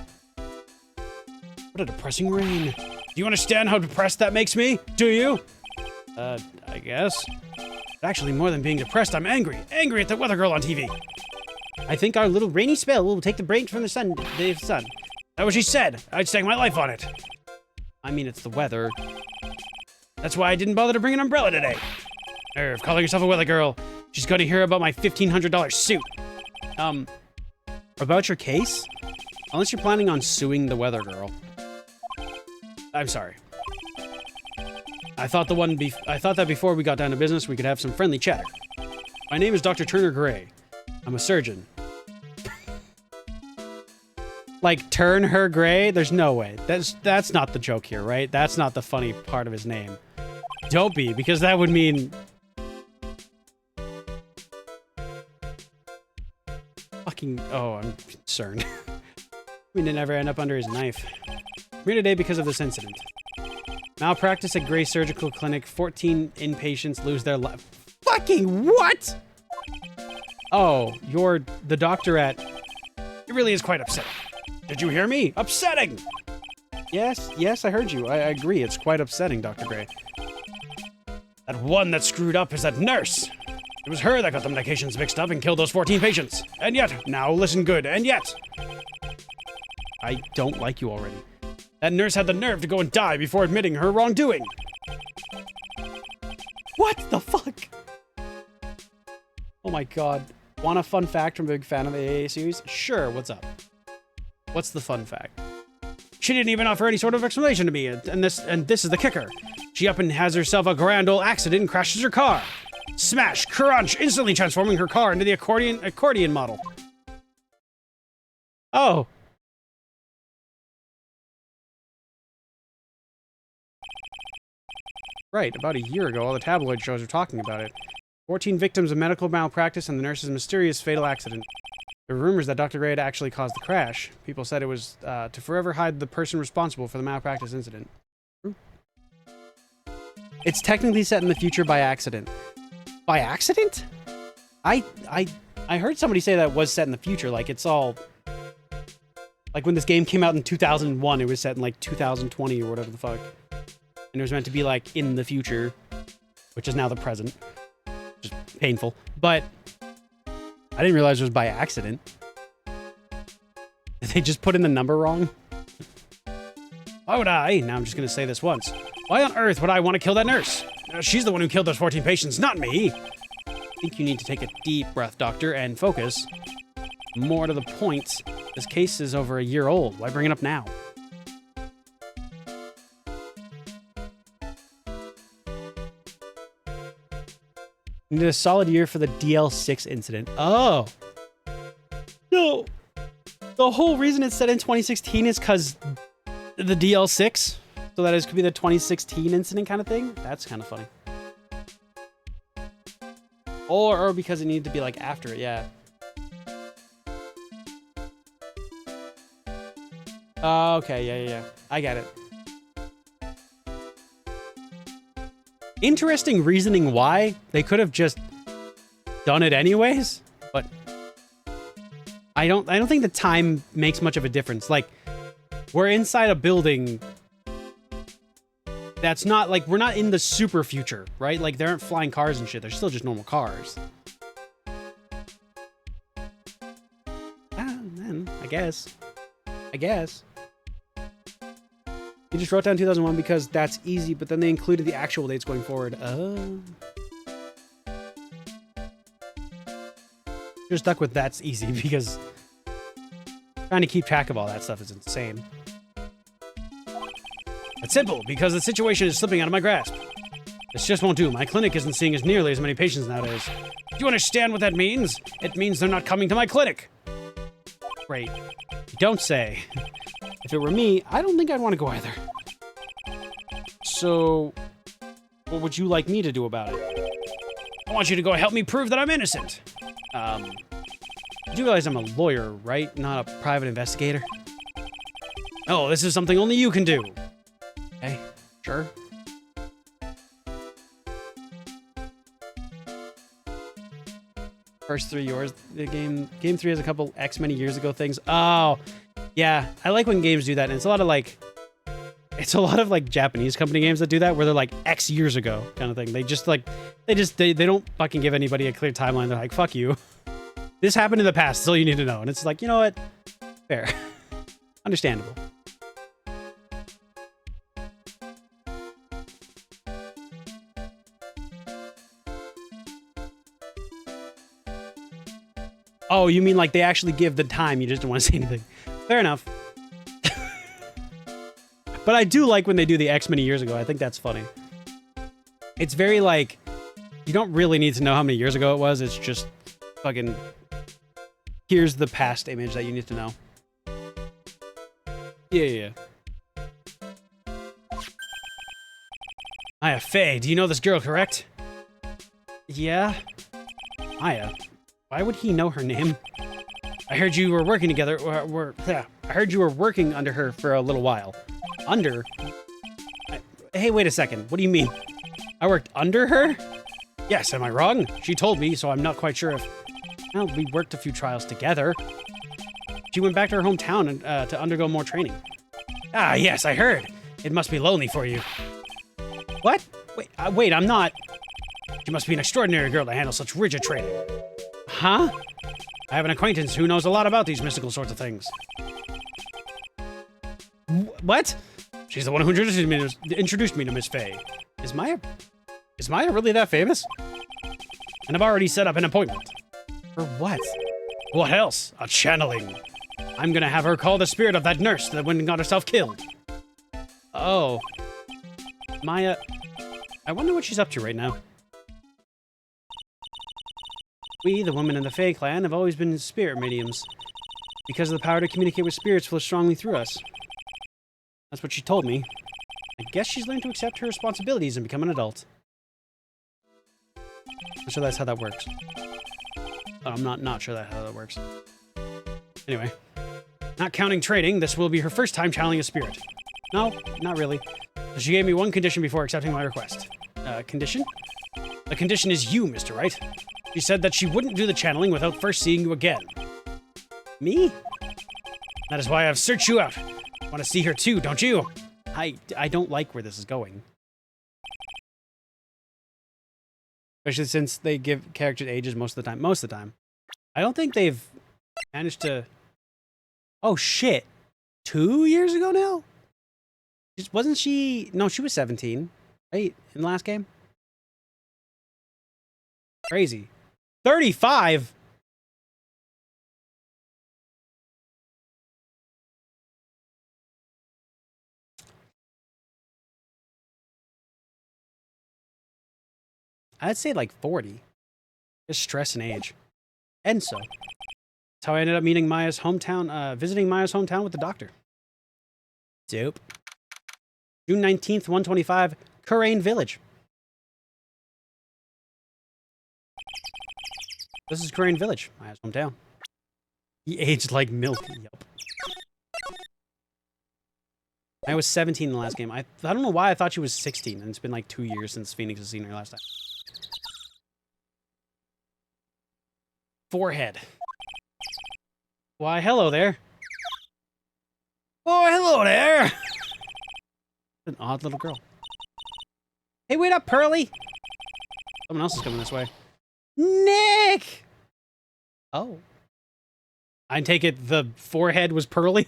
What a depressing rain. Do you understand how depressed that makes me? Do you? I guess. Actually, more than being depressed, I'm angry. Angry at the weather girl on TV. I think our little rainy spell will take the brain from the sun. That's what she said. I'd stake my life on it. I mean, it's the weather. That's why I didn't bother to bring an umbrella today. Nerve, calling yourself a weather girl. She's going to hear about my $1,500 suit. About your case? Unless you're planning on suing the weather girl. I'm sorry. I thought that before we got down to business, we could have some friendly chatter. My name is Dr. Turner Gray. I'm a surgeon. Like, turn her gray? There's no way. That's not the joke here, right? That's not the funny part of his name. Don't be, because that would mean... Fucking... Oh, I'm concerned. We didn't ever end up under his knife. I'm here today because of this incident. Malpractice at Gray Surgical Clinic. 14 inpatients lose their life. Fucking what? Oh, you're the doctor at... It really is quite upsetting. Did you hear me? Upsetting! Yes, I heard you. I agree. It's quite upsetting, Dr. Gray. That one that screwed up is that nurse. It was her that got the medications mixed up and killed those 14 patients. And yet, now listen good, and yet... I don't like you already. That nurse had the nerve to go and die before admitting her wrongdoing. What the fuck? Oh my god. Want a fun fact from a big fan of the AA series? Sure, what's up? What's the fun fact? She didn't even offer any sort of explanation to me, and this is the kicker. She up and has herself a grand old accident and crashes her car. Smash, crunch, instantly transforming her car into the accordion model. Oh. Right, about a year ago, all the tabloid shows are talking about it. 14 victims of medical malpractice and the nurse's mysterious fatal accident. There were rumors that Dr. Gray had actually caused the crash. People said it was to forever hide the person responsible for the malpractice incident. It's technically set in the future by accident. By accident? I heard somebody say that was set in the future. Like, it's all... Like, when this game came out in 2001, it was set in, like, 2020 or whatever the fuck. And it was meant to be, like, in the future, which is now the present. Which is painful. But I didn't realize it was by accident. Did they just put in the number wrong? Why would I? Now I'm just going to say this once. Why on earth would I want to kill that nurse? She's the one who killed those 14 patients, not me. I think you need to take a deep breath, doctor, and focus. More to the point, this case is over a year old. Why bring it up now? You did a solid year for the DL6 incident. Oh. No. The whole reason it's set in 2016 is because the DL6? So that could be the 2016 incident kind of thing? That's kind of funny. Or because it needed to be like after it, yeah. Okay, yeah. I get it. Interesting reasoning why. They could have just done it anyways, but I don't think the time makes much of a difference. Like, we're inside a building that's not like, we're not in the super future, right? Like, there aren't flying cars and shit. They're still just normal cars. Ah, man, I guess. You just wrote down 2001 because that's easy, but then they included the actual dates going forward. Oh. You're stuck with that's easy because trying to keep track of all that stuff is insane. It's simple because the situation is slipping out of my grasp. This just won't do. My clinic isn't seeing as nearly as many patients nowadays. Do you understand what that means? It means they're not coming to my clinic. Great. You don't say. If it were me, I don't think I'd want to go either. So, what would you like me to do about it? I want you to go help me prove that I'm innocent. You do realize I'm a lawyer, right? Not a private investigator. Oh, this is something only you can do. Okay, sure. First 3 yours. The game 3 has a couple X many years ago things. Oh, yeah. I like when games do that. And it's a lot of like Japanese company games that do that, where they're like X years ago kind of thing. They just like, they don't fucking give anybody a clear timeline. They're like, fuck you. This happened in the past. That's all you need to know. And it's like, you know what? Fair. Understandable. Oh, you mean like they actually give the time, you just don't want to say anything. Fair enough. But I do like when they do the X many years ago. I think that's funny. It's very like, you don't really need to know how many years ago it was. It's just fucking, here's the past image that you need to know. Yeah. Maya Faye, do you know this girl, correct? Yeah. Maya. Why would he know her name? I heard you were working together. I heard you were working under her for a little while. Under? Hey, wait a second. What do you mean? I worked under her? Yes, am I wrong? She told me, so I'm not quite sure if... Well, we worked a few trials together. She went back to her hometown and, to undergo more training. Ah, yes, I heard. It must be lonely for you. What? Wait, I'm not... She must be an extraordinary girl to handle such rigid training. Huh? I have an acquaintance who knows a lot about these mystical sorts of things. What? She's the one who introduced me to Miss Faye. Is Maya really that famous? And I've already set up an appointment. For what? What else? A channeling. I'm gonna have her call the spirit of that nurse that went and got herself killed. Oh. Maya... I wonder what she's up to right now. We, the women in the Fae clan, have always been spirit mediums. Because of the power to communicate with spirits flows strongly through us. That's what she told me. I guess she's learned to accept her responsibilities and become an adult. I'm sure that's how that works. I'm not sure how that works. Anyway. Not counting trading, this will be her first time channeling a spirit. No, not really. She gave me one condition before accepting my request. Condition? The condition is you, Mr. Wright. She said that she wouldn't do the channeling without first seeing you again. Me? That is why I've searched you out. Want to see her too, don't you? I don't like where this is going. Especially since they give characters ages most of the time. Most of the time. I don't think they've managed to... Oh, shit. 2 years ago now? Wasn't she... No, she was 17. Right? In the last game? Crazy. 35? I'd say like 40. Just stress and age. And so. That's how I ended up meeting Maya's hometown, visiting Maya's hometown with the doctor. Dope. June 19th, 125, Kurain Village. This is Kurain Village, Maya's hometown. He aged like milk. Yup. I was 17 in the last game. I don't know why I thought she was 16, and it's been like 2 years since Phoenix has seen her last time. Forehead. Why, hello there. Oh, hello there. An odd little girl. Hey, wait up, Pearly. Someone else is coming this way. Nick! Oh. I take it the forehead was Pearly?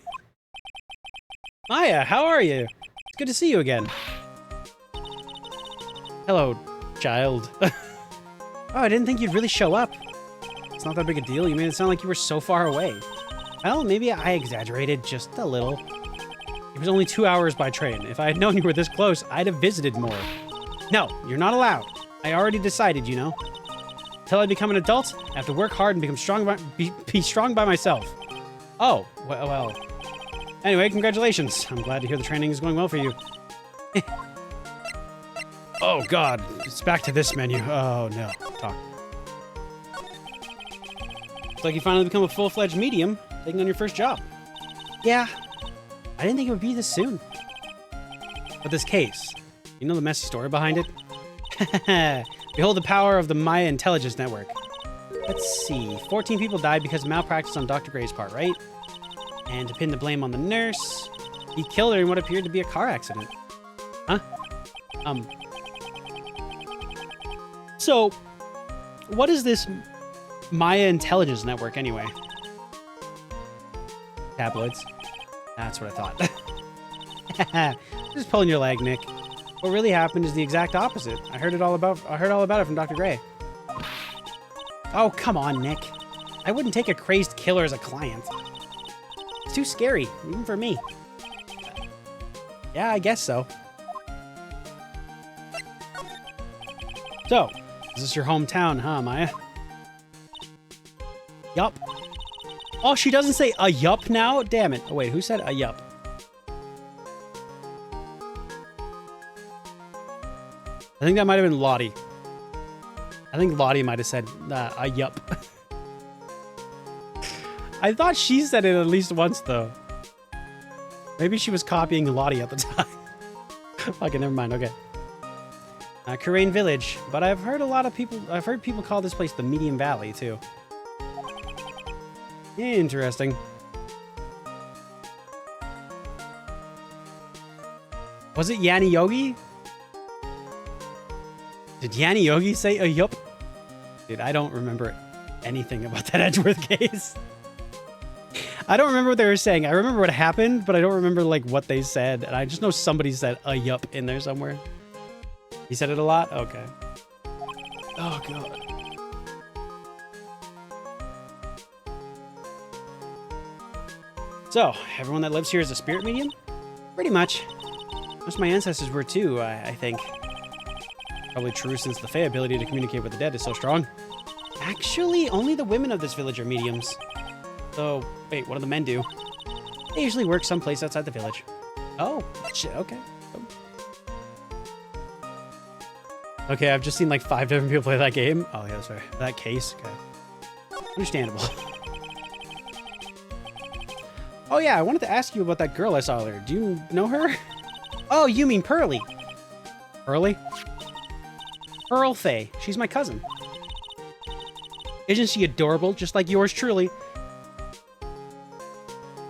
Maya, how are you? It's good to see you again. Hello, child. Oh, I didn't think you'd really show up. It's not that big a deal. You made it sound like you were so far away. Well, maybe I exaggerated just a little. It was only 2 hours by train. If I had known you were this close, I'd have visited more. No, you're not allowed. I already decided, you know. Until I become an adult, I have to work hard and become be strong by myself. Oh, well. Anyway, congratulations. I'm glad to hear the training is going well for you. Oh, God. It's back to this menu. Oh, no. Talk. Looks like you finally become a full-fledged medium, taking on your first job. Yeah. I didn't think it would be this soon. But this case, you know the messy story behind it? Behold the power of the Maya Intelligence Network. Let's see. 14 people died because of malpractice on Dr. Gray's part, right? And to pin the blame on the nurse, he killed her in what appeared to be a car accident. Huh? So, what is this Maya Intelligence Network anyway? Tabloids. That's what I thought. Just pulling your leg, Nick. What really happened is the exact opposite. I heard all about it from Dr. Gray. Oh, come on, Nick. I wouldn't take a crazed killer as a client. It's too scary, even for me. Yeah, I guess so. So, is this your hometown, huh, Maya? Yup. Oh, she doesn't say a yup now? Damn it. Oh, wait, who said a yup? I think that might have been Lottie. I think Lottie might have said a yup. I thought she said it at least once, though. Maybe she was copying Lottie at the time. Okay, never mind. Okay. Kurain Village, but I've heard people call this place the Medium Valley, too. Interesting. Was it Yanni Yogi? Did Yanni Yogi say a yup? Dude, I don't remember anything about that Edgeworth case. I don't remember what they were saying. I remember what happened, but I don't remember like what they said. And I just know somebody said a yup in there somewhere. He said it a lot? Okay. Oh, God. So, everyone that lives here is a spirit medium? Pretty much. Most of my ancestors were too, I think. Probably true since the Fae ability to communicate with the dead is so strong. Actually, only the women of this village are mediums. So, wait, what do the men do? They usually work someplace outside the village. Oh, shit, okay. Okay, I've just seen like 5 different people play that game. Oh, yeah, that's right. That case, okay. Understandable. Oh, yeah, I wanted to ask you about that girl I saw earlier. Do you know her? Oh, you mean Pearly. Pearly? Pearl Faye. She's my cousin. Isn't she adorable, just like yours truly?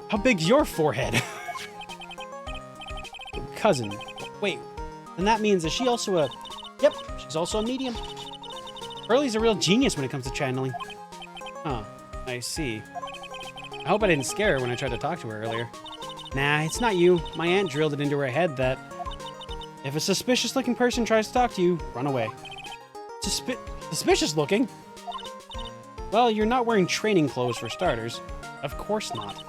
How big's your forehead? Cousin. Wait, and that means is she also a... Yep, she's also a medium. Pearly's a real genius when it comes to channeling. Huh, I see. I hope I didn't scare her when I tried to talk to her earlier. Nah, it's not you. My aunt drilled it into her head that if a suspicious-looking person tries to talk to you, run away. Suspicious-looking? Well, you're not wearing training clothes for starters. Of course not.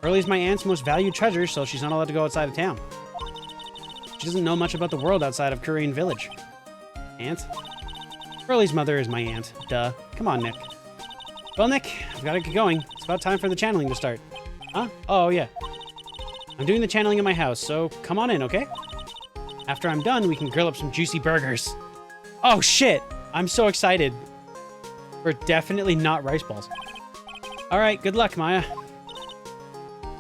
Pearly's my aunt's most valued treasure, so she's not allowed to go outside of town. She doesn't know much about the world outside of Kurain Village. Aunt? Pearly's mother is my aunt. Duh. Come on, Nick. Well, Nick, I've got to get going. It's about time for the channeling to start. Huh? Oh, yeah. I'm doing the channeling in my house, so come on in, okay? After I'm done, we can grill up some juicy burgers. Oh, shit! I'm so excited. We're definitely not rice balls. All right, good luck, Maya.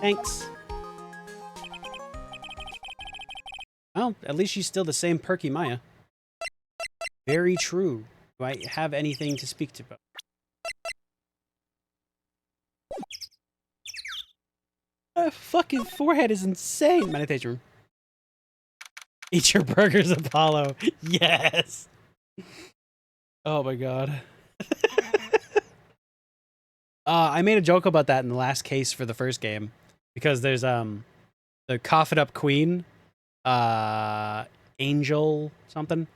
Thanks. Well, at least she's still the same perky Maya. Very true. Do I have anything to speak to about? Fucking forehead is insane. Meditation room. Eat your burgers, Apollo. Yes. Oh my god. I made a joke about that in the last case for the first game because there's the cough it up queen, Angel something.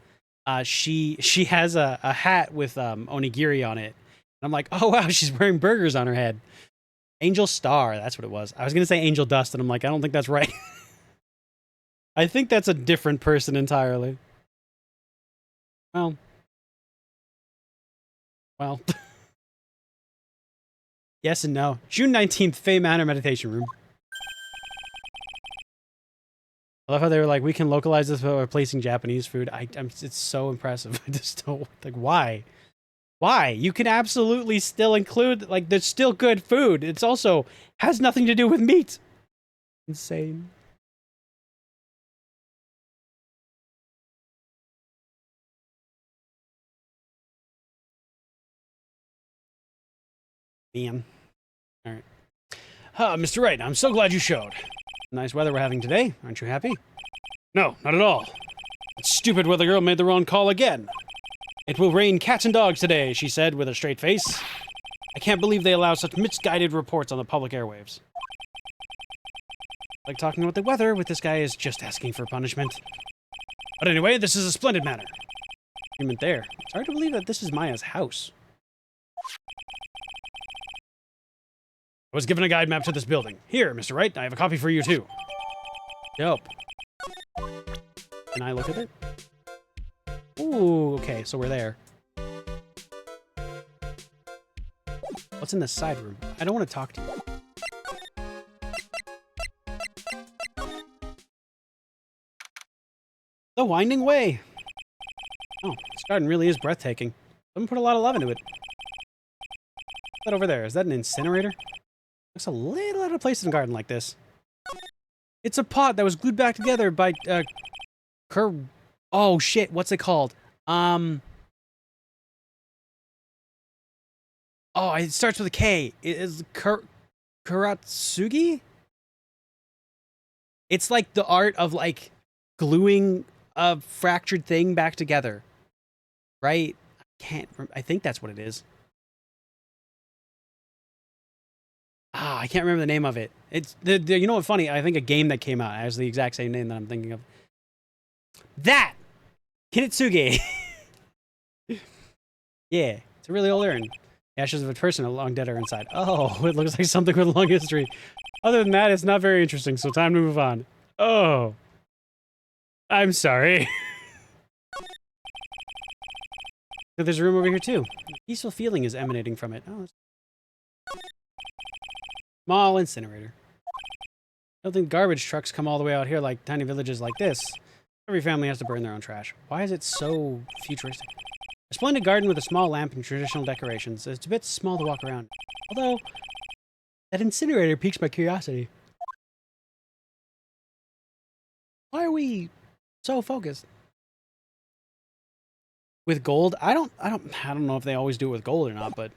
She has a hat with onigiri on it. And I'm like, oh wow, she's wearing burgers on her head. Angel Star, that's what it was. I was gonna say Angel Dust, and I'm like, I don't think that's right. I think that's a different person entirely. Well. Yes and no. June 19th, Faye Manor Meditation Room. I love how they were like, we can localize this by replacing Japanese food. It's so impressive. I just don't, like, why? Why? You can absolutely still include, like, there's still good food. It's also has nothing to do with meat. Insane. Man. All right. Mr. Wright, I'm so glad you showed. Nice weather we're having today. Aren't you happy? No, not at all. That stupid weather girl made the wrong call again. It will rain cats and dogs today, she said with a straight face. I can't believe they allow such misguided reports on the public airwaves. Like talking about the weather with this guy is just asking for punishment. But anyway, this is a splendid manor. Agreement there. It's hard to believe that this is Maya's house. I was given a guide map to this building. Here, Mr. Wright, I have a copy for you too. Dope. Can I look at it? Ooh, okay, so we're there. What's in the side room? I don't want to talk to you. The Winding Way. Oh, this garden really is breathtaking. Someone put a lot of love into it. What's that over there? Is that an incinerator? Looks a little out of place in a garden like this. It's a pot that was glued back together by, oh shit, what's it called? Oh, it starts with a K. It is Kuratsugi? It's like the art of, like, gluing a fractured thing back together. Right? I think that's what it is. I can't remember the name of it. It's you know what's funny? I think a game that came out has the exact same name that I'm thinking of. That! Kinitsugi! Yeah, it's a really old urn. The ashes of a person long dead are inside. Oh, it looks like something with a long history. Other than that, it's not very interesting, so time to move on. Oh. I'm sorry. There's a room over here, too. A peaceful feeling is emanating from it. Oh, small incinerator. I don't think garbage trucks come all the way out here like tiny villages like this. Every family has to burn their own trash. Why is it so futuristic? A splendid garden with a small lamp and traditional decorations. It's a bit small to walk around. Although, that incinerator piques my curiosity. Why are we so focused? With gold? I don't know if they always do it with gold or not, but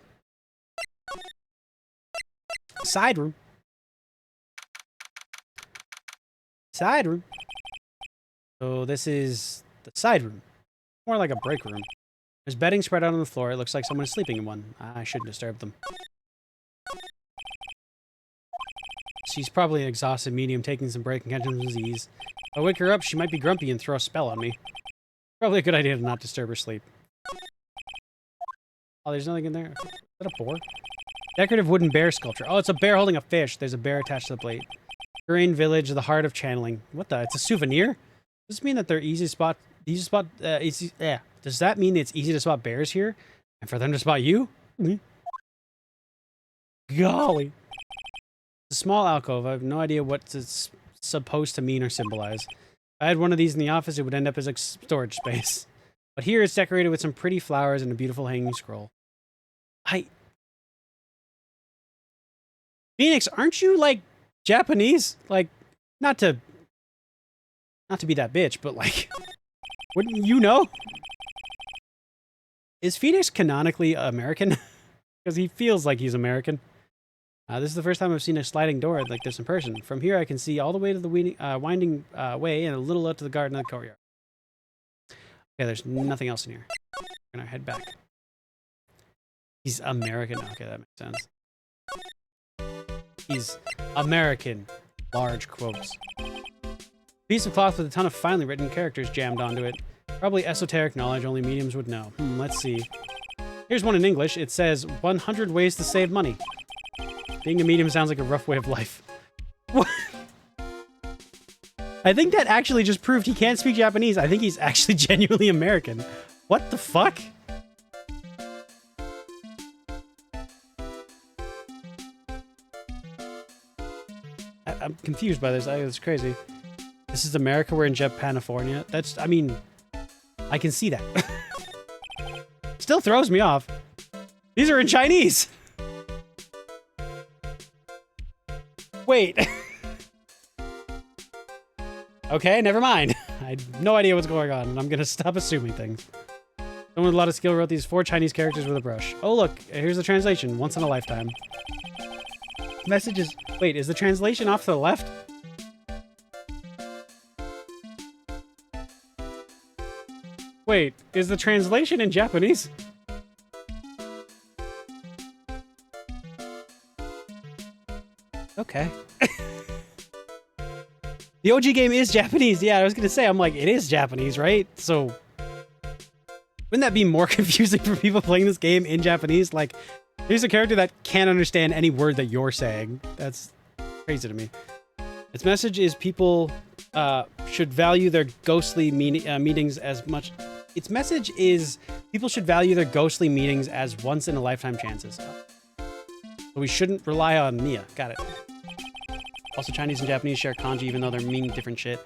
side room. Side room. So this is the side room. More like a break room. There's bedding spread out on the floor. It looks like someone is sleeping in one. I shouldn't disturb them. She's probably an exhausted medium taking some break and catching some disease. If I wake her up, she might be grumpy and throw a spell on me. Probably a good idea to not disturb her sleep. Oh, there's nothing in there. Is that a boar? Decorative wooden bear sculpture. Oh, it's a bear holding a fish. There's a bear attached to the plate. Terrain Village, the heart of channeling. What the? It's a souvenir? Does this mean that they're easy to spot? Does that mean it's easy to spot bears here? And for them to spot you? Golly. It's a small alcove. I have no idea what it's supposed to mean or symbolize. If I had one of these in the office, it would end up as a storage space. But here it's decorated with some pretty flowers and a beautiful hanging scroll. Phoenix, aren't you, like, Japanese? Like, not to Not to be that bitch, but like, wouldn't you know? Is Phoenix canonically American? Because he feels like he's American. This is the first time I've seen a sliding door like this in person. From here, I can see all the way to the winding way and a little out to the garden and the courtyard. Okay, there's nothing else in here. We're gonna head back. He's American. Okay, that makes sense. He's American. Large quotes. Piece of cloth with a ton of finely written characters jammed onto it. Probably esoteric knowledge only mediums would know. Let's see. Here's one in English. It says 100 ways to save money. Being a medium sounds like a rough way of life. What? I think that actually just proved he can't speak Japanese. I think he's actually genuinely American. What the fuck? I'm confused by this. It's crazy. This is America. We're in Japanifornia. That's, I mean, I can see that. Still throws me off. These are in Chinese. Wait. Okay, never mind. I have no idea what's going on, and I'm gonna stop assuming things. Someone with a lot of skill wrote these 4 Chinese characters with a brush. Oh, look, here's the translation. Once in a lifetime. Message is... Wait, is the translation off to the left? Wait, is the translation in Japanese? Okay. The OG game is Japanese. Yeah, I was gonna say, I'm like, it is Japanese, right? So, wouldn't that be more confusing for people playing this game in Japanese? Like, here's a character that can't understand any word that you're saying. That's crazy to me. Its message is people should value their ghostly meetings as much... Its message is people should value their ghostly meetings as once-in-a-lifetime chances. So we shouldn't rely on Mia. Got it. Also, Chinese and Japanese share kanji, even though they're meaning different shit.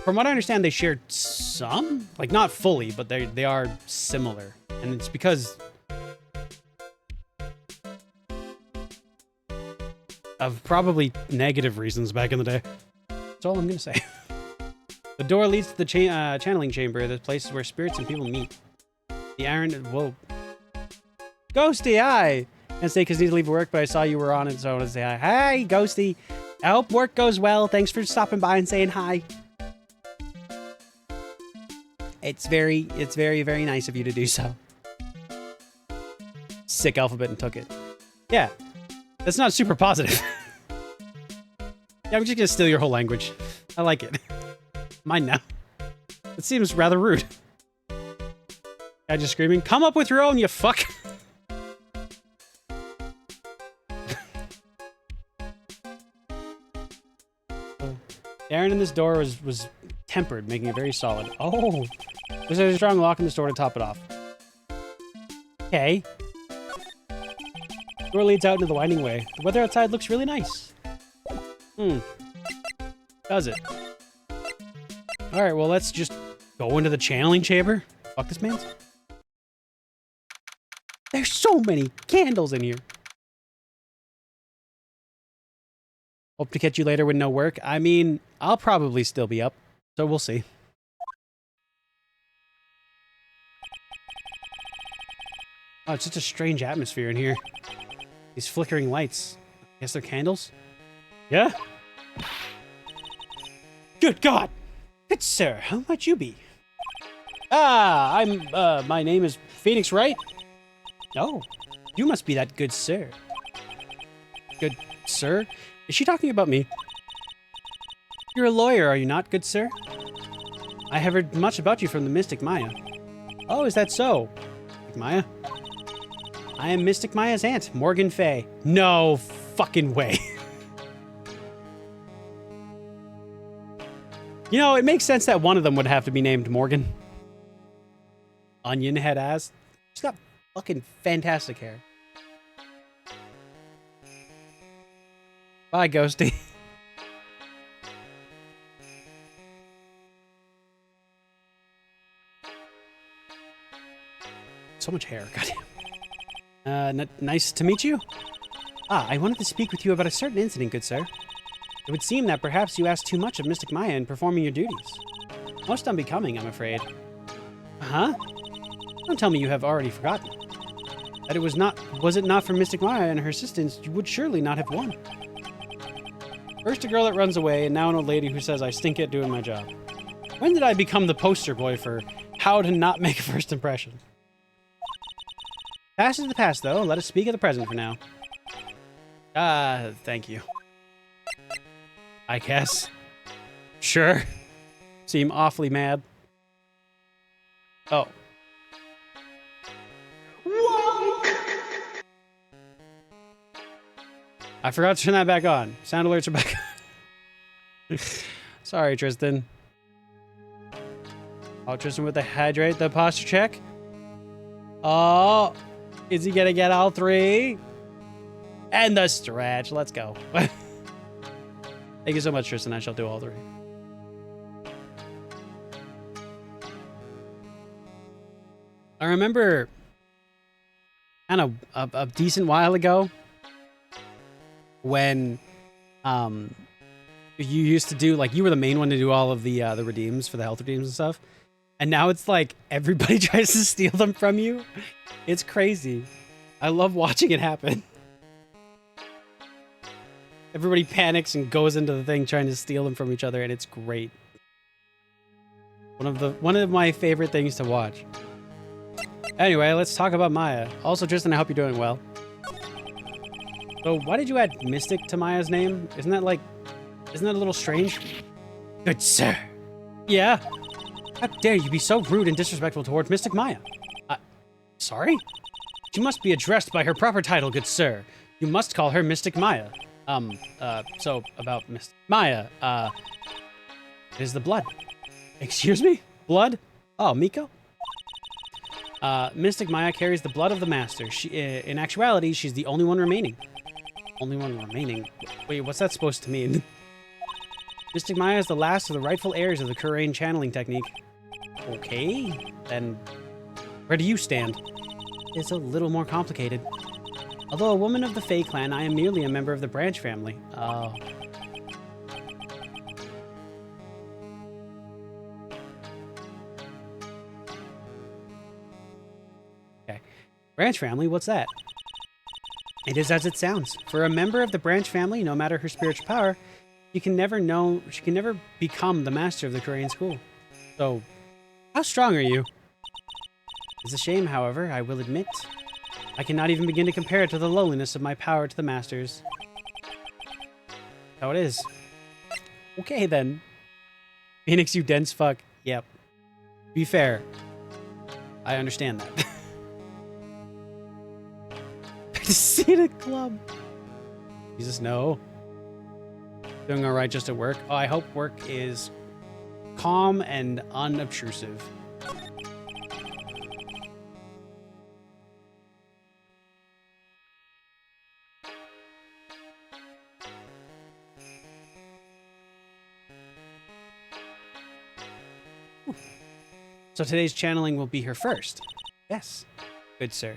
From what I understand, they share some? Like, not fully, but they are similar. And it's because... of probably negative reasons back in the day. That's all I'm gonna say. The door leads to the channeling chamber, the places where spirits and people meet. The iron... Whoa. Ghosty, hi! I say because I need to leave work, but I saw you were on it, so I want to say hi. Hi, Ghosty! I hope work goes well. Thanks for stopping by and saying hi. It's very, very nice of you to do so. Sick alphabet and took it. Yeah. That's not super positive. Yeah, I'm just gonna steal your whole language. I like it. Mine now. It seems rather rude. Guy just screaming, come up with your own, you fuck! The iron in this door was tempered, making it very solid. Oh! There's a strong lock in this door to top it off. Okay. Door leads out into the winding way. The weather outside looks really nice. Does it? Alright, well, let's just go into the channeling chamber. Fuck this man's. There's so many candles in here. Hope to catch you later with no work. I mean, I'll probably still be up, so we'll see. Oh, it's just a strange atmosphere in here. These flickering lights. I guess they're candles? Yeah? Good God! Good sir, how might you be? Ah, my name is Phoenix Wright. Oh, you must be that good sir. Good sir? Is she talking about me? You're a lawyer, are you not, good sir? I have heard much about you from the Mystic Maya. Oh, is that so? Mystic Maya? I am Mystic Maya's aunt, Morgan Fay. No fucking way. You know, it makes sense that one of them would have to be named Morgan. Onion head ass. She's got fucking fantastic hair. Bye, Ghosty. So much hair, goddamn. Nice to meet you. Ah, I wanted to speak with you about a certain incident, good sir. It would seem that perhaps you asked too much of Mystic Maya in performing your duties. Most unbecoming, I'm afraid. Huh? Don't tell me you have already forgotten. That it was it not for Mystic Maya and her assistants, you would surely not have won. First a girl that runs away, and now an old lady who says I stink at doing my job. When did I become the poster boy for how to not make a first impression? Past is the past, though. Let us speak of the present for now. Thank you. I guess. Sure. Seem awfully mad. Oh. I forgot to turn that back on. Sound alerts are back on. Sorry, Tristan. Oh, Tristan with the hydrate, the posture check. Oh, is he gonna get all three? And the stretch. Let's go. Thank you so much, Tristan. I shall do all three. I remember kind of a decent while ago when you used to do, like, you were the main one to do all of the redeems for the health redeems and stuff. And now it's like everybody tries to steal them from you. It's crazy. I love watching it happen. Everybody panics and goes into the thing trying to steal them from each other, and it's great. One of my favorite things to watch. Anyway, let's talk about Maya. Also, Tristan, I hope you're doing well. So, why did you add Mystic to Maya's name? Isn't that a little strange? Good sir. Yeah? How dare you be so rude and disrespectful towards Mystic Maya? Sorry? She must be addressed by her proper title, good sir. You must call her Mystic Maya. So, about Mystic Maya, it is the blood. Excuse me? Blood? Oh, Miko? Mystic Maya carries the blood of the master. In actuality, she's the only one remaining. Only one remaining? Wait, what's that supposed to mean? Mystic Maya is the last of the rightful heirs of the Kurain channeling technique. Okay, then where do you stand? It's a little more complicated. Although a woman of the Fae clan, I am merely a member of the Branch family. Oh. Okay. Branch family, what's that? It is as it sounds. For a member of the Branch family, no matter her spiritual power, she can never become the master of the Kurain school. So, how strong are you? It's a shame, however, I will admit. I cannot even begin to compare it to the lowliness of my power to the masters. How it is. Okay, then. Phoenix, you dense fuck. Yep. Be fair. I understand that. Casita Club. Jesus, no. Doing alright just at work. Oh, I hope work is calm and unobtrusive. So today's channeling will be her first. Yes. Good sir.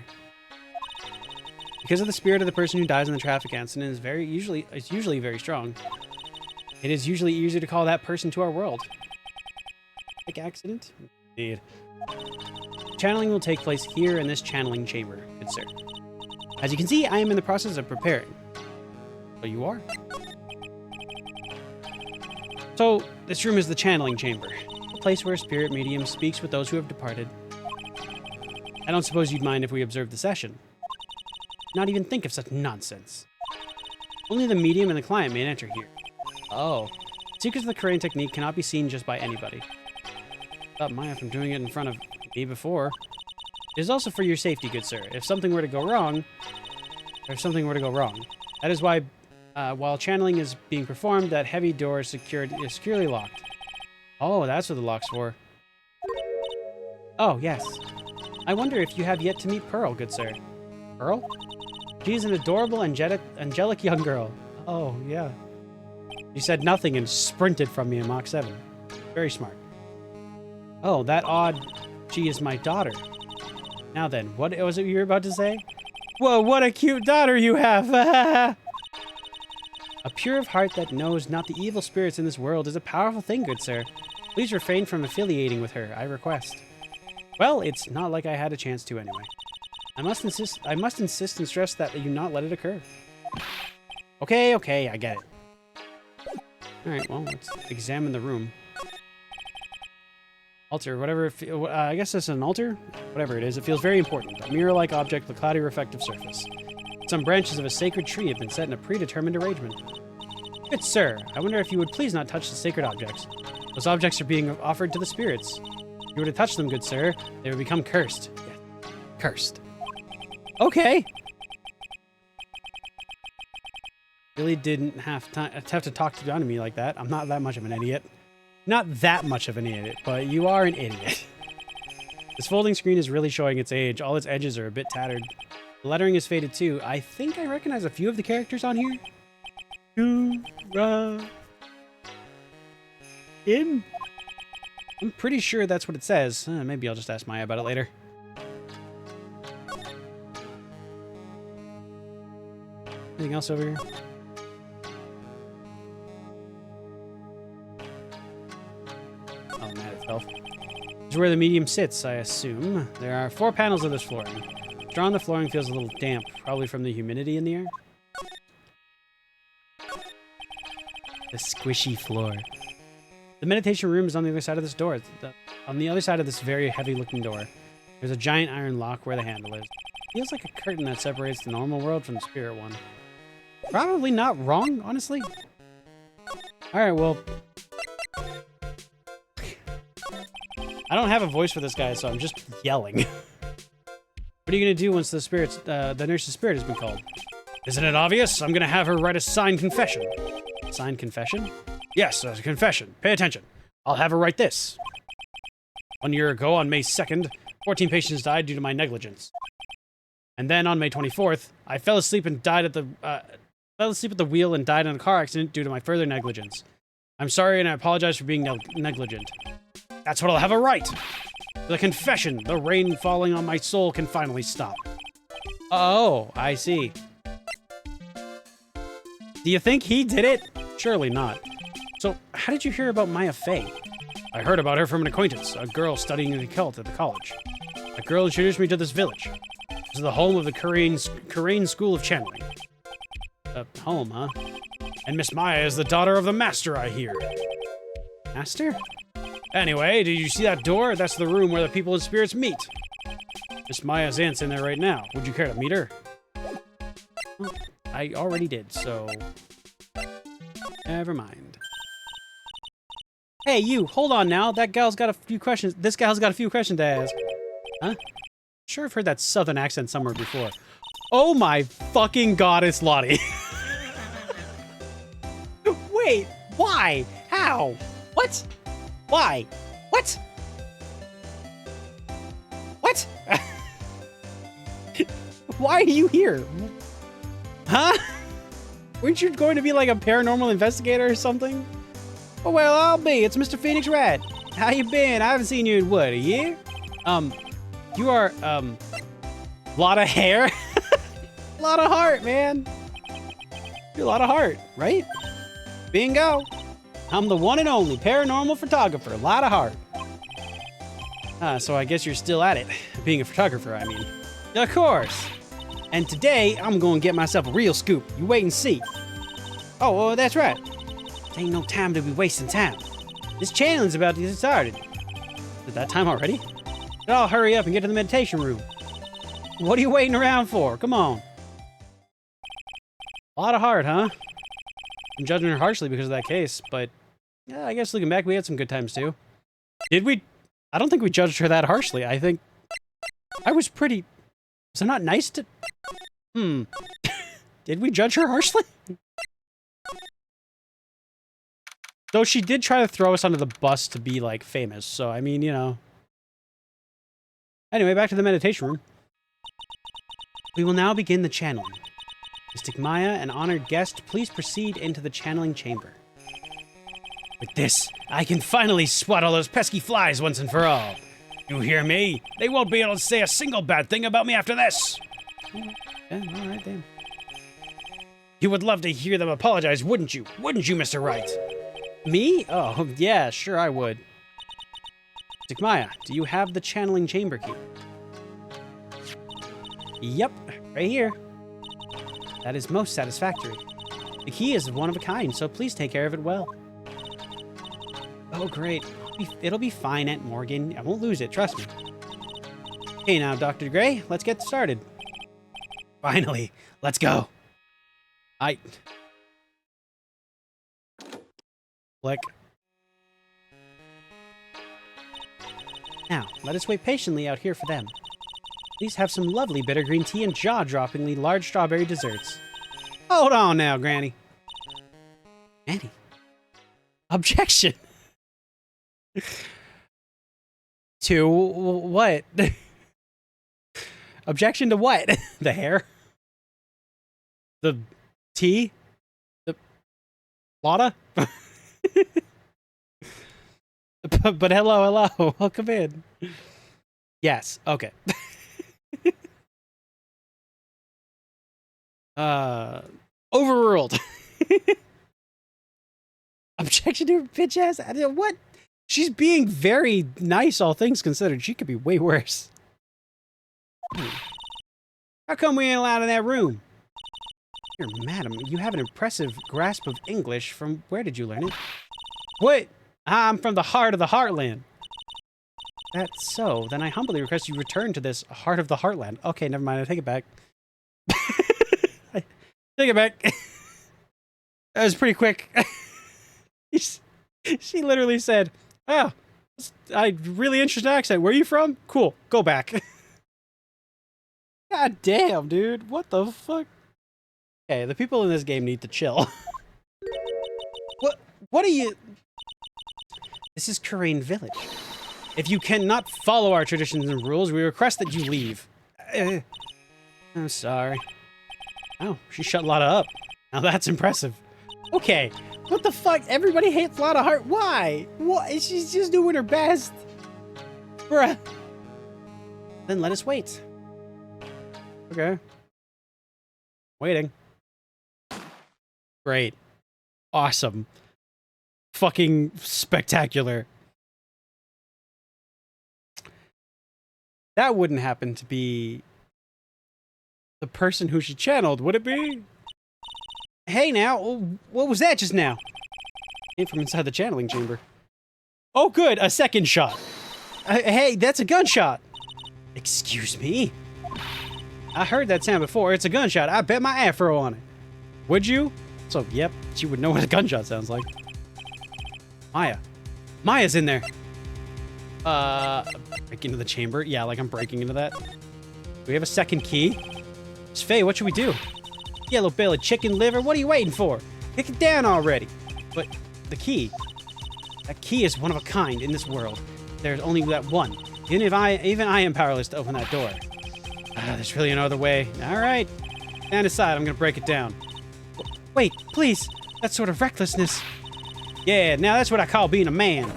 Because of the spirit of the person who dies in the traffic accident is usually very strong. It is usually easier to call that person to our world. Traffic accident? Indeed. Channeling will take place here in this channeling chamber, good sir. As you can see, I am in the process of preparing. So you are? So, this room is the channeling chamber. A place where a spirit medium speaks with those who have departed. I don't suppose you'd mind if we observed the session. Not even think of such nonsense. Only the medium and the client may enter here. Oh. Secrets of the Kurain technique cannot be seen just by anybody. Stop Maya from doing it in front of me before. It is also for your safety, good sir. If something were to go wrong... That is why, while channeling is being performed, that heavy door is securely locked. Oh, that's what the lock's for. Oh, yes. I wonder if you have yet to meet Pearl, good sir. Pearl? She is an adorable, angelic young girl. Oh, yeah. She said nothing and sprinted from me in Mach 7. Very smart. Oh, that odd... She is my daughter. Now then, what was it you were about to say? Whoa, what a cute daughter you have! A pure of heart that knows not the evil spirits in this world is a powerful thing, good sir. Please refrain from affiliating with her, I request. Well, it's not like I had a chance to anyway. I must insist and stress that you not let it occur. Okay, I get it. Alright, well, let's examine the room. Altar, whatever, I guess it's an altar? Whatever it is, it feels very important. A mirror-like object with a cloudy reflective surface. Some branches of a sacred tree have been set in a predetermined arrangement. Good sir, I wonder if you would please not touch the sacred objects. Those objects are being offered to the spirits. If you were to touch them, good sir, they would become cursed. Yeah, cursed. Okay. Really didn't have to talk down to me like that. I'm not that much of an idiot. Not that much of an idiot, but you are an idiot. This folding screen is really showing its age. All its edges are a bit tattered. The lettering is faded too. I think I recognize a few of the characters on here. In? I'm pretty sure that's what it says. Maybe I'll just ask Maya about it later. Anything else over here? Oh, mat itself. This is where the medium sits, I assume. There are 4 panels of this flooring. Straw on the flooring feels a little damp, probably from the humidity in the air. The squishy floor. The meditation room is on the other side of this door. On the other side of this very heavy-looking door. There's a giant iron lock where the handle is. Feels like a curtain that separates the normal world from the spirit one. Probably not wrong, honestly. Alright, well... I don't have a voice for this guy, so I'm just yelling. What are you gonna do once the nurse's spirit has been called? Isn't it obvious? I'm gonna have her write a signed confession. Signed confession? Yes, a confession. Pay attention. I'll have her write this. 1 year ago, on May 2nd, 14 patients died due to my negligence. And then on May 24th, I fell asleep and died at the wheel and died in a car accident due to my further negligence. I'm sorry and I apologize for being negligent. That's what I'll have her write. The confession. The rain falling on my soul can finally stop. Oh, I see. Do you think he did it? Surely not. So, how did you hear about Maya Fey? I heard about her from an acquaintance, a girl studying the occult at the college. A girl introduced me to this village. This is the home of the Karain School of Channeling. Home, huh? And Miss Maya is the daughter of the master, I hear. Master? Anyway, did you see that door? That's the room where the people and spirits meet. Miss Maya's aunt's in there right now. Would you care to meet her? Well, I already did, so... Never mind. Hey, you, hold on now. That gal's got a few questions. This gal's got a few questions to ask. Huh? Sure, I've heard that southern accent somewhere before. Oh my fucking god, it's Lottie. Wait, why? How? What? Why? What? What? Why are you here? Huh? Weren't you going to be like a paranormal investigator or something? Oh, well, I'll be. It's Mr. Phoenix Wright. How you been? I haven't seen you in, what, a year? You are, lot of hair? Lot of heart, man. You're a lot of heart, right? Bingo. I'm the one and only paranormal photographer. A lot of heart. So I guess you're still at it. Being a photographer, I mean. Of course. And today, I'm gonna get myself a real scoop. You wait and see. Oh, well, that's right. Ain't no time to be wasting time. This channeling's about to get started. Is it that time already? I'll hurry up and get to the meditation room. What are you waiting around for? Come on. A lot of heart, huh? I'm judging her harshly because of that case, but yeah, I guess looking back, we had some good times too. Did we? I don't think we judged her that harshly. I think I was pretty... Was I not nice to... Did we judge her harshly? Though she did try to throw us under the bus to be, like, famous. So, I mean, you know. Anyway, back to the meditation room. We will now begin the channeling. Mystic Maya, an honored guest, please proceed into the channeling chamber. With this, I can finally swat all those pesky flies once and for all. You hear me? They won't be able to say a single bad thing about me after this. Yeah, alright, damn. You would love to hear them apologize, wouldn't you? Wouldn't you, Mr. Wright? Me? Oh, yeah, sure I would. Maya, do you have the channeling chamber key? Yep, right here. That is most satisfactory. The key is one of a kind, so please take care of it well. Oh, great. It'll be fine, Aunt Morgan. I won't lose it, trust me. Okay, now, Dr. Gray, let's get started. Finally, let's go. Click. Now, let us wait patiently out here for them. Please have some lovely bitter green tea and jaw-droppingly large strawberry desserts. Hold on now, Granny. Granny? Objection! To what? Objection to what? The hair? The tea? The Lotta? But hello, welcome in. Yes, okay. Overruled. Objection to her bitch ass. What? She's being very nice, all things considered. She could be way worse. How come we ain't allowed in that room? Here, madam, you have an impressive grasp of English. From where did you learn it? What? I'm from the heart of the heartland. That's so. Then I humbly request you return to this heart of the heartland. Okay, never mind. I take it back. I take it back. That was pretty quick. She literally said, "Oh, really interesting accent. Where are you from? Cool. Go back." God damn, dude. What the fuck? Okay, the people in this game need to chill. What are you... This is Kurain Village. If you cannot follow our traditions and rules, we request that you leave. I'm sorry. Oh, she shut Lotta up. Now that's impressive. Okay, what the fuck? Everybody hates Lotta Hart. Why? What? She's just doing her best. Bruh. Then let us wait. Okay. Waiting. Great. Awesome. Fucking spectacular. That wouldn't happen to be the person who she channeled, would it be? Hey now, what was that just now? Came from inside the channeling chamber. Oh good, a second shot. Hey, that's a gunshot. Excuse me? I heard that sound before. It's a gunshot. I bet my afro on it. Would you? So, yep, she would know what a gunshot sounds like. Maya. Maya's in there. Break into the chamber? Yeah, like I'm breaking into that. Do we have a second key? Miss Faye, what should we do? Yellow belly chicken liver, what are you waiting for? Kick it down already. But the key. That key is one of a kind in this world. There's only that one. Even I am powerless to open that door. There's really no other way. All right. Stand aside, I'm gonna break it down. Wait, please. That's sort of recklessness. Yeah, now that's what I call being a man.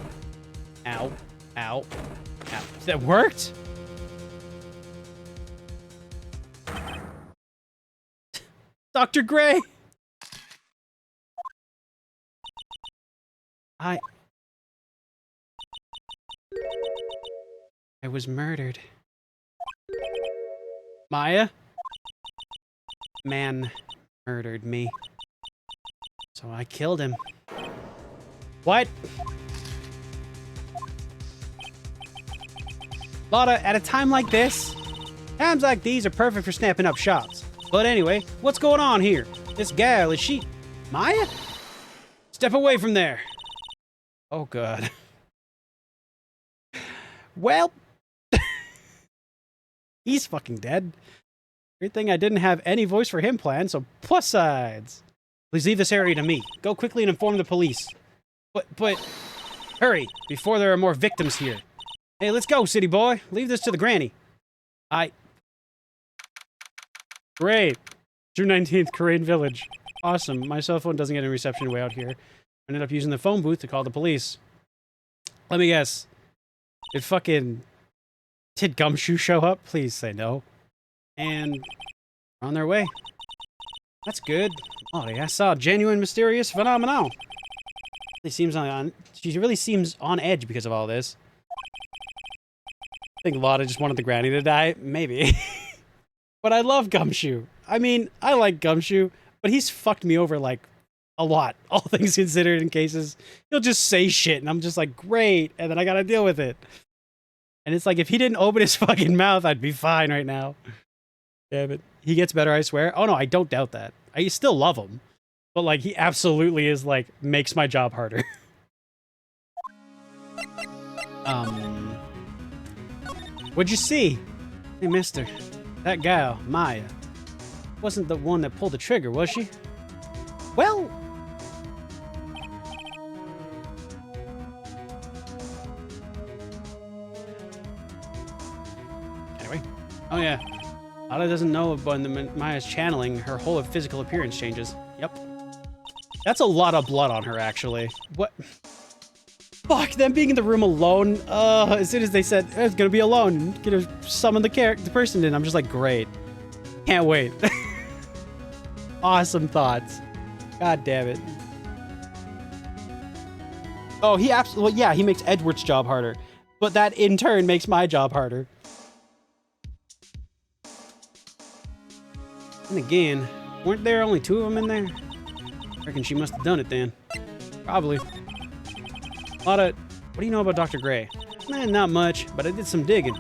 Ow. Ow. Ow. That worked? Dr. Gray! I was murdered. Maya? Man murdered me. So I killed him. What? Lotta, at a time like this, times like these are perfect for snapping up shots. But anyway, what's going on here? This gal, is she... Maya? Step away from there. Oh, God. Well... he's fucking dead. Great thing I didn't have any voice for him planned, so plus sides. Please leave this area to me. Go quickly and inform the police. But... hurry, before there are more victims here. Hey, let's go, city boy. Leave this to the granny. Great. June 19th, Kurain Village. Awesome. My cell phone doesn't get any reception way out here. I ended up using the phone booth to call the police. Let me guess. Did Gumshoe show up? Please say no. And we're on their way. That's good. Oh, I saw a genuine mysterious phenomenon. She really seems on edge because of all this. I think Lotta just wanted the granny to die. Maybe. But I love Gumshoe. I mean, I like Gumshoe, but he's fucked me over, like, a lot. All things considered in cases. He'll just say shit, and I'm just like, great, and then I gotta deal with it. And it's like, if he didn't open his fucking mouth, I'd be fine right now. Damn it. He gets better, I swear. Oh no, I don't doubt that. I still love him. But like, he absolutely is like, makes my job harder. What'd you see? Hey mister, that gal, Maya, wasn't the one that pulled the trigger, was she? Well... Anyway. Oh yeah. Lotta doesn't know when Maya's channeling, her whole physical appearance changes. Yep. That's a lot of blood on her, actually. What? Fuck, them being in the room alone. As soon as they said, it's gonna be alone, gonna summon the person in, I'm just like, great. Can't wait. Awesome thoughts. God damn it. Oh, he absolutely, yeah, he makes Edward's job harder. But that, in turn, makes my job harder. And again, weren't there only 2 of them in there? Reckon she must have done it then. Probably. Lotta, what do you know about Dr. Gray? Not much, but I did some digging.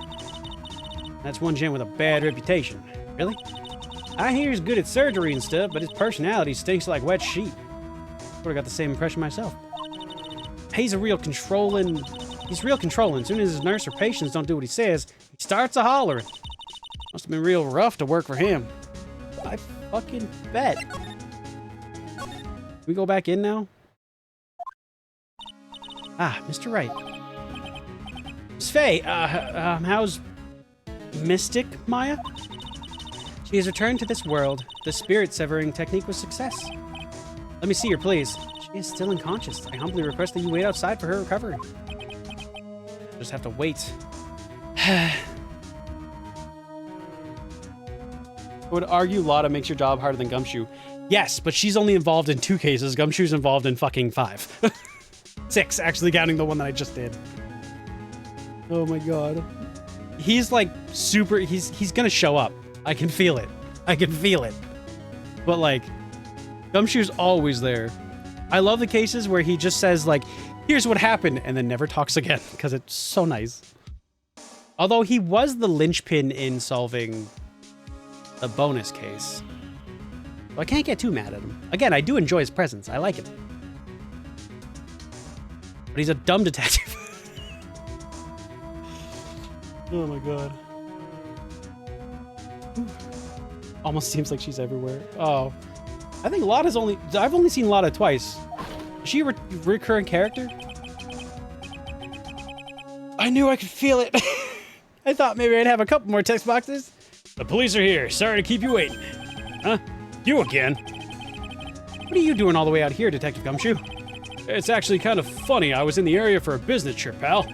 That's one gent with a bad reputation. Really? I hear he's good at surgery and stuff, but his personality stinks like wet sheet. Sort of got the same impression myself. He's real controlling. As soon as his nurse or patients don't do what he says, he starts a hollering. Must have been real rough to work for him. I fucking bet. Can we go back in now? Ah, Mr. Wright. Miss Faye, how's Mystic Maya? She has returned to this world. The spirit severing technique was success. Let me see her, please. She is still unconscious. I humbly request that you wait outside for her recovery. Just have to wait. I would argue Lotta makes your job harder than Gumshoe. Yes, but she's only involved in 2 cases. Gumshoe's involved in fucking 5. 6, actually counting the one that I just did. Oh my god. He's like super, he's gonna show up. I can feel it. I can feel it. But like, Gumshoe's always there. I love the cases where he just says like, here's what happened, and then never talks again, because it's so nice. Although he was the linchpin in solving the bonus case. So I can't get too mad at him. Again, I do enjoy his presence. I like him. But he's a dumb detective. Oh my god. Almost seems like she's everywhere. Oh. I think Lotta's I've only seen Lotta twice. Is she a recurring character? I knew I could feel it. I thought maybe I'd have a couple more text boxes. The police are here. Sorry to keep you waiting. Huh? You again? What are you doing all the way out here, Detective Gumshoe? It's actually kind of funny. I was in the area for a business trip, pal.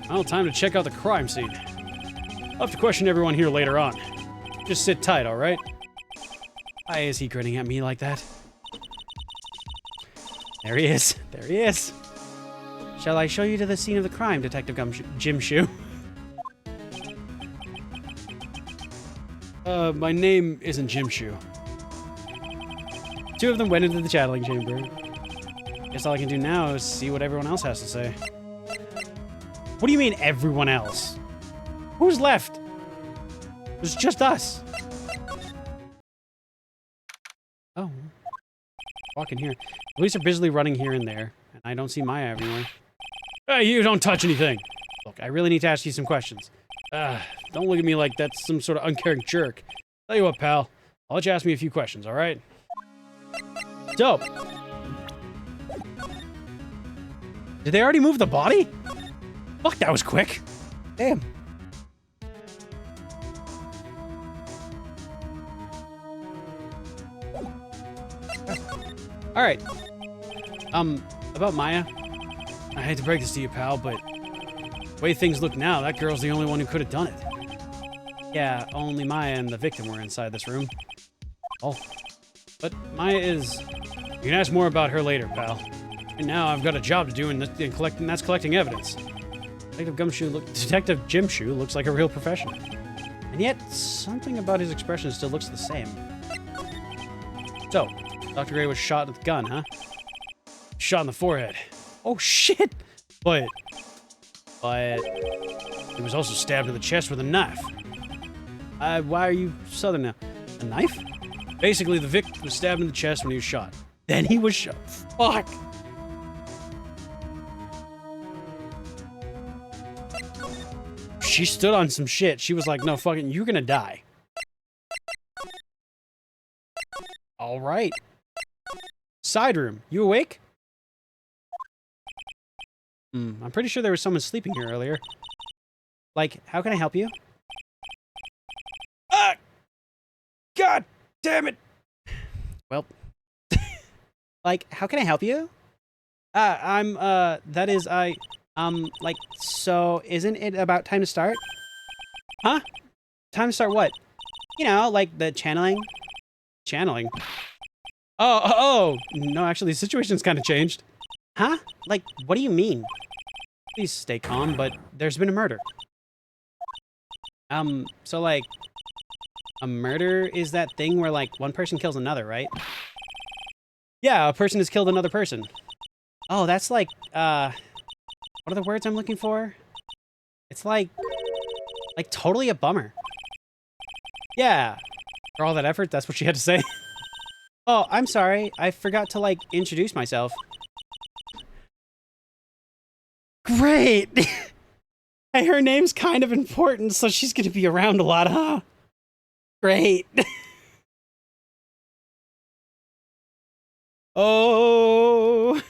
Well, time to check out the crime scene. I'll have to question everyone here later on. Just sit tight, all right? Why is he grinning at me like that? There he is. There he is. Shall I show you to the scene of the crime, Detective Gumshoe? My name isn't Gumshoe. 2 of them went into the channeling chamber. Guess all I can do now is see what everyone else has to say. What do you mean, everyone else? Who's left? It's just us. Oh. Walk in here. Police are busily running here and there, and I don't see Maya everywhere. Hey, you don't touch anything. Look, I really need to ask you some questions. Don't look at me like that's some sort of uncaring jerk. Tell you what, pal. I'll let you ask me a few questions, all right? Dope. Did they already move the body? Fuck, that was quick. Damn. All right. About Maya. I hate to break this to you, pal, but the way things look now, that girl's the only one who could have done it. Yeah, only Maya and the victim were inside this room. Oh. But Maya is... You can ask more about her later, pal. And now I've got a job to do, and that's collecting evidence. Detective Jim Shoe looks like a real professional. And yet, something about his expression still looks the same. So, Dr. Gray was shot with a gun, huh? Shot in the forehead. Oh, shit! But He was also stabbed in the chest with a knife. Why are you southern now? A knife? Basically, the victim was stabbed in the chest when he was shot. Then he was shot. Fuck! She stood on some shit. She was like, no, fucking, you're gonna die. All right. Side room. You awake? I'm pretty sure there was someone sleeping here earlier. Like, how can I help you? Ah! God damn it! Well. Like, how can I help you? Like, so isn't it about time to start? Huh? Time to start what? You know, like the channeling. Channeling? Oh, no, actually, the situation's kind of changed. Huh? Like, what do you mean? Please stay calm, but there's been a murder. So like, a murder is that thing where like one person kills another, right? Yeah, a person has killed another person. Oh, that's like, what are the words I'm looking for? It's like totally a bummer. Yeah. For all that effort, that's what she had to say. Oh, I'm sorry. I forgot to, like, introduce myself. Great! Hey, her name's kind of important, so she's gonna be around a lot, huh? Great. Oh.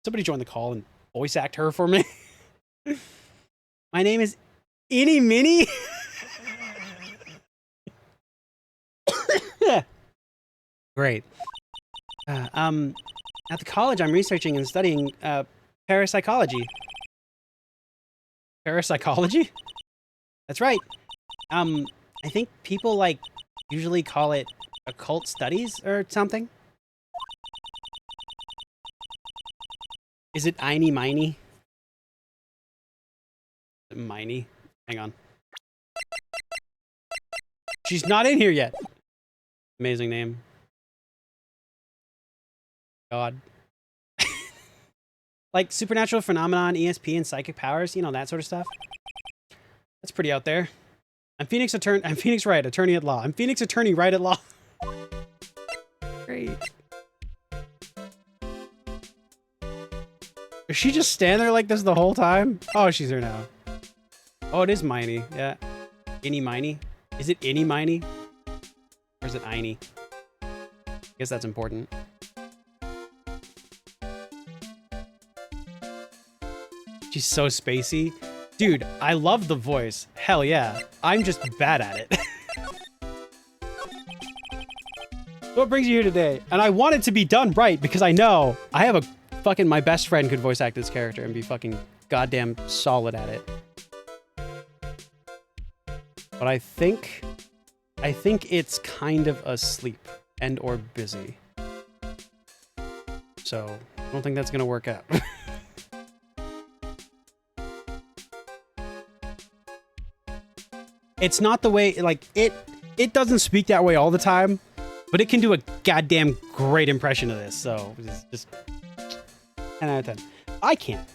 Somebody join the call and voice act her for me. My name is Innie Minnie. Great. At the college, I'm researching and studying parapsychology. Parapsychology? That's right. I think people like usually call it occult studies or something. Is it Einy Miny? Miney? Hang on. She's not in here yet. Amazing name. God. Like supernatural phenomenon, ESP, and psychic powers, you know, that sort of stuff. That's pretty out there. I'm Phoenix Wright, attorney at law. I'm Phoenix attorney Wright at law. Great. Does she just stand there like this the whole time? Oh, she's here now. Oh, it is Miney. Yeah. Innie Miney. Is it Innie Miney? Or is it Einy? I guess that's important. She's so spacey. Dude, I love the voice. Hell yeah. I'm just bad at it. What brings you here today? And I want it to be done right because I know I have a fucking, my best friend could voice act this character and be fucking goddamn solid at it. But I think it's kind of asleep and or busy. So I don't think that's gonna work out. It's not the way, like, it doesn't speak that way all the time, but it can do a goddamn great impression of this, so just 10 out of 10. I can't.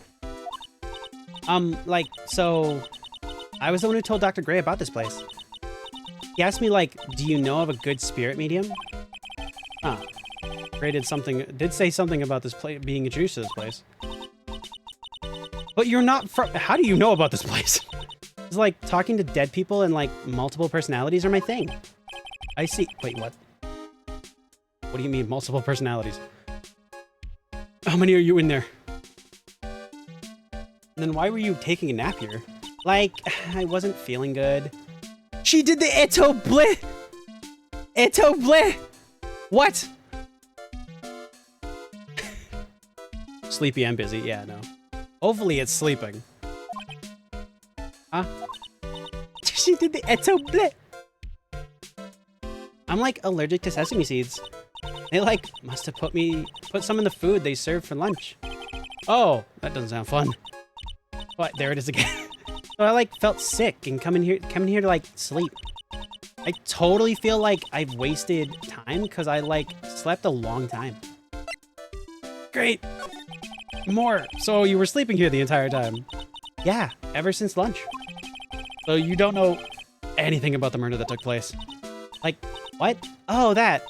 Like, so I was the one who told Dr. Gray about this place. He asked me, like, do you know of a good spirit medium? Huh. Gray did say something about this place, being introduced to this place. But you're not from, how do you know about this place? It's like talking to dead people and like multiple personalities are my thing. I see. Wait, what? What do you mean multiple personalities? How many are you in there? And then why were you taking a nap here? Like, I wasn't feeling good. She did the Eto Bleh! Eto Bleh! What? Sleepy and busy. Yeah, no. Hopefully it's sleeping. Huh? She did the Eto Bleh! I'm like allergic to sesame seeds. They like must have put some in the food they served for lunch. Oh, that doesn't sound fun. But there it is again. So I like felt sick and coming here to like sleep. I totally feel like I've wasted time because I like slept a long time. Great. More. So you were sleeping here the entire time? Yeah, ever since lunch. So you don't know anything about the murder that took place? Like, what? Oh, that.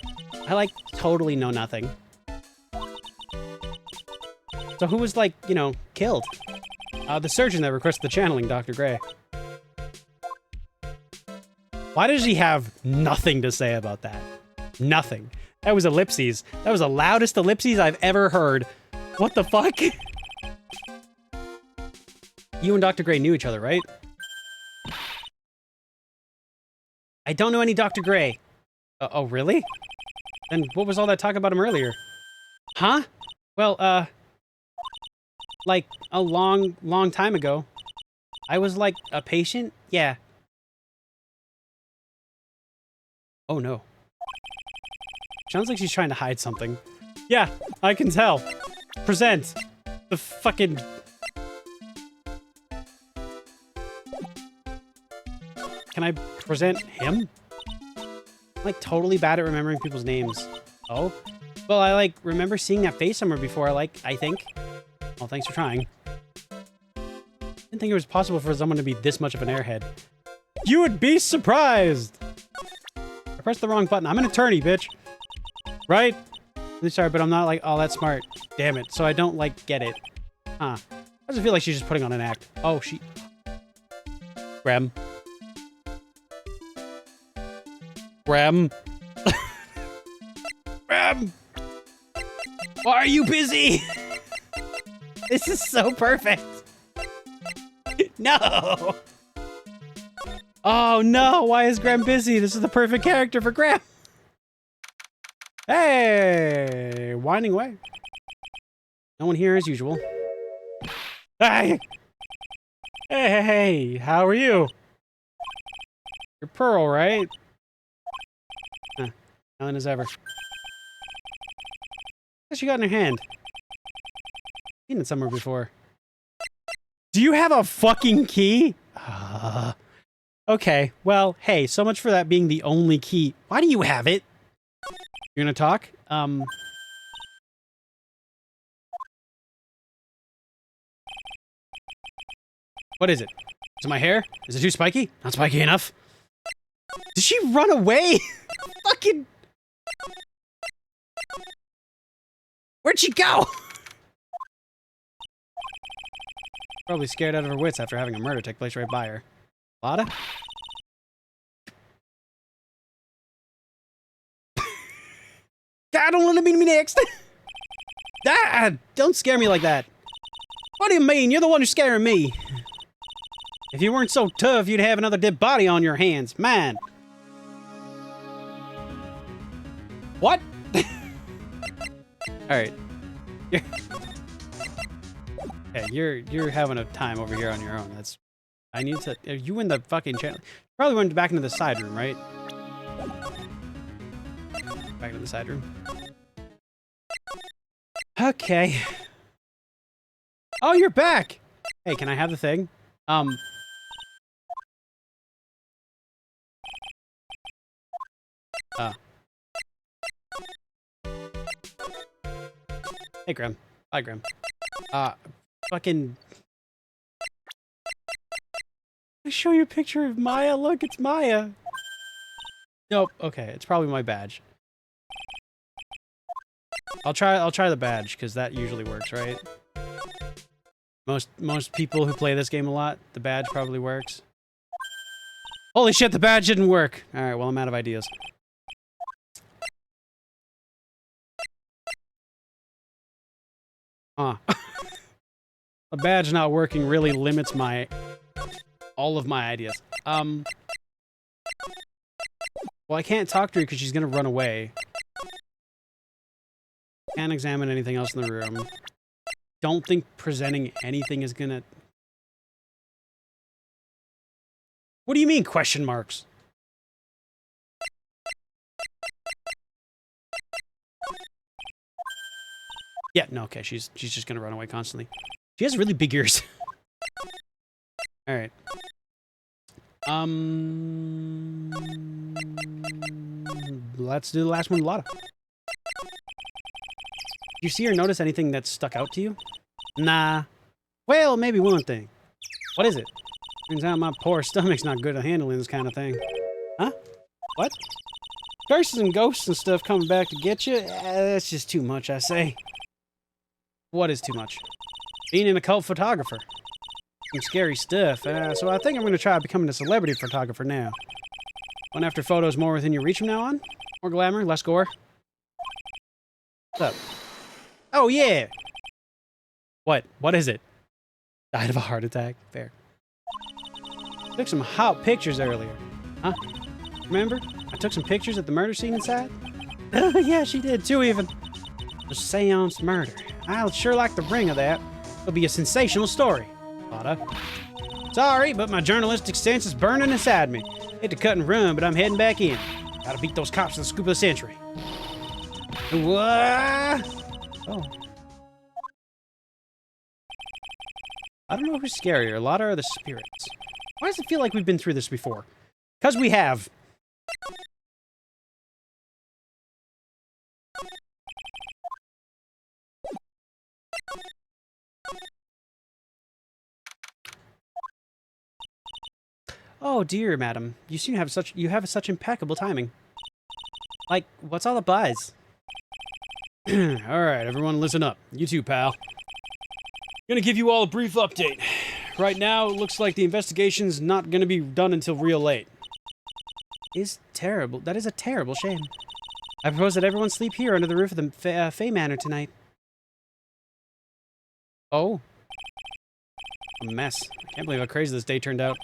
I like totally know nothing. So who was like, you know, killed? The surgeon that requested the channeling, Dr. Gray. Why does he have nothing to say about that? Nothing. That was ellipses. That was the loudest ellipses I've ever heard. What the fuck? You and Dr. Gray knew each other, right? I don't know any Dr. Gray. Oh, really? Then what was all that talk about him earlier? Huh? Well, like a long time ago. I was like a patient? Yeah. Oh no. Sounds like she's trying to hide something. Yeah, I can tell. Present. The fucking... Can I present him? I'm like totally bad at remembering people's names. Oh? Well, I like remember seeing that face somewhere before, I think. Well, thanks for trying. Didn't think it was possible for someone to be this much of an airhead. You would be surprised! I pressed the wrong button. I'm an attorney, bitch. Right? Really sorry, but I'm not like all that smart. Damn it. So I don't like get it. Huh. I just feel like she's just putting on an act. Oh, she... Graham. Graham. Graham! Why are you busy? This is so perfect. No! Oh no, why is Graham busy? This is the perfect character for Graham. Hey! Winding away. No one here as usual. Hey! Hey, how are you? You're Pearl, right? Huh. Ellen as ever. What's she got in her hand? Seen it somewhere before. Do you have a fucking key? Okay, well, hey, so much for that being the only key. Why do you have it? You're gonna talk? What is it? Is it my hair? Is it too spiky? Not spiky enough? Did she run away? Fucking... Where'd she go? Probably scared out of her wits after having a murder take place right by her. Lotta? God, don't let it be me next! Dad! Don't scare me like that! What do you mean? You're the one who's scaring me! If you weren't so tough, you'd have another dead body on your hands. Man! What? Alright. Okay, you're having a time over here on your own. That's... I need to... Are you in the fucking channel? Probably went back into the side room, right? Back into the side room. Okay. Oh, you're back! Hey, can I have the thing? Hey, Graham. Bye, Graham. Fucking... I show you a picture of Maya. Look, it's Maya. Nope. Okay, it's probably my badge. I'll try the badge because that usually works, right? Most people who play this game a lot, the badge probably works. Holy shit, the badge didn't work. All right, well, I'm out of ideas. Huh. A badge not working really limits all of my ideas. Well, I can't talk to her because she's gonna run away. Can't examine anything else in the room. Don't think presenting anything is gonna... What do you mean, question marks? Yeah, no, okay, she's just gonna run away constantly. She has really big ears. All right. Let's do the last one, Lotta. Did you see or notice anything that stuck out to you? Nah. Well, maybe one thing. What is it? Turns out my poor stomach's not good at handling this kind of thing. Huh? What? Curses and ghosts and stuff coming back to get you? That's just too much, I say. What is too much? Being an occult photographer. Some scary stuff. So I think I'm going to try becoming a celebrity photographer now. Going after photos more within your reach from now on? More glamour, less gore? What's up? Oh, yeah! What? What is it? Died of a heart attack. Fair. Took some hot pictures earlier. Huh? Remember? I took some pictures at the murder scene inside? Yeah, she did, too, even. The seance murder. I'd sure like the ring of that. It'll be a sensational story. Lotta. Sorry, but my journalistic sense is burning inside me. Hate to cut and run, but I'm heading back in. Gotta beat those cops to the scoop of the century. What? Oh. I don't know who's scarier, Lotta or the spirits. Why does it feel like we've been through this before? Because we have. Oh dear, madam. You seem to have such impeccable timing. Like, what's all the buzz? Alright, everyone listen up. You too, pal. Gonna give you all a brief update. Right now, it looks like the investigation's not gonna be done until real late. Is terrible. That is a terrible shame. I propose that everyone sleep here under the roof of the Fey Manor tonight. Oh. A mess. I can't believe how crazy this day turned out.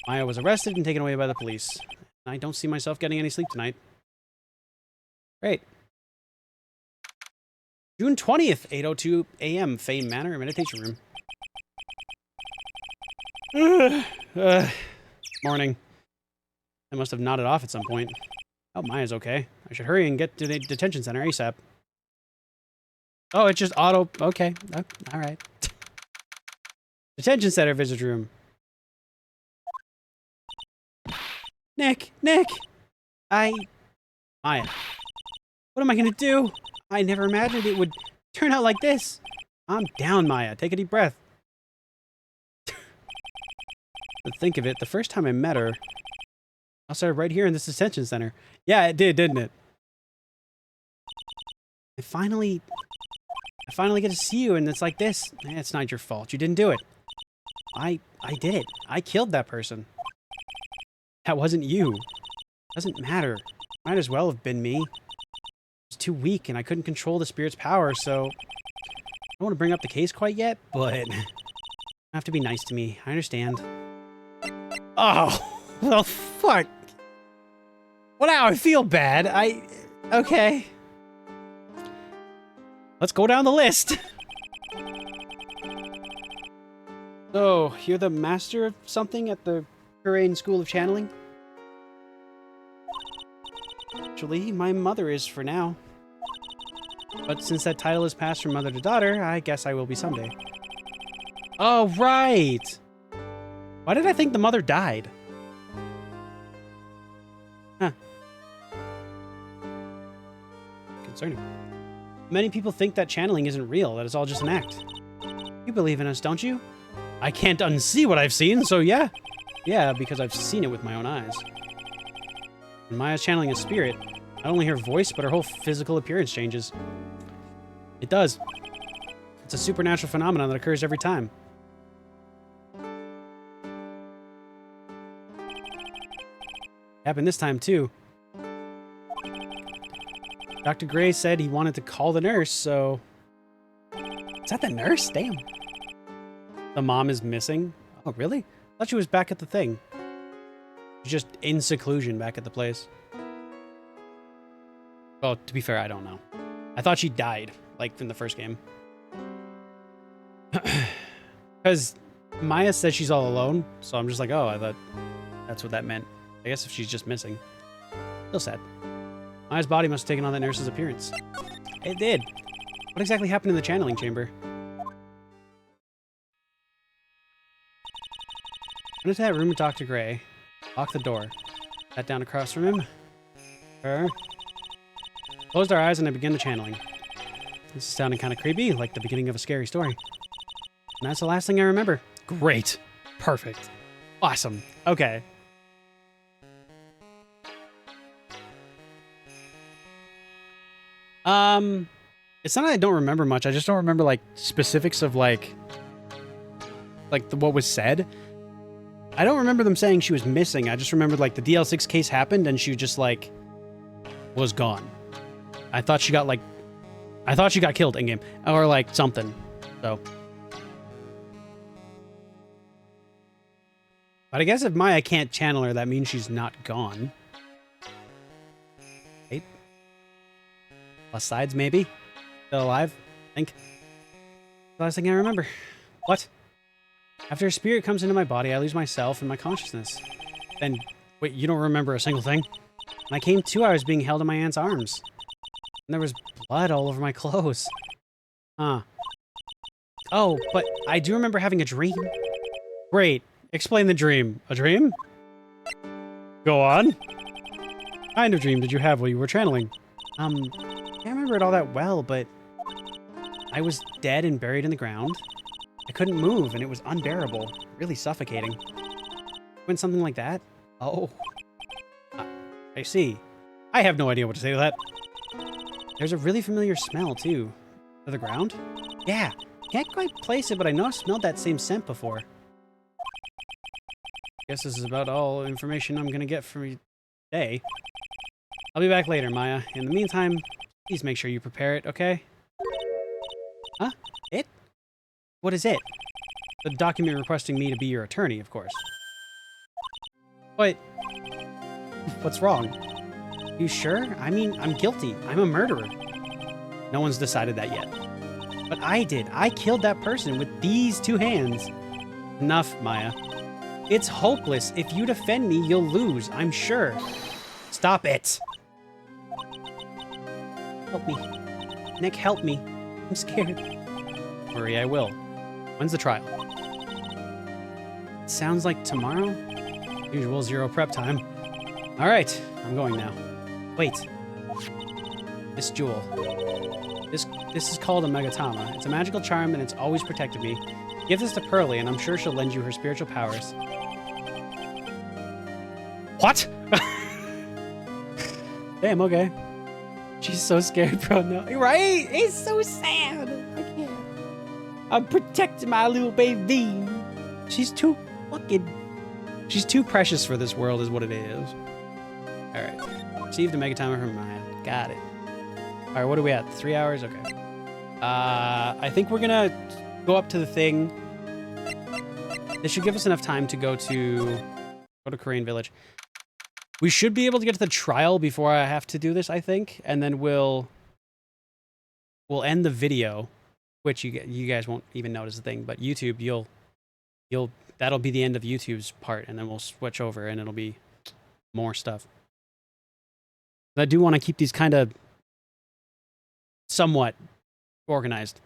Maya was arrested and taken away by the police. I don't see myself getting any sleep tonight. Great. June 20th, 8:02 a.m. Fey Manor Meditation Room. Morning. I must have nodded off at some point. Oh, Maya's okay. I should hurry and get to the detention center ASAP. Oh, it's just auto... Okay. Oh, all right. Detention center visit room. Nick! Maya. What am I gonna do? I never imagined it would turn out like this. I'm down, Maya. Take a deep breath. But think of it, the first time I met her, I saw her right here in this detention center. Yeah, it did, didn't it? I finally get to see you, and it's like this. It's not your fault. You didn't do it. I did it. I killed that person. That wasn't you. Doesn't matter. Might as well have been me. I was too weak, and I couldn't control the spirit's power, so... I don't want to bring up the case quite yet, but... You have to be nice to me. I understand. Oh, well, fuck. Well, now I feel bad. Okay. Let's go down the list. So, you're the master of something at the Korean School of Channeling? Actually, my mother is for now. But since that title is passed from mother to daughter, I guess I will be someday. Oh, right! Why did I think the mother died? Huh. Concerning. Many people think that channeling isn't real, that it's all just an act. You believe in us, don't you? I can't unsee what I've seen, so yeah. Yeah, because I've seen it with my own eyes. When Maya's channeling a spirit, not only her voice, but her whole physical appearance changes. It does. It's a supernatural phenomenon that occurs every time. Happened this time, too. Dr. Gray said he wanted to call the nurse, so... Is that the nurse? Damn. The mom is missing? Oh, really? I thought she was back at the thing. She's just in seclusion back at the place. Well, to be fair, I don't know. I thought she died, like, in the first game. Because Maya says she's all alone, so I'm just like, oh, I thought that's what that meant. I guess if she's just missing. Still sad. Maya's body must have taken on that nurse's appearance. It did. What exactly happened in the channeling chamber? Went into that room with Dr. Gray. Locked the door. Sat down across from him. Her. Closed our eyes and I began the channeling. This is sounding kind of creepy, like the beginning of a scary story. And that's the last thing I remember. Great. Perfect. Awesome. Okay. It's not that I don't remember much. I just don't remember like specifics of like what was said. I don't remember them saying she was missing. I just remembered like the DL6 case happened and she just like was gone. I thought she got killed in game or like something. So, but I guess if Maya can't channel her, that means she's not gone. Right? Plus sides, maybe. Still alive, I think. The last thing I remember. What? After a spirit comes into my body, I lose myself and my consciousness. Then, wait, you don't remember a single thing? When I came to, I was being held in my aunt's arms. And there was blood all over my clothes. Huh. Oh, but I do remember having a dream. Great. Explain the dream. A dream? Go on. What kind of dream did you have while you were channeling? I can't remember it all that well, but I was dead and buried in the ground. I couldn't move, and it was unbearable. Really suffocating. When something like that? Oh. I see. I have no idea what to say to that. There's a really familiar smell, too. To the ground? Yeah. Can't quite place it, but I know I've smelled that same scent before. Guess this is about all information I'm gonna get from you today. I'll be back later, Maya. In the meantime, please make sure you prepare it, okay? Huh? It? What is it? The document requesting me to be your attorney, of course. But what's wrong? You sure? I mean, I'm guilty. I'm a murderer. No one's decided that yet. But I did. I killed that person with these two hands. Enough, Maya. It's hopeless. If you defend me, you'll lose, I'm sure. Stop it. Help me. Nick, help me. I'm scared. Worry, I will. When's the trial? It sounds like tomorrow? Usual 0 prep time. All right, I'm going now. Wait. This jewel. This is called a Megatama. It's a magical charm and it's always protected me. Give this to Pearly and I'm sure she'll lend you her spiritual powers. What? Damn, okay. She's so scared, bro. No, right? It's so sad. I can't. I'm protecting my little baby. She's too precious for this world is what it is. All right. Received a Megatama from Maya. Got it. All right, what are we at? 3 hours? Okay. I think we're gonna go up to the thing. This should give us enough time to go to Korean Village. We should be able to get to the trial before I have to do this, I think, and then we'll end the video, which you guys won't even notice a thing, but YouTube, that'll be the end of YouTube's part, and then we'll switch over, and it'll be more stuff. I do want to keep these kind of somewhat organized.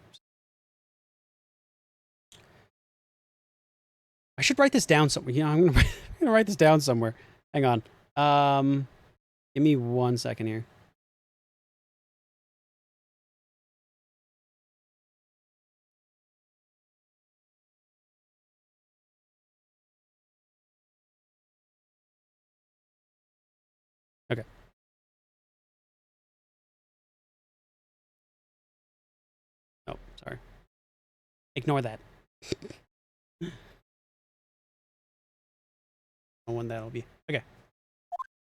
I should write this down somewhere. Yeah, I'm gonna write this down somewhere. Hang on. Give me 1 second here. Okay. Oh, sorry. Ignore that. I don't know when that'll be. Okay.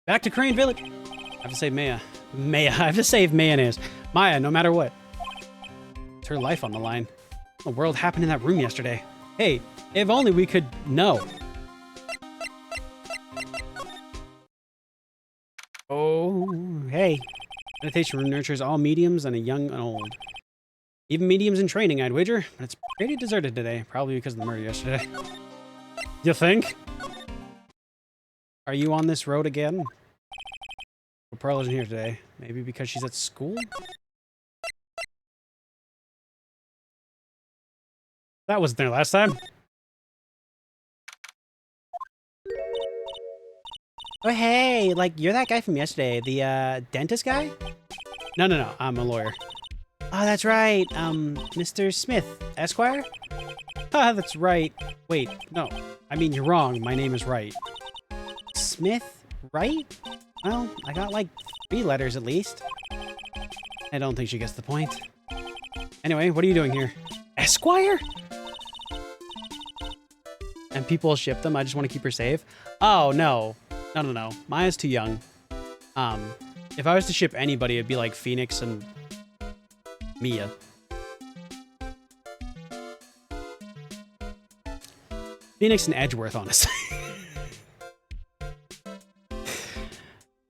Back to Crane Village. I have to save Maya. I have to save mayonnaise. Maya, no matter what. It's her life on the line. What the world happened in that room yesterday? Hey, if only we could know. Oh, hey. Meditation room nurtures all mediums and a young and old. Even mediums in training, I'd wager. But it's pretty deserted today. Probably because of the murder yesterday. You think? Are you on this road again? Well, Pearl isn't here today. Maybe because she's at school? That wasn't there last time. Oh, hey, like, you're that guy from yesterday, the, dentist guy? No. I'm a lawyer. Oh, that's right, Mr. Smith, Esquire? Ah, that's right. Wait, no. I mean, you're wrong. My name is Wright. Smith, right? Well, I got, like, 3 letters at least. I don't think she gets the point. Anyway, what are you doing here? Esquire? And people ship them. I just want to keep her safe. Oh, no. No. Maya's too young. If I was to ship anybody, it'd be like Phoenix and Mia. Phoenix and Edgeworth, honestly.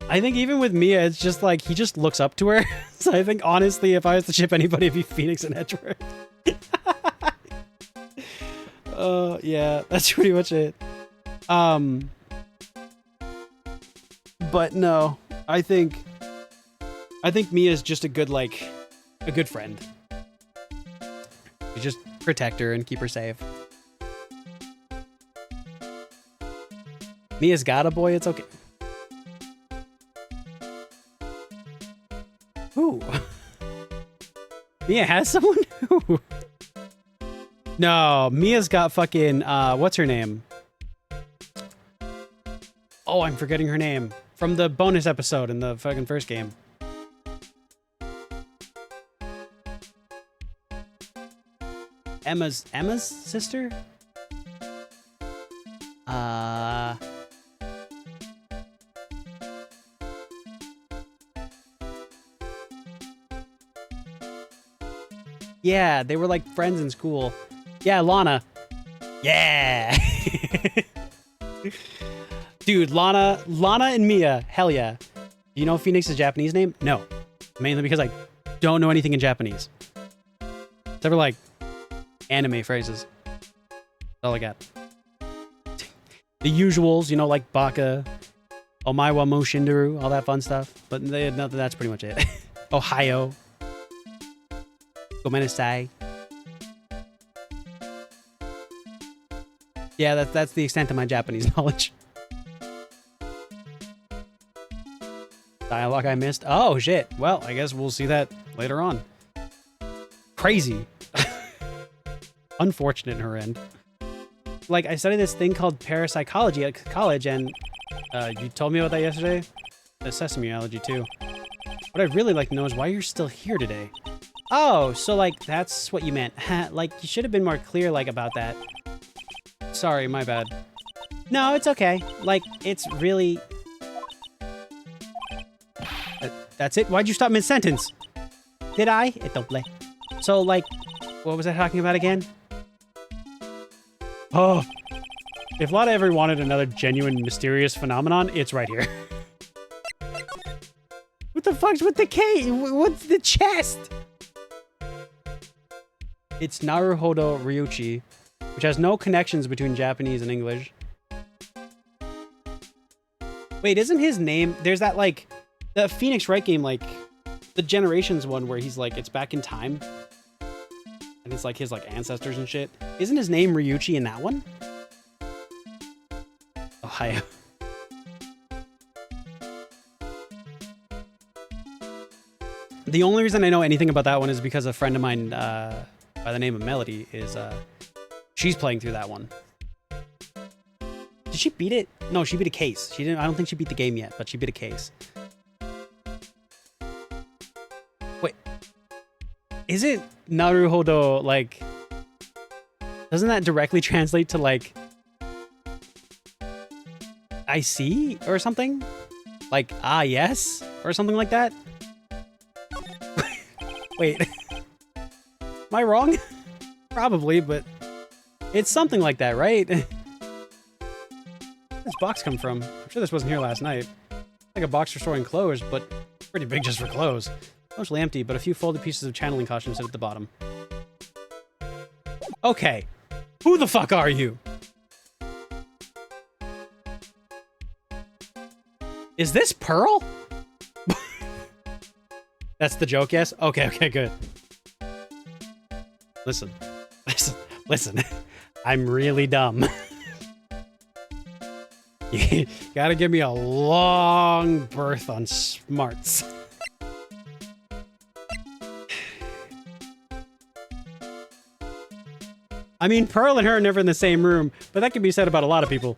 I think even with Mia, it's just like, he just looks up to her. So I think, honestly, if I was to ship anybody, it'd be Phoenix and Edgeworth. Yeah, that's pretty much it. But no, I think Mia's just a good friend. You just protect her and keep her safe. Mia's got a boy, it's okay. Who? Mia has someone? Who? No, Mia's got fucking, what's her name? Oh, I'm forgetting her name. From the bonus episode in the fucking first game. Emma's sister? Yeah, they were like friends in school. Yeah, Lana. Yeah. Dude, Lana and Mia, hell yeah. Do you know Phoenix's Japanese name? No. Mainly because I don't know anything in Japanese. Except for like anime phrases. That's all I got. The usuals, you know, like Baka, Omaiwa Mo Shinderu, all that fun stuff. But that's pretty much it. Ohio. Gomenasai. Yeah, that's the extent of my Japanese knowledge. Dialogue I missed. Oh, shit. Well, I guess we'll see that later on. Crazy. Unfortunate in her end. Like, I studied this thing called parapsychology at college, and you told me about that yesterday? The sesame allergy, too. What I'd really like to know is why you're still here today. Oh, so, like, that's what you meant. Like, you should have been more clear, like, about that. Sorry, my bad. No, it's okay. Like, it's really... That's it? Why'd you stop mid-sentence? Did I? It don't play. So, like, what was I talking about again? Oh. If Lotta ever wanted another genuine mysterious phenomenon, it's right here. What the fuck's with the K? What's the chest? It's Naruhodo Ryuchi, which has no connections between Japanese and English. Wait, isn't his name... There's that, like... The Phoenix Wright game, like... The Generations one where he's, like, it's back in time. And it's, like, his, like, ancestors and shit. Isn't his name Ryuchi in that one? Ohio. The only reason I know anything about that one is because a friend of mine, by the name of Melody, is, she's playing through that one. Did she beat it? No, she beat a case. She didn't. I don't think she beat the game yet, but she beat a case. Wait. Isn't Naruhodo, like... Doesn't that directly translate to, like... I see? Or something? Like, ah, yes? Or something like that? Wait. Am I wrong? Probably, but... It's something like that, right? Where'd this box come from? I'm sure this wasn't here last night. Like a box for storing clothes, but pretty big just for clothes. Mostly empty, but a few folded pieces of channeling costumes sit at the bottom. Okay. Who the fuck are you? Is this Pearl? That's the joke, yes? Okay, good. Listen. Listen, I'm really dumb. You gotta give me a long berth on smarts. I mean, Pearl and her are never in the same room, but that can be said about a lot of people.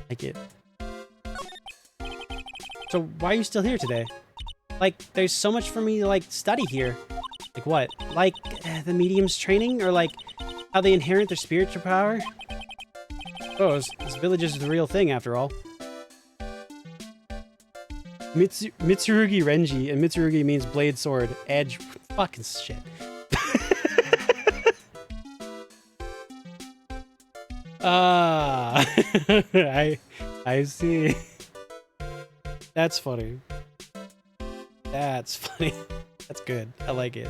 Like it. So why are you still here today? Like, there's so much for me to, like, study here. Like what? Like, the medium's training? Or, like, how they inherit their spiritual power? I suppose. This village is the real thing, after all. Mitsurugi Renji, and Mitsurugi means blade sword, edge, fucking shit. I see. That's funny. That's funny. That's good. I like it.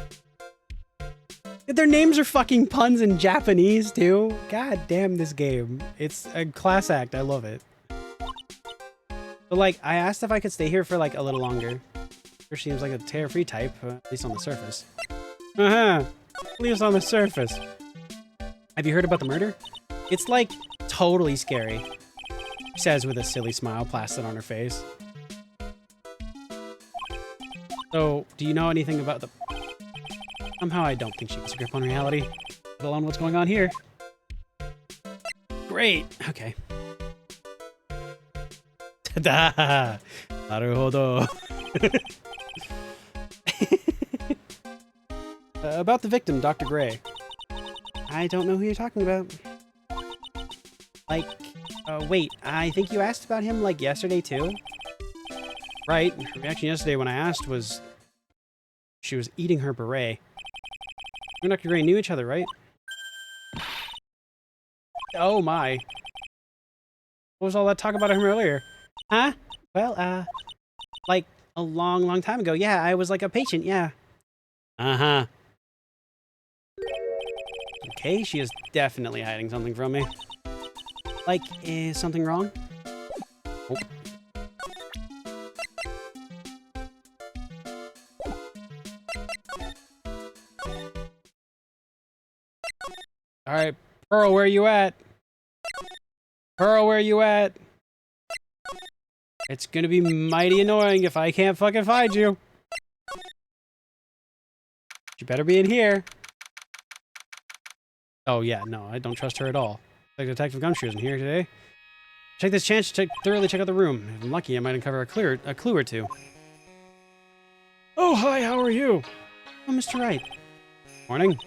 Their names are fucking puns in Japanese, too. God damn this game. It's a class act. I love it. But, like, I asked if I could stay here for, like, a little longer. Her seems like a tear-free type, at least on the surface. Uh-huh. At least on the surface. Have you heard about the murder? It's, like, totally scary. She says with a silly smile plastered on her face. So, do you know anything about the... Somehow I don't think she has a grip on reality, let alone what's going on here. Great. Okay. Ta-da! Naruhodo. About the victim, Dr. Gray. I don't know who you're talking about. Like, wait, I think you asked about him, like, yesterday, too? Right. Her reaction yesterday when I asked was... she was eating her beret. You and Dr. Gray knew each other, right? Oh, my. What was all that talk about him earlier? Huh? Well, like, a long, long time ago. Yeah, I was, like, a patient, yeah. Uh-huh. Okay, she is definitely hiding something from me. Like, is something wrong? Oh. Alright, Pearl, where you at? Pearl, where you at? It's gonna be mighty annoying if I can't fucking find you. You better be in here. Oh yeah, no, I don't trust her at all. Like Detective Gumshoe isn't here today. Take this chance to thoroughly check out the room. If I'm lucky, I might uncover a clue or two. Oh, hi, how are you? Oh, Mr. Wright. Morning.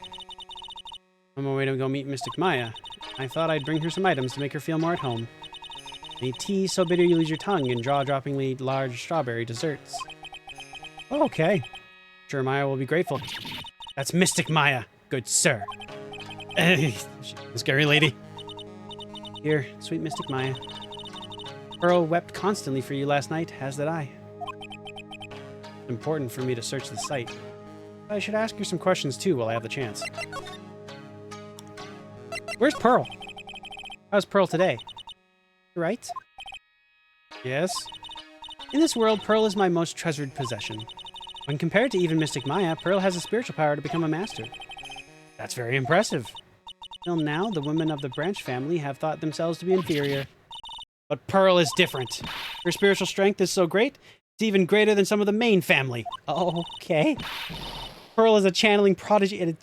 I'm on my way to go meet Mystic Maya. I thought I'd bring her some items to make her feel more at home. A tea so bitter you lose your tongue and jaw-droppingly large strawberry desserts. Oh, okay. Sure, Maya will be grateful. That's Mystic Maya, good sir. Scary lady. Here, sweet Mystic Maya. Pearl wept constantly for you last night, as did I. It's important for me to search the site. I should ask her some questions too while I have the chance. Where's Pearl? How's Pearl today? Right? Yes? In this world, Pearl is my most treasured possession. When compared to even Mystic Maya, Pearl has the spiritual power to become a master. That's very impressive. Till now, the women of the Branch family have thought themselves to be inferior. But Pearl is different. Her spiritual strength is so great, it's even greater than some of the main family. Oh, okay. Pearl is a channeling prodigy and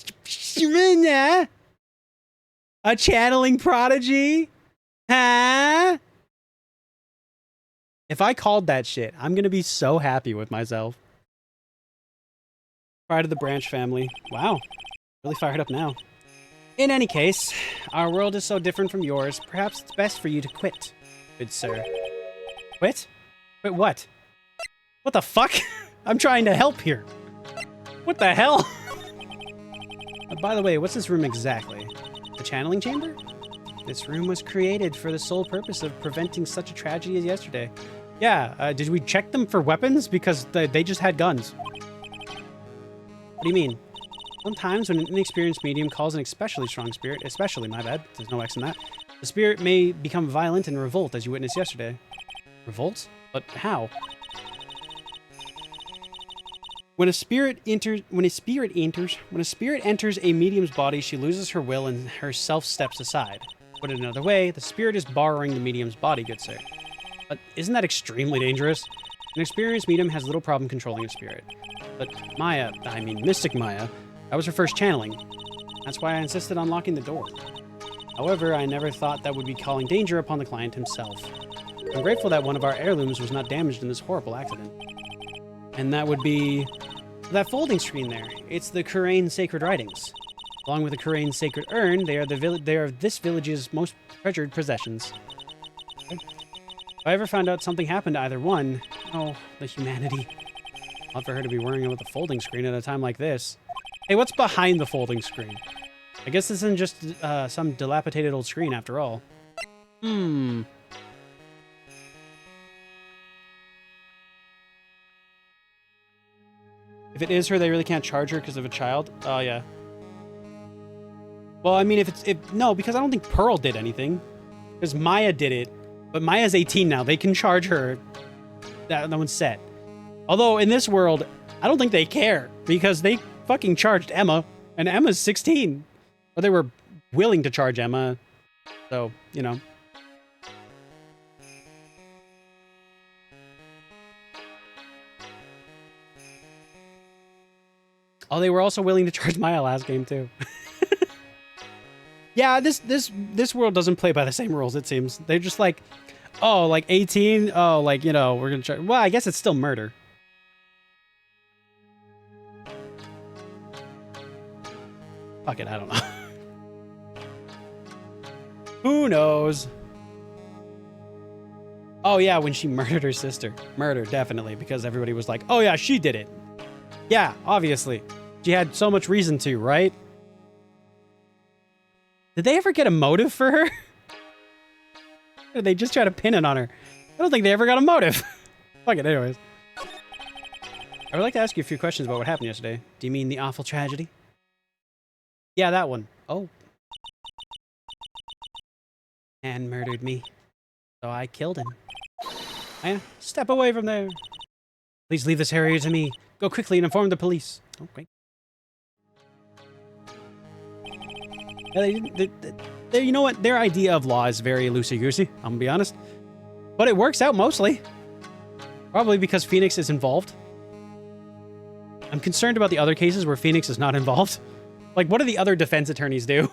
a channeling prodigy? Huh? If I called that shit, I'm gonna be so happy with myself. Pride of the Branch family. Wow. Really fired up now. In any case, our world is so different from yours, perhaps it's best for you to quit, good sir. Quit? Quit what? What the fuck? I'm trying to help here. What the hell? By the way, what's this room exactly? The channeling chamber? This room was created for the sole purpose of preventing such a tragedy as yesterday. Yeah, did we check them for weapons? Because they just had guns. What do you mean? Sometimes when an inexperienced medium calls an especially strong spirit, especially, my bad, there's no X in that, the spirit may become violent and revolt as you witnessed yesterday. Revolt? But how? When a spirit enters a medium's body, she loses her will and her self steps aside. Put it another way, the spirit is borrowing the medium's body, good sir. But isn't that extremely dangerous? An experienced medium has little problem controlling a spirit. But Mystic Maya, that was her first channeling. That's why I insisted on locking the door. However, I never thought that would be calling danger upon the client himself. I'm grateful that one of our heirlooms was not damaged in this horrible accident. And that would be that folding screen there. It's the Kurain sacred writings. Along with the Kurain sacred urn, they are this village's most treasured possessions. Okay. If I ever found out something happened to either one, oh, the humanity. Not for her to be worrying about the folding screen at a time like this. Hey, what's behind the folding screen? I guess this isn't just some dilapidated old screen after all. If it is her, they really can't charge her because of a child? Oh, yeah. Well, I mean, no, because I don't think Pearl did anything. Because Maya did it. But Maya's 18 now. They can charge her. That one's set. Although, in this world, I don't think they care. Because they fucking charged Emma. And Emma's 16. Or they were willing to charge Emma. So, you know. Oh, they were also willing to charge Maya last game, too. Yeah, this world doesn't play by the same rules, it seems. They're just like, oh, like 18? Oh, like, you know, we're gonna charge... Well, I guess it's still murder. Fuck it, I don't know. Who knows? Oh, yeah, when she murdered her sister. Murder, definitely, because everybody was like, oh, yeah, she did it. Yeah, obviously. She had so much reason to, right? Did they ever get a motive for her? Or did they just try to pin it on her? I don't think they ever got a motive. Fuck it, anyways. I would like to ask you a few questions about what happened yesterday. Do you mean the awful tragedy? Yeah, that one. Oh. And murdered me. So I killed him. Maya, step away from there. Please leave this area to me. Go quickly and inform the police. Okay. You know what? Their idea of law is very loosey-goosey, I'm gonna be honest. But it works out mostly. Probably because Phoenix is involved. I'm concerned about the other cases where Phoenix is not involved. Like, what do the other defense attorneys do?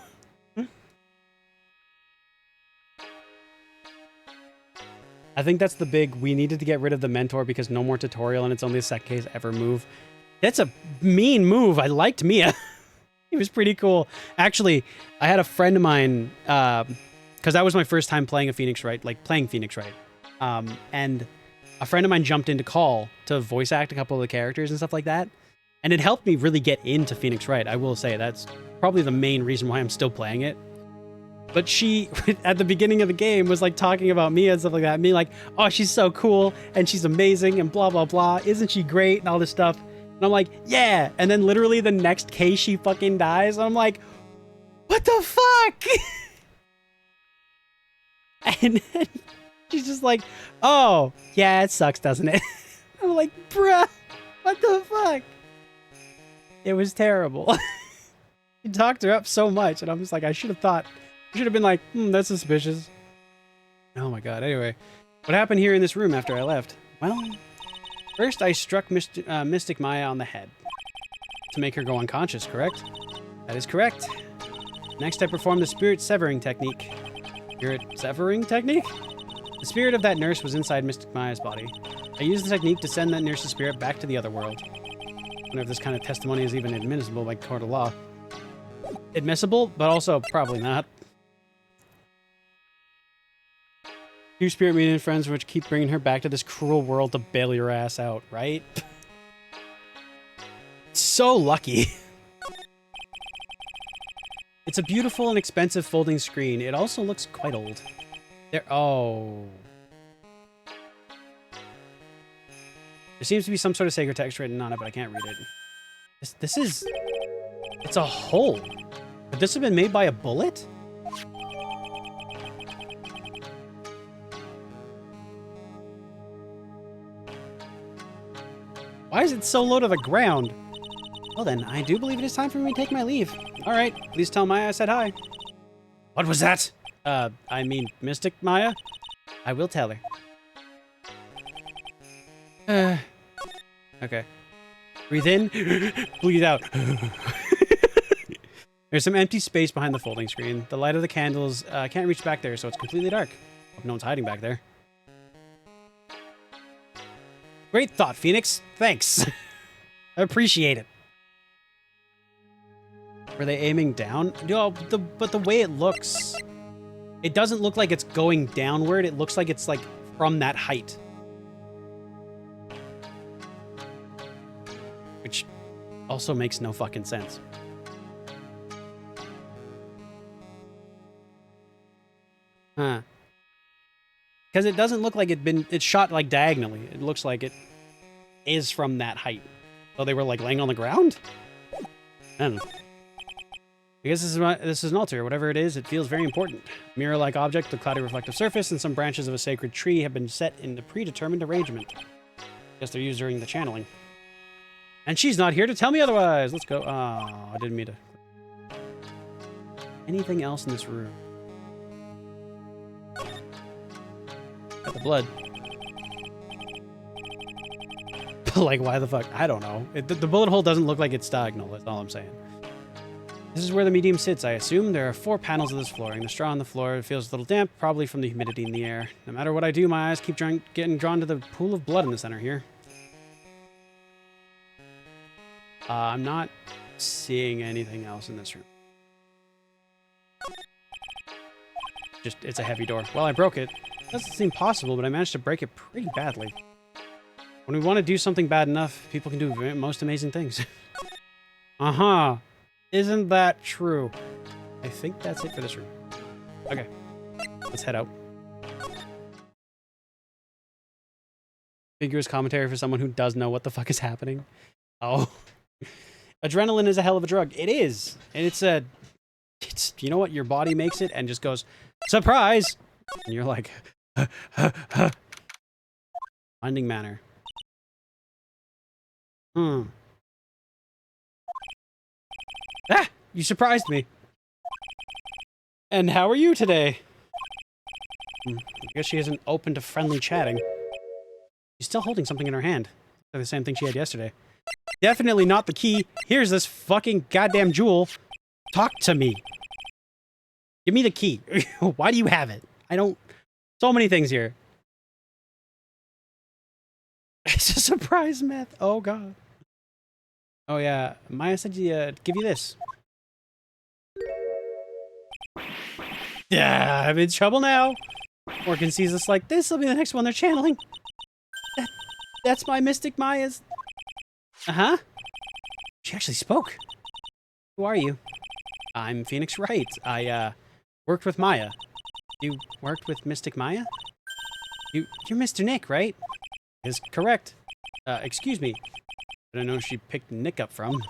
I think that's the big, we needed to get rid of the mentor because no more tutorial and it's only a second case ever move. That's a mean move. I liked Mia. It was pretty cool. Actually, I had a friend of mine, because that was my first time playing a Phoenix Wright, like playing Phoenix Wright. And a friend of mine jumped into Call to voice act a couple of the characters and stuff like that. And it helped me really get into Phoenix Wright. I will say that's probably the main reason why I'm still playing it. But she, at the beginning of the game, was like talking about Mia and stuff like that. Me like, oh, she's so cool and she's amazing and blah, blah, blah. Isn't she great and all this stuff? And I'm like, yeah. And then literally the next case she fucking dies. And I'm like, what the fuck? And then she's just like, oh, yeah, it sucks, doesn't it? I'm like, bruh, what the fuck? It was terrible. You talked her up so much. And I'm just like, I should have been like, that's suspicious. Oh my god. Anyway, what happened here in this room after I left? Well, first I struck Mystic Maya on the head to make her go unconscious, correct? That is correct. Next I performed the spirit severing technique. Spirit severing technique? The spirit of that nurse was inside Mystic Maya's body. I used the technique to send that nurse's spirit back to the other world. I wonder if this kind of testimony is even admissible by court of law. Admissible, but also probably not. Two spirit medium friends which keep bringing her back to this cruel world to bail your ass out, right? So lucky. It's a beautiful and expensive folding screen. It also looks quite old. Oh. There seems to be some sort of sacred text written on it, but I can't read it. This is... It's a hole. Could this have been made by a bullet? Why Why is it so low to the ground? Well then, I do believe it is time for me to take my leave. All right, please tell Maya I said hi. What was that? I mean, Mystic Maya? I will tell her. Okay. Breathe in, breathe out. There's some empty space behind the folding screen. The light of the candles can't reach back there, so it's completely dark. Hope no one's hiding back there. Great thought, Phoenix. Thanks. I appreciate it. Were they aiming down? No, but the way it looks, it doesn't look like it's going downward. It looks like it's like from that height. Which also makes no fucking sense. Huh. Because it doesn't look like it's shot like diagonally. It looks like it is from that height. So they were like laying on the ground? I don't know. I guess this is an altar. Whatever it is, it feels very important. Mirror-like object, the cloudy reflective surface, and some branches of a sacred tree have been set in the predetermined arrangement. Guess they're used during the channeling. And she's not here to tell me otherwise. Let's go. Oh, I didn't mean to. Anything else in this room? Got the blood. Like, why the fuck? I don't know. The bullet hole doesn't look like it's diagonal. That's all I'm saying. This is where the medium sits, I assume. There are 4 panels of this flooring. The straw on the floor feels a little damp, probably from the humidity in the air. No matter what I do, my eyes keep getting drawn to the pool of blood in the center here. I'm not seeing anything else in this room. Just, it's a heavy door. Well, I broke it. Doesn't seem possible, but I managed to break it pretty badly. When we want to do something bad enough, people can do most amazing things. Uh-huh. Isn't that true? I think that's it for this room. Okay. Let's head out. Vigorous commentary for someone who does know what the fuck is happening. Oh. Adrenaline is a hell of a drug. It is. And it's, you know what? Your body makes it and just goes, surprise! And you're like, Finding manner. Ah! You surprised me. And how are you today? I guess she isn't open to friendly chatting. She's still holding something in her hand. Like the same thing she had yesterday. Definitely not the key. Here's this fucking goddamn jewel. Talk to me. Give me the key. Why do you have it? I don't... So many things here. It's a surprise meth. Oh, God. Oh, yeah. Maya said to give you this. Yeah, I'm in trouble now. Morgan sees us like this. Will be the next one they're channeling. That's my Mystic Maya's. Uh-huh. She actually spoke. Who are you? I'm Phoenix Wright. I, worked with Maya. You worked with Mystic Maya? You're Mr. Nick, right? Is correct. Excuse me. I don't know who she picked Nick up from.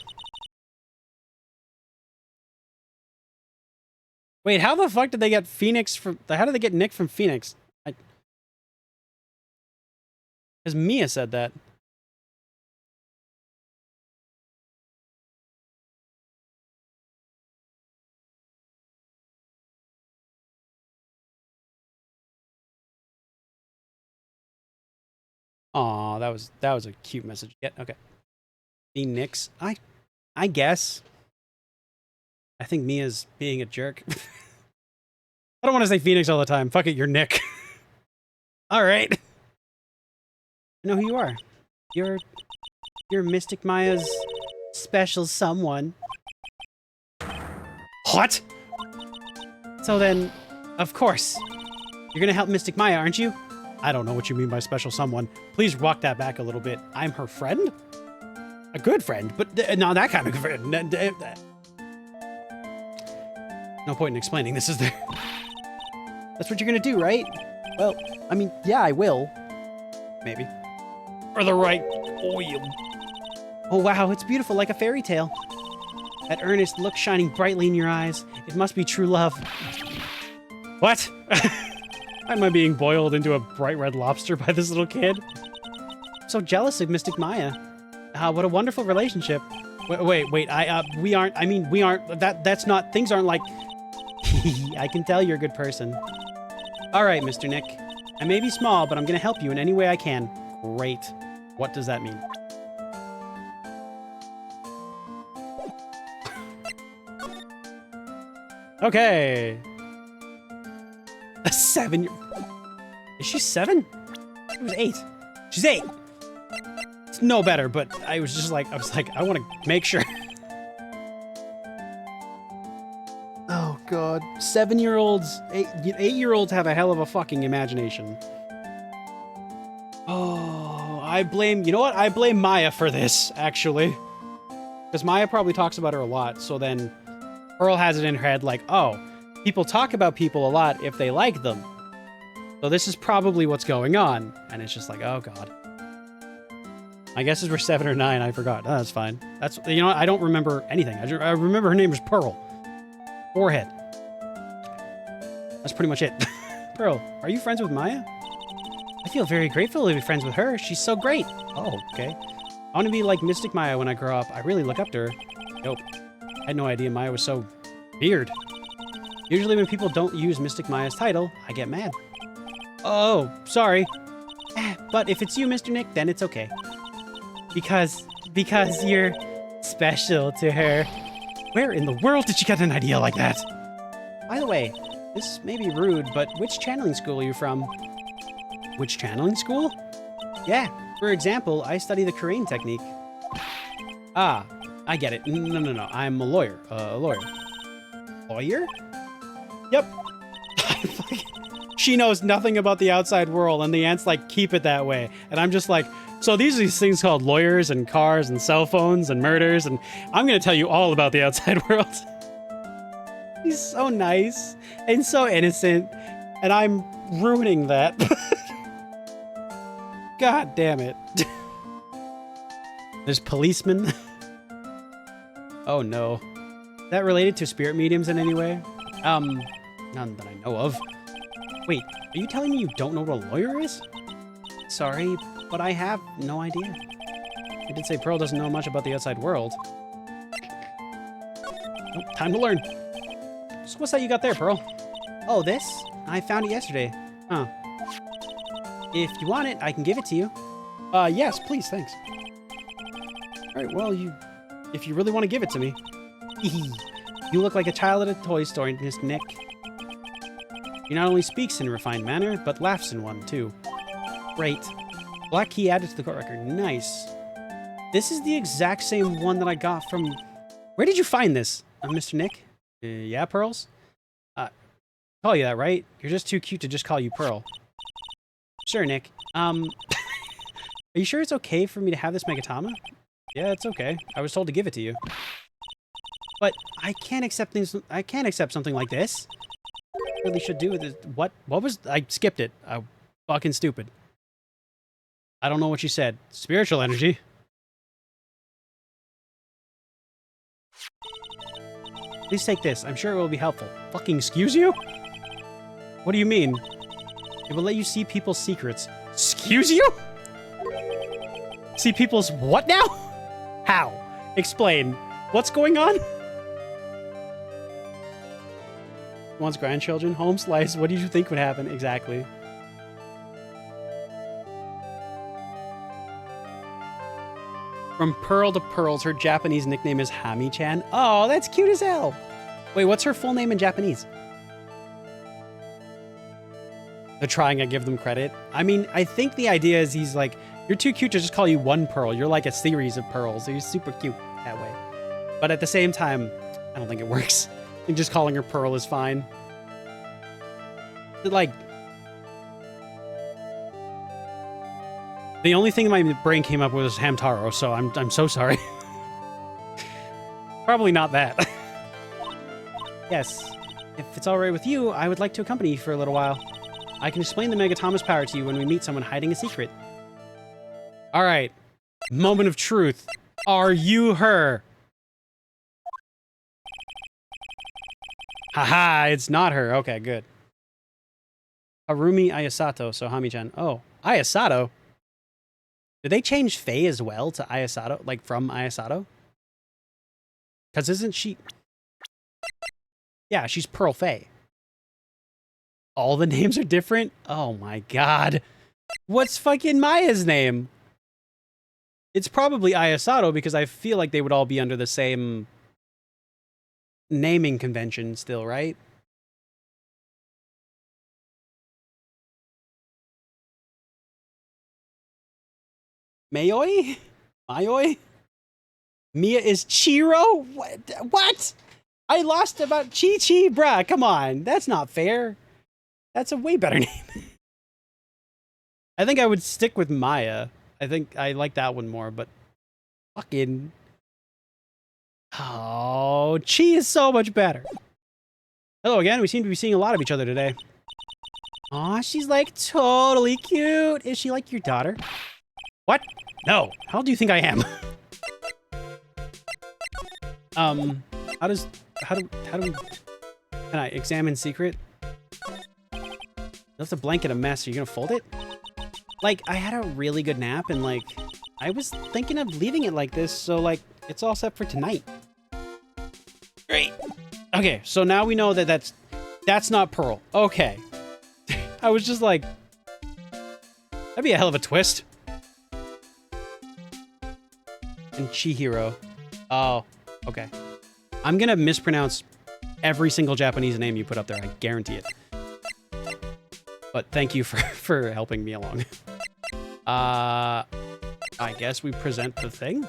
Wait, how the fuck did they get Phoenix from... How did they get Nick from Phoenix? Because Mia said that. Aw, that was a cute message. Yeah, okay. Phoenix. I guess. I think Mia's being a jerk. I don't want to say Phoenix all the time. Fuck it, you're Nick. All right. I know who you are. You're Mystic Maya's special someone. What? So then, of course, you're gonna help Mystic Maya, aren't you? I don't know what you mean by special someone. Please walk that back a little bit. I'm her friend? A good friend, but not that kind of friend. No point in explaining this, is there? That's what you're gonna do, right? Well, I mean, yeah, I will. Maybe. For the right oil. Oh, wow, it's beautiful, like a fairy tale. That earnest look shining brightly in your eyes. It must be true love. What? Am I being boiled into a bright red lobster by this little kid? I'm so jealous of Mystic Maya. What a wonderful relationship. Wait. We aren't. I mean, we aren't. That's not. Things aren't like. I can tell you're a good person. All right, Mr. Nick. I may be small, but I'm gonna help you in any way I can. Great. What does that mean? Okay. A 7 year. Is she 7? She was 8. She's 8. It's no better, but I was like, I want to make sure. Oh god, 7-year-olds, 8-year-olds have a hell of a fucking imagination. Oh, you know what? I blame Maya for this, actually. Because Maya probably talks about her a lot, so then Pearl has it in her head like, oh, people talk about people a lot if they like them. So this is probably what's going on. And it's just like, oh god. My guesses were 7 or 9, I forgot. Oh, that's fine. That's, you know what? I don't remember anything. I remember her name was Pearl. Forehead. That's pretty much it. Pearl, are you friends with Maya? I feel very grateful to be friends with her. She's so great. Oh, okay. I want to be like Mystic Maya when I grow up. I really look up to her. Nope. I had no idea Maya was so weird. Usually when people don't use Mystic Maya's title, I get mad. Oh, sorry. But if it's you, Mr. Nick, then it's okay. Because you're special to her. Where in the world did you get an idea like that? By the way, this may be rude, but which channeling school are you from? Which channeling school? Yeah, for example, I study the Korean technique. Ah, I get it. No. I'm a lawyer. Lawyer? Yep. She knows nothing about the outside world, and the aunt's like, keep it that way. And I'm just like, so these are these things called lawyers and cars and cell phones and murders, and I'm gonna tell you all about the outside world. He's so nice and so innocent, and I'm ruining that. God damn it. There's policemen. Oh no. Is that related to spirit mediums in any way? None that I know of. Wait, are you telling me you don't know what a lawyer is? Sorry, but I have no idea. I did say Pearl doesn't know much about the outside world. Oh, time to learn. So what's that you got there, Pearl? Oh, this? I found it yesterday. Huh. If you want it, I can give it to you. Yes, please, thanks. Alright, well, if you really want to give it to me. You look like a child at a toy store, Mr. Nick. He not only speaks in a refined manner, but laughs in one, too. Great. Black key added to the court record. Nice. This is the exact same one that I got from... Where did you find this, Mr. Nick? Yeah, Pearls? Call you that, right? You're just too cute to just call you Pearl. Sure, Nick. Are you sure it's okay for me to have this Megatama? Yeah, it's okay. I was told to give it to you. But I can't accept things... I can't accept something like this. I really should do with it. What was... I skipped it. I'm fucking stupid. I don't know what you said. Spiritual energy. Please take this. I'm sure it will be helpful. Fucking excuse you? What do you mean? It will let you see people's secrets. Excuse you? See people's what now? How? Explain. What's going on? Wants grandchildren? Home slice. What did you think would happen? Exactly. From Pearl to Pearls, her Japanese nickname is Hami-chan. Oh, that's cute as hell. Wait, what's her full name in Japanese? They're trying to give them credit. I mean, I think the idea is he's like, you're too cute to just call you one Pearl. You're like a series of pearls. So you're super cute that way. But at the same time, I don't think it works. I think just calling her Pearl is fine. But like, the only thing my brain came up with was Hamtaro, so I'm so sorry. Probably not that. Yes, if it's all right with you, I would like to accompany you for a little while. I can explain the Megatama's power to you when we meet someone hiding a secret. All right, moment of truth. Are you her? Haha, it's not her. Okay, good. Harumi Ayasato, so Hami-chan. Oh, Ayasato? Did they change Faye as well to Ayasato? Like, from Ayasato? Because isn't she... Yeah, she's Pearl Faye. All the names are different? Oh my god. What's fucking Maya's name? It's probably Ayasato because I feel like they would all be under the same naming convention still, right? Mayoi? Mayoi? Mia is Chiro? What? I lost about Chi-Chi? Bruh, come on. That's not fair. That's a way better name. I think I would stick with Maya. I think I like that one more, but fucking... Oh, Chi is so much better. Hello again. We seem to be seeing a lot of each other today. Aw, she's like totally cute. Is she like your daughter? What? No. How do you think I am? How do we... Can I examine secret? That's a blanket a mess. Are you gonna fold it? Like, I had a really good nap and, like, I was thinking of leaving it like this, so, like, it's all set for tonight. Great. Okay, so now we know that that's not Pearl. Okay. I was just like, that'd be a hell of a twist. And Chihiro. Oh, okay. I'm gonna mispronounce every single Japanese name you put up there. I guarantee it. But thank you for helping me along. I guess we present the thing.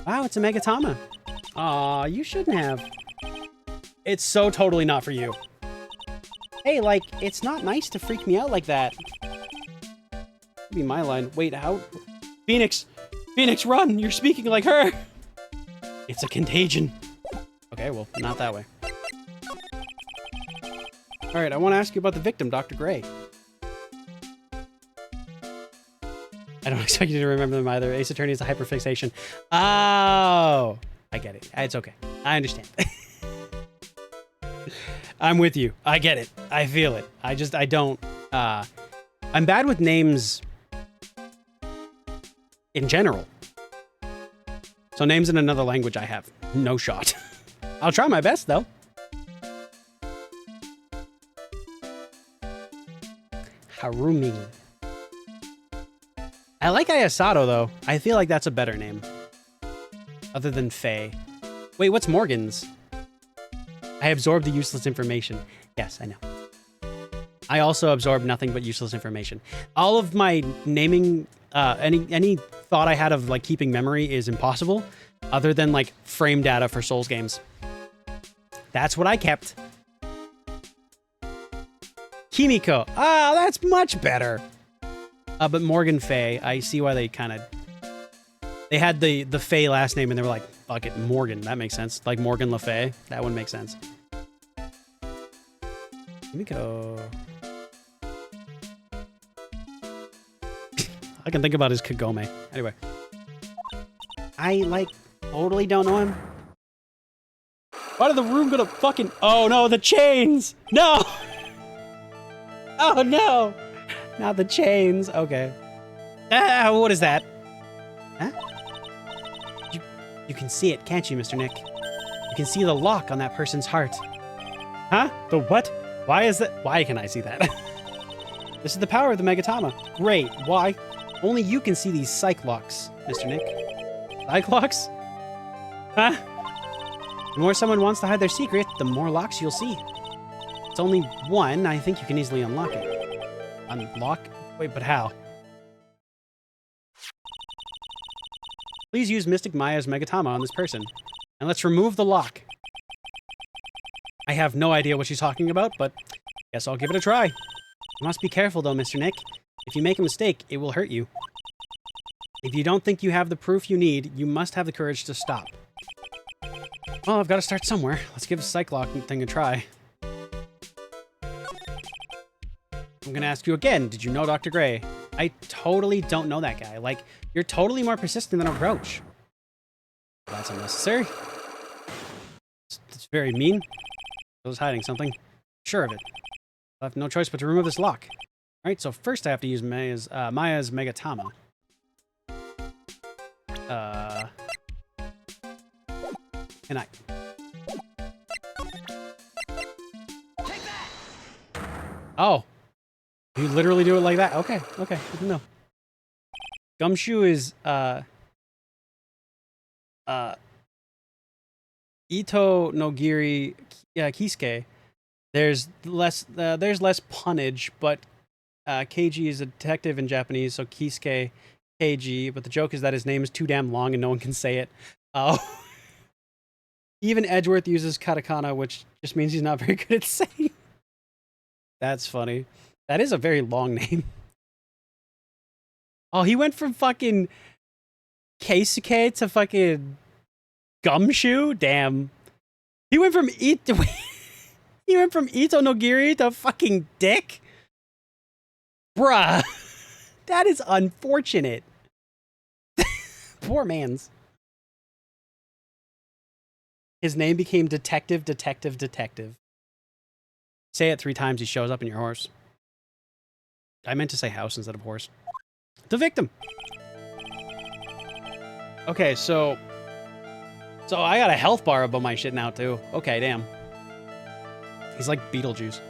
Wow, it's a Megatama. Aw, you shouldn't have. It's so totally not for you. Hey, like, it's not nice to freak me out like that. That'd be my line. Wait, how? Phoenix! Phoenix, run! You're speaking like her! It's a contagion. Okay, well, not that way. Alright, I want to ask you about the victim, Dr. Gray. I don't expect you to remember them either. Ace Attorney is a hyperfixation. Oh! I get it. It's okay. I understand. I'm with you. I get it. I feel it. I don't... I'm bad with names in general. So names in another language I have no shot. I'll try my best, though. Harumi. I like Ayasato, though. I feel like that's a better name. Other than Faye. Wait, what's Morgan's? I absorbed the useless information. Yes, I know. I also absorb nothing but useless information. All of my naming, any thought I had of like keeping memory is impossible, other than like frame data for Souls games. That's what I kept. Kimiko. Ah, that's much better. But Morgan Faye, I see why they kind of... They had the Faye last name and they were like, fuck it, Morgan. That makes sense. Like Morgan Le Fay. That one makes sense. Kimiko. All I can think about is Kagome. Anyway. I, like, totally don't know him. Why did the room go to fucking... Oh, no, the chains! No! Oh, no! Not the chains. Okay. Ah, what is that? Huh? You can see it, can't you, Mr. Nick? You can see the lock on that person's heart. Huh? The what? Why is that? Why can I see that? This is the power of the Megatama. Great. Why? Only you can see these psych locks, Mr. Nick. Psych locks? Huh? The more someone wants to hide their secret, the more locks you'll see. It's only one. I think you can easily unlock it. Unlock? Wait, but how? Please use Mystic Maya's Megatama on this person. And let's remove the lock. I have no idea what she's talking about, but guess I'll give it a try. You must be careful though, Mr. Nick. If you make a mistake, it will hurt you. If you don't think you have the proof you need, you must have the courage to stop. Well, I've got to start somewhere. Let's give a psych lock thing a try. I'm gonna ask you again, did you know Dr. Gray? I totally don't know that guy. Like, you're totally more persistent than a roach. That's unnecessary. It's very mean. I was hiding something. Sure of it. I have no choice but to remove this lock. Alright, so first I have to use Maya's Megatama. Can I? Oh. You literally do it like that? Okay, okay, good to know. Gumshoe is, Ito Nogiri Kisuke. There's less punnage, but Keiji is a detective in Japanese, so Kisuke Keiji, but the joke is that his name is too damn long and no one can say it. Oh. Even Edgeworth uses katakana, which just means he's not very good at saying. That's funny. That is a very long name. Oh, he went from fucking Keisuke to fucking Gumshoe? Damn. He went from Ito Nogiri to fucking Dick? Bruh. That is unfortunate. Poor man's. His name became Detective. Say it 3 times, he shows up in your horse. I meant to say house instead of horse. The victim. Okay, so I got a health bar above my shit now, too. Okay, damn. He's like Beetlejuice.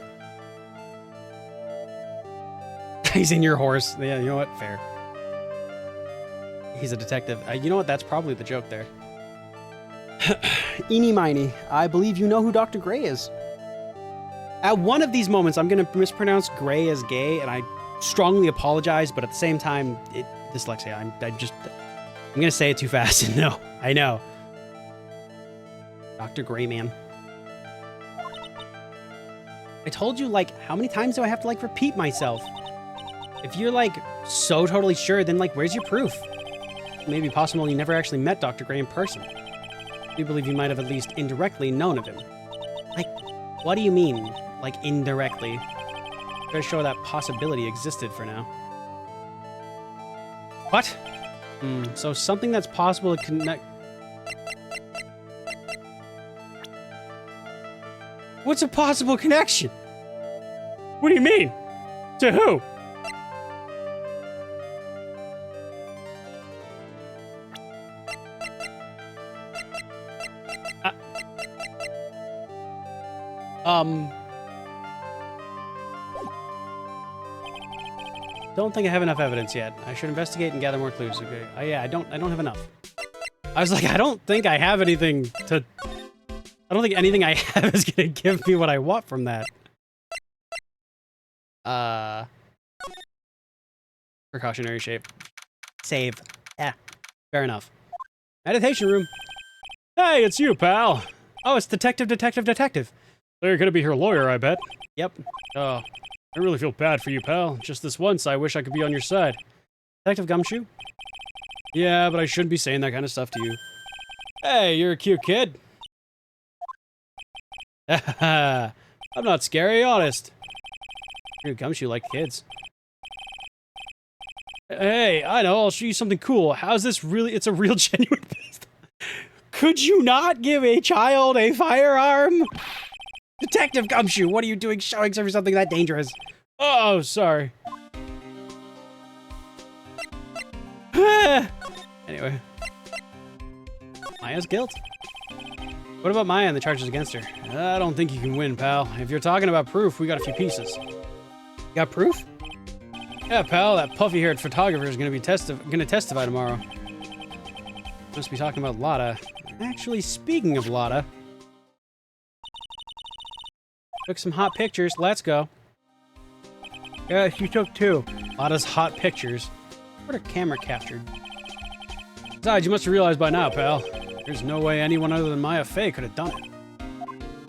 He's in your horse. Yeah, you know what? Fair. He's a detective. You know what? That's probably the joke there. Eeny miny, I believe you know who Dr. Gray is. At one of these moments, I'm going to mispronounce Gray as gay, and I strongly apologize, but at the same time, dyslexia. I'm going to say it too fast. No, I know. Dr. Gray, man. I told you, like, how many times do I have to, like, repeat myself? If you're, like, so totally sure, then, like, where's your proof? Maybe possible you never actually met Dr. Gray in person. I believe you might have at least indirectly known of him. Like, what do you mean, like, indirectly? Better show that possibility existed for now. What? So something that's possible to connect... What's a possible connection? What do you mean? To who? Don't think I have enough evidence yet. I should investigate and gather more clues. Okay. Yeah, I don't have enough. I was like, I don't think I have anything to... I don't think anything I have is gonna give me what I want from that. Precautionary shape. Save. Yeah. Fair enough. Meditation room. Hey, it's you, pal. Oh, it's detective. So you're gonna be her lawyer, I bet. Yep. Oh, I really feel bad for you, pal. Just this once, I wish I could be on your side. Detective Gumshoe? Yeah, but I shouldn't be saying that kind of stuff to you. Hey, you're a cute kid. I'm not scary, honest. Dude, Gumshoe like kids. Hey, I know, I'll show you something cool. How's this really? It's a real genuine pistol. Could you not give a child a firearm? Detective Gumshoe, what are you doing showing something that dangerous? Oh, sorry. Anyway. Maya's guilt. What about Maya and the charges against her? I don't think you can win, pal. If you're talking about proof, we got a few pieces. You got proof? Yeah, pal, that puffy-haired photographer is gonna testify tomorrow. Must be talking about Lotta. Actually, speaking of Lotta, took some hot pictures. Let's go. Yeah, she took 2. Lotta's hot pictures. What her camera captured. Besides, you must have realized by now, pal. There's no way anyone other than Maya Fey could have done it.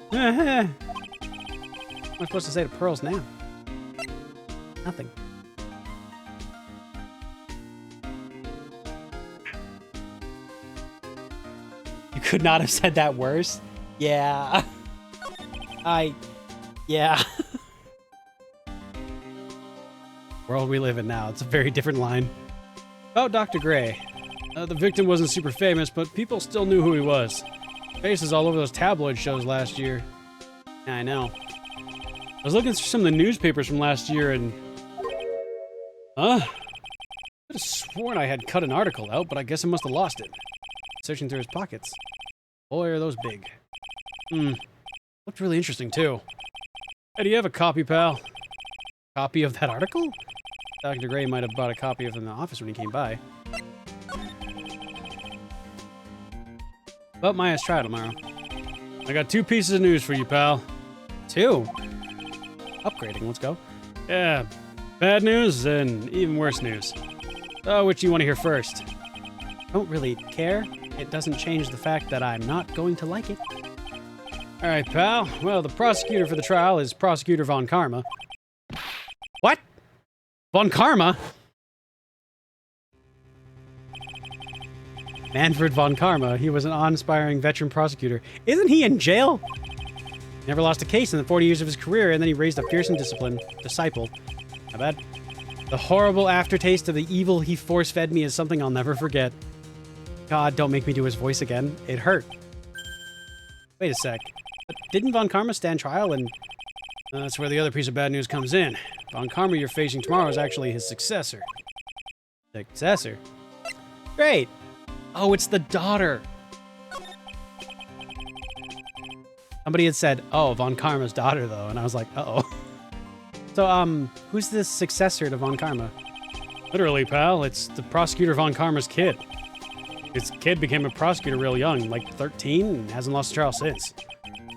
What am I supposed to say to Pearls now? Nothing. You could not have said that worse? Yeah. Yeah. World we live in now. It's a very different line. About Dr. Gray. The victim wasn't super famous, but people still knew who he was. Faces all over those tabloid shows last year. Yeah, I know. I was looking through some of the newspapers from last year, and Huh? I could have sworn I had cut an article out, but I guess I must have lost it. Searching through his pockets. Boy, are those big. Looked really interesting, too. Hey, do you have a copy, pal? Copy of that article? Dr. Gray might have bought a copy of it in the office when he came by. About Maya's trial tomorrow. I got 2 pieces of news for you, pal. 2? Upgrading, let's go. Yeah, bad news and even worse news. Which do you want to hear first? Don't really care. It doesn't change the fact that I'm not going to like it. All right, pal. Well, the prosecutor for the trial is Prosecutor Von Karma. What? Von Karma? Manfred Von Karma. He was an awe-inspiring veteran prosecutor. Isn't he in jail? Never lost a case in the 40 years of his career, and then he raised a fearsome disciple. Not bad. The horrible aftertaste of the evil he force-fed me is something I'll never forget. God, don't make me do his voice again. It hurt. Wait a sec. But didn't Von Karma stand trial and... That's where the other piece of bad news comes in. Von Karma you're facing tomorrow is actually his successor. Successor? Great! Oh, it's the daughter! Somebody had said, oh, Von Karma's daughter, though, and I was like, uh-oh. So, who's the successor to Von Karma? Literally, pal, it's the Prosecutor Von Karma's kid. His kid became a prosecutor real young, like 13, and hasn't lost a trial since.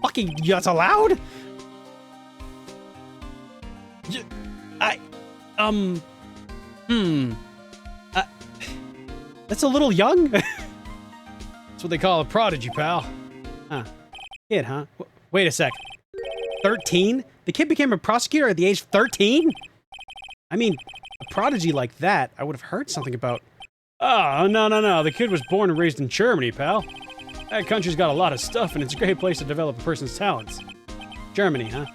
Fucking, that's allowed? That's a little young? That's what they call a prodigy, pal. Huh. Kid, huh? Wait a sec. 13? The kid became a prosecutor at the age 13? I mean, a prodigy like that, I would have heard something about. Oh, no. The kid was born and raised in Germany, pal. That country's got a lot of stuff, and it's a great place to develop a person's talents. Germany, huh?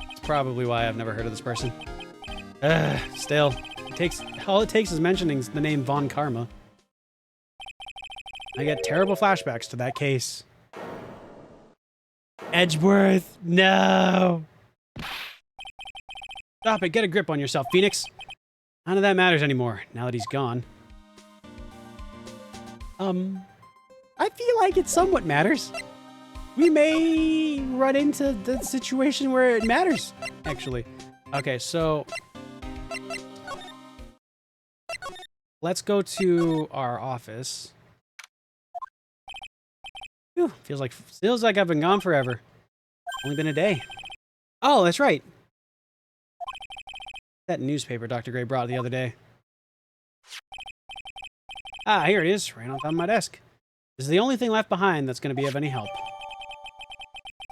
That's probably why I've never heard of this person. Still, all it takes is mentioning the name Von Karma. I get terrible flashbacks to that case. Edgeworth, no! Stop it, get a grip on yourself, Phoenix. None of that matters anymore, now that he's gone. I feel like it somewhat matters. We may run into the situation where it matters, actually. Okay, so... let's go to our office. Whew, feels like I've been gone forever. Only been a day. Oh, that's right. That newspaper Dr. Gray brought the other day. Ah, here it is, right on top of my desk. This is the only thing left behind that's going to be of any help.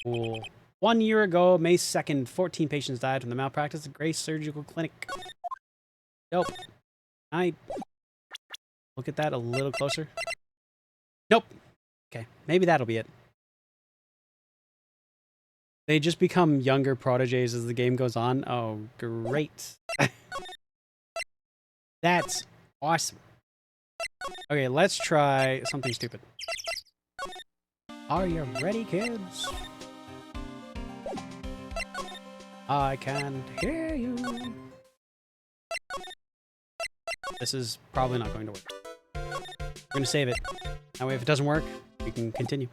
Cool. 1 year ago, May 2nd, 14 patients died from the malpractice at Gray Surgical Clinic. Nope. I look at that a little closer. Nope. Okay, maybe that'll be it. They just become younger prodigies as the game goes on. Oh, great. That's awesome. Okay, let's try something stupid. Are you ready, kids? I can't hear you. This is probably not going to work. We're going to save it. That way, if it doesn't work, we can continue.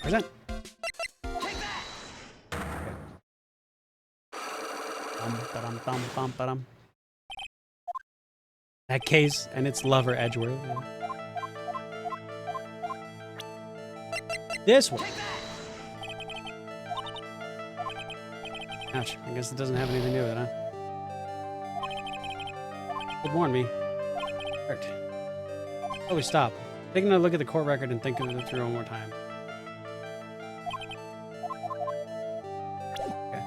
Present. Okay. Bum. That case and its lover, Edgeworth. This one. Ouch. I guess it doesn't have anything to do with it, huh? It warned me. Hurt. Oh, we stop. Take another look at the court record and think of it through one more time. Okay.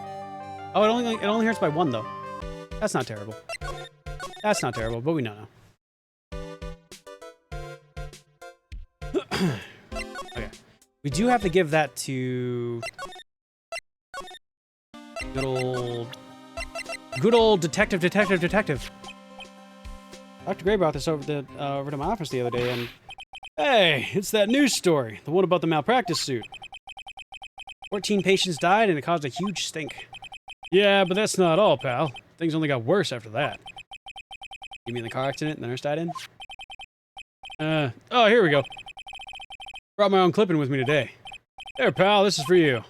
Oh, it only hurts by 1, though. That's not terrible. That's not terrible, but we know now. Okay. We do have to give that to good old detective. Dr. Gray brought this over to my office the other day, and Hey, it's that news story, the one about the malpractice suit. 14 patients died, and it caused a huge stink. Yeah, but that's not all, pal. Things only got worse after that. You mean the car accident and the nurse died in? Oh, here we go. Brought my own clipping with me today. There, pal, this is for you.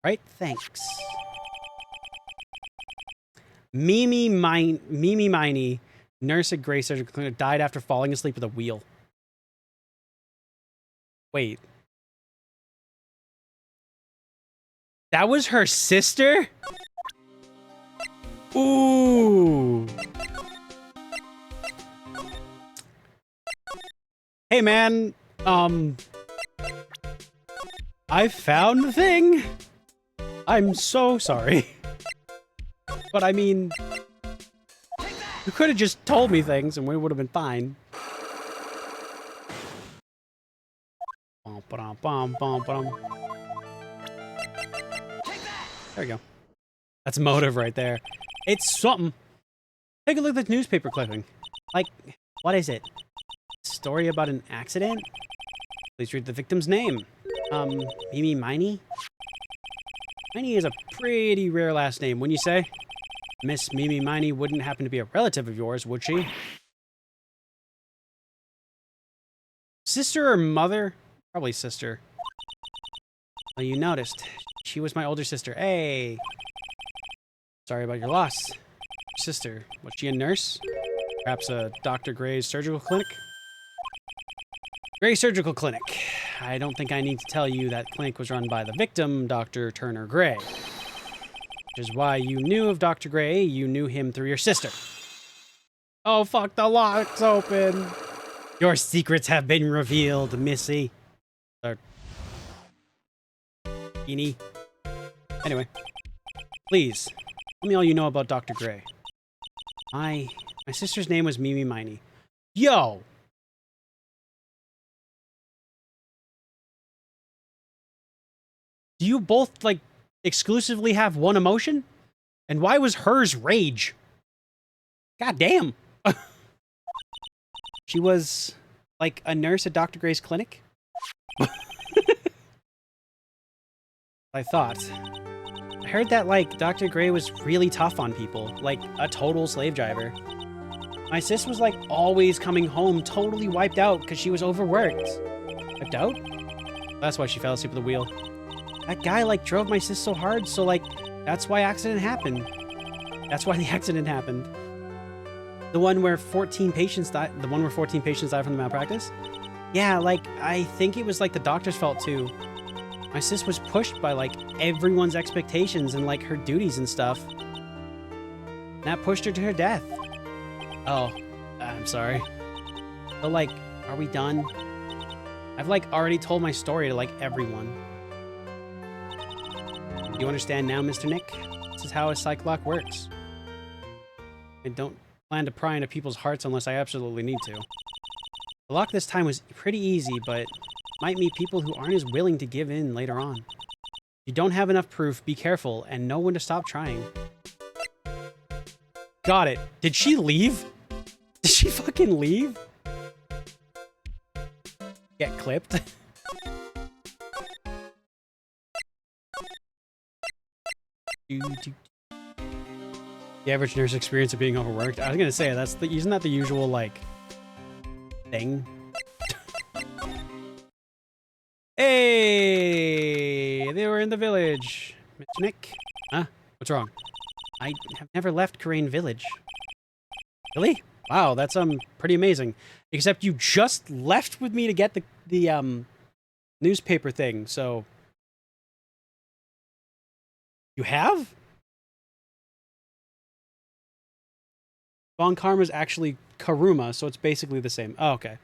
Right? Thanks. Mimi Miney, nurse at Gray Surgical Clinic, died after falling asleep at a wheel. Wait. That was her sister? Ooh. Hey, man. I found the thing. I'm so sorry. But I mean, you could have just told me things and we would have been fine. There we go. That's motive right there. It's something. Take a look at this newspaper clipping. Like, what is it? Story about an accident? Please read the victim's name. Mimi Miney? Miney is a pretty rare last name, wouldn't you say? Miss Mimi Miney wouldn't happen to be a relative of yours, would she? Sister or mother? Probably sister. Well, you noticed. She was my older sister. Hey! Sorry about your loss. Your sister. Was she a nurse? Perhaps a Dr. Gray's surgical clinic? Gray Surgical Clinic. I don't think I need to tell you that clinic was run by the victim, Dr. Turner Gray. Which is why you knew of Dr. Gray. You knew him through your sister. Oh, fuck, the lock's open. Your secrets have been revealed, Missy. Or... Beanie. Anyway. Please, tell me all you know about Dr. Gray. My sister's name was Mimi Miney. Yo! Do you both, like, exclusively have one emotion? And why was hers rage? God damn. She was, like, a nurse at Dr. Gray's clinic? I thought. I heard that, like, Dr. Gray was really tough on people. Like, a total slave driver. My sis was, like, always coming home totally wiped out because she was overworked. Wiped out? That's why she fell asleep at the wheel. That guy, like, drove my sis so hard, so, like, that's why accident happened. That's why the accident happened. The one where 14 patients died, the one where 14 patients died from the malpractice? Yeah, like, I think it was, like, the doctor's fault, too. My sis was pushed by, like, everyone's expectations and, like, her duties and stuff. And that pushed her to her death. Oh, I'm sorry. So, like, are we done? I've, like, already told my story to, like, everyone. You understand now, Mr. Nick? This is how a psych lock works. I don't plan to pry into people's hearts unless I absolutely need to. The lock this time was pretty easy, but might meet people who aren't as willing to give in later on. If you don't have enough proof, be careful and know when to stop trying. Got it. Did she leave? Did she fucking leave? Get clipped. The average nurse experience of being overworked. I was gonna say isn't that the usual like thing? Hey, they were in the village. Mr. Nick? Huh? What's wrong? I have never left Karain Village. Really? Wow, that's pretty amazing. Except you just left with me to get the newspaper thing, so you have? Von Karma's actually Karuma, so it's basically the same. Oh, okay.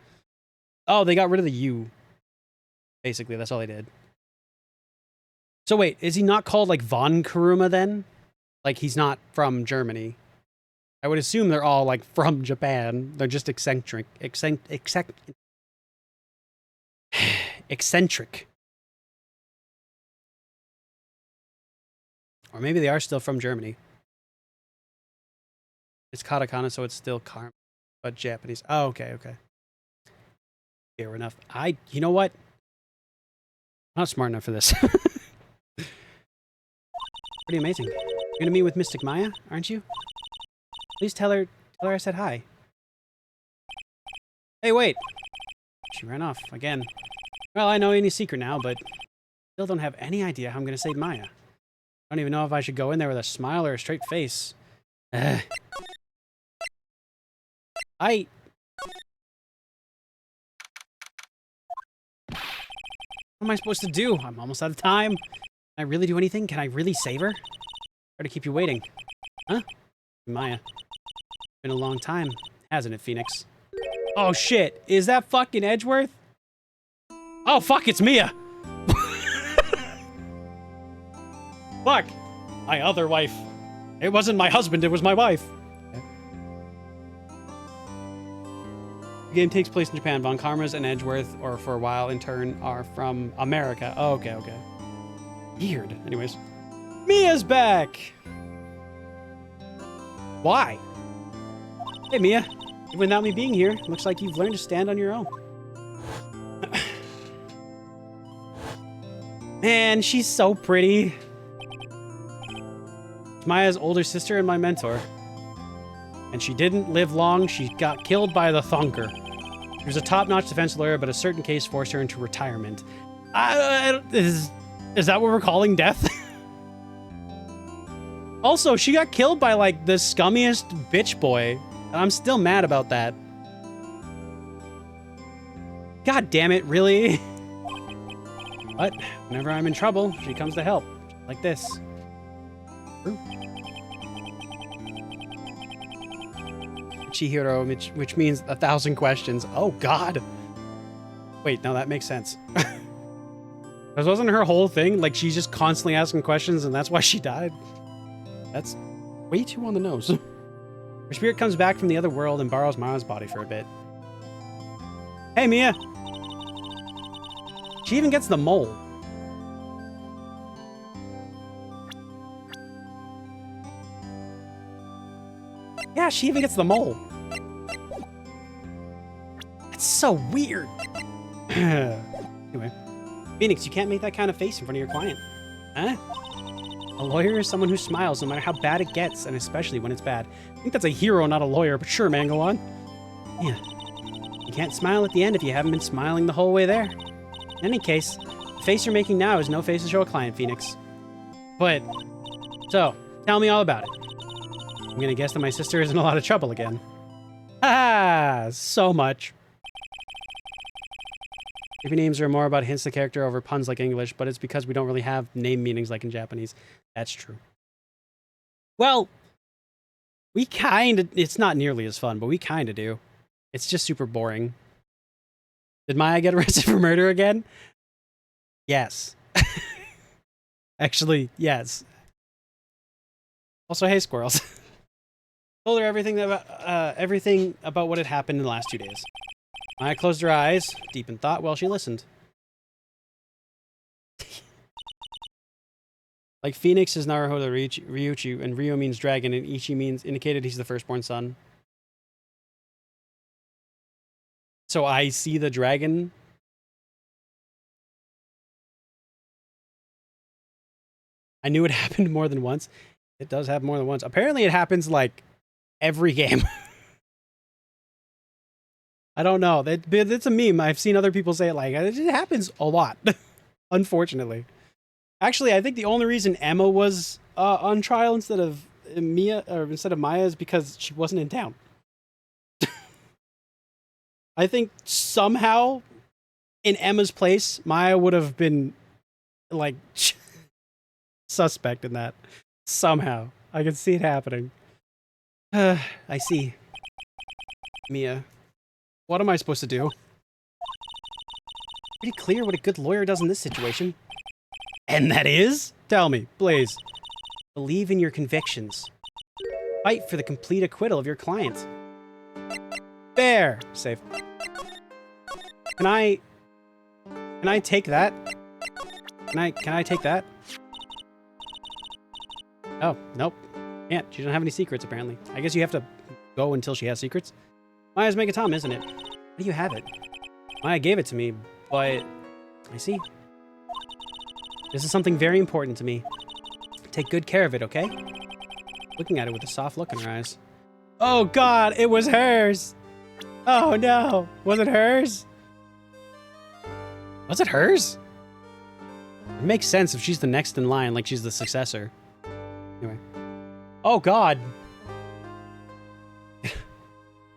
Oh, they got rid of the U. Basically, that's all they did. So wait, is he not called like Von Karuma then? Like he's not from Germany. I would assume they're all like from Japan. They're just eccentric. Eccentric. Or maybe they are still from Germany. It's katakana, so it's still karma, but Japanese. Oh, okay, okay. Fair enough. You know what? I'm not smart enough for this. Pretty amazing. You're gonna meet with Mystic Maya, aren't you? Please tell her I said hi. Hey, wait! She ran off, again. Well, I know any secret now, but still don't have any idea how I'm gonna save Maya. I don't even know if I should go in there with a smile or a straight face. Ugh. What am I supposed to do? I'm almost out of time. Can I really do anything? Can I really save her? Try to keep you waiting. Huh? Maya. Been a long time, hasn't it, Phoenix? Oh shit, is that fucking Edgeworth? Oh fuck, it's Mia! Fuck! My other wife. It wasn't my husband, it was my wife. The game takes place in Japan. Von Karma's and Edgeworth, or for a while in turn, are from America. Oh, okay. Weird. Anyways. Mia's back! Why? Hey, Mia. Even without me being here, looks like you've learned to stand on your own. Man, she's so pretty. Maya's older sister and my mentor. And she didn't live long. She got killed by the Thunker. She was a top-notch defense lawyer, but a certain case forced her into retirement. Is that what we're calling death? Also, she got killed by, like, the scummiest bitch boy. And I'm still mad about that. God damn it, really? But whenever I'm in trouble, she comes to help. Like this. Chihiro, which means 1,000 questions. Oh, God. Wait, no, that makes sense. That wasn't her whole thing. Like, she's just constantly asking questions, and that's why she died. That's way too on the nose. Her spirit comes back from the other world and borrows Maya's body for a bit. Hey, Mia! She even gets the mole. Yeah, she even gets the mole. That's so weird. Anyway. Phoenix, you can't make that kind of face in front of your client. Huh? A lawyer is someone who smiles no matter how bad it gets, and especially when it's bad. I think that's a hero, not a lawyer, but sure, man, go on. Yeah. You can't smile at the end if you haven't been smiling the whole way there. In any case, the face you're making now is no face to show a client, Phoenix. But, so, tell me all about it. I'm gonna guess that my sister is in a lot of trouble again. Ah, so much. Maybe names are more about hints to character over puns like English, but it's because we don't really have name meanings like in Japanese. That's true. Well, we kind of... It's not nearly as fun, but we kind of do. It's just super boring. Did Maya get arrested for murder again? Yes. Actually, yes. Also, hey, squirrels. Told her everything about what had happened in the last 2 days. Maya closed her eyes, deep in thought, while she listened. Like Phoenix is Naruhodo Ryuchu, and Ryo means dragon, and Ichi means indicated he's the firstborn son. So I see the dragon. I knew it happened more than once. It does happen more than once. Apparently it happens like every game. I don't know. It's a meme. I've seen other people say it like, it happens a lot, unfortunately. Actually, I think the only reason Emma was on trial instead of Maya is because she wasn't in town. I think somehow in Emma's place, Maya would have been like suspect in that. Somehow. I can see it happening. I see. Mia. What am I supposed to do? Pretty clear what a good lawyer does in this situation. And that is? Tell me, please. Believe in your convictions. Fight for the complete acquittal of your client. Fair. Safe. Can I take that? Can I take that? Oh, nope. Can't. She doesn't have any secrets, apparently. I guess you have to go until she has secrets. Maya's Megatom, isn't it? How do you have it? Maya gave it to me, but... I see. This is something very important to me. Take good care of it, okay? looking at it with a soft look in her eyes. Oh God, it was hers. Oh no, was it hers? Was it hers? It makes sense if she's the next in line, like she's the successor. Anyway. Oh God.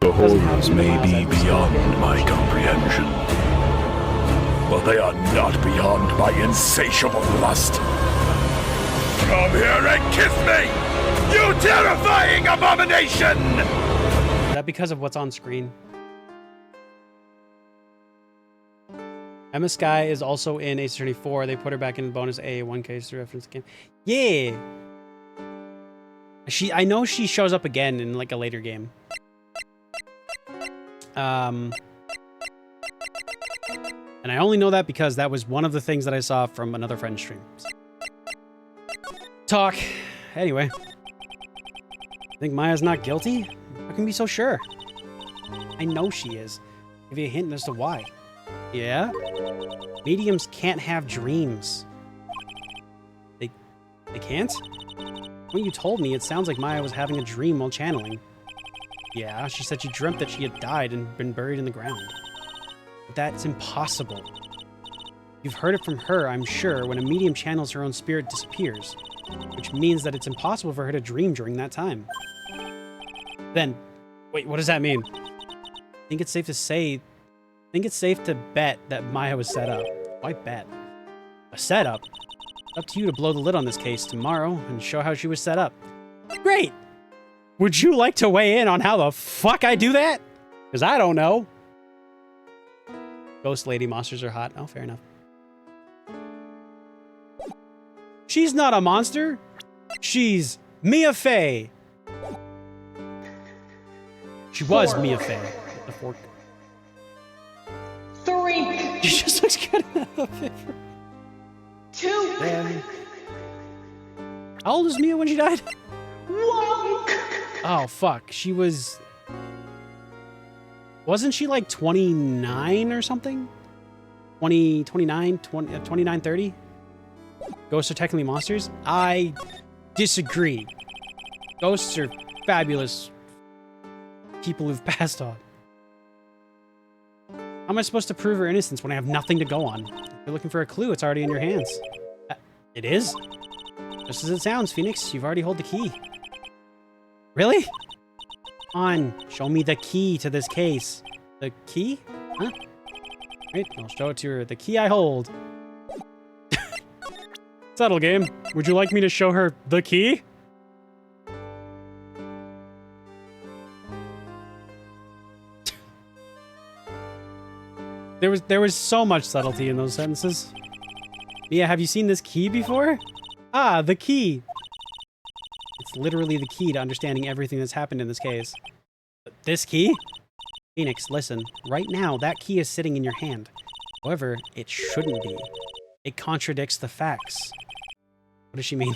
The horrors may be beyond my comprehension, but they are not beyond my insatiable lust. Come here and kiss me, you terrifying abomination! Is that because of what's on screen? Emma Sky is also in Ace Attorney 4. They put her back in the bonus A, one case to reference again. Yeah. I know she shows up again in like a later game. And I only know that because that was one of the things that I saw from another friend's stream. Talk. Anyway. Think Maya's not guilty? How can you be so sure? I know she is. Give you a hint as to why. Yeah? Mediums can't have dreams. They can't? When you told me, it sounds like Maya was having a dream while channeling. Yeah, she said she dreamt that she had died and been buried in the ground. But that's impossible. You've heard it from her, I'm sure, when a medium channels her own spirit disappears. Which means that it's impossible for her to dream during that time. Then, wait, what does that mean? I think it's safe to bet that Maya was set up. Why bet? A setup? It's up to you to blow the lid on this case tomorrow and show how she was set up. Great! Would you like to weigh in on how the fuck I do that? Because I don't know. Ghost lady monsters are hot. Oh, fair enough. She's not a monster. She's Mia Fey. She was Mia Fey. The fork. 3. She just looks good in that outfit. 2. Damn. How old was Mia when she died? 1. Oh, fuck. She was... Wasn't she like 29 or something? 29, 30? Ghosts are technically monsters? I disagree. Ghosts are fabulous people who've passed on. How am I supposed to prove her innocence when I have nothing to go on? If you're looking for a clue, it's already in your hands. It is? Just as it sounds, Phoenix. You've already hold the key. Really? Come on, show me the key to this case. The key? Huh? Right, I'll show it to her. The key I hold. Subtle game. Would you like me to show her the key? There was so much subtlety in those sentences. Mia, have you seen this key before? Ah, the key. It's literally the key to understanding everything that's happened in this case. This key? Phoenix, listen. Right now, that key is sitting in your hand. However, it shouldn't be. It contradicts the facts. What does she mean?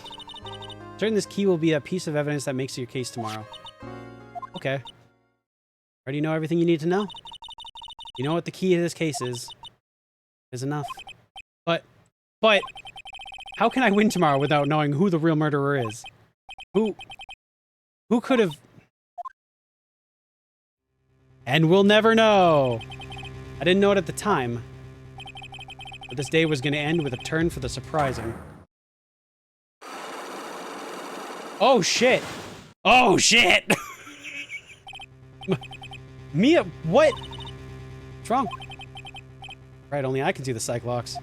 Certain this key will be a piece of evidence that makes your case tomorrow. Okay. Already know everything you need to know? You know what the key to this case is enough. But, how can I win tomorrow without knowing who the real murderer is? Who could have... And we'll never know. I didn't know it at the time. But this day was going to end with a turn for the surprising. Oh, shit. Oh, shit. Mia, what? What's wrong? Right, only I can do the psych locks.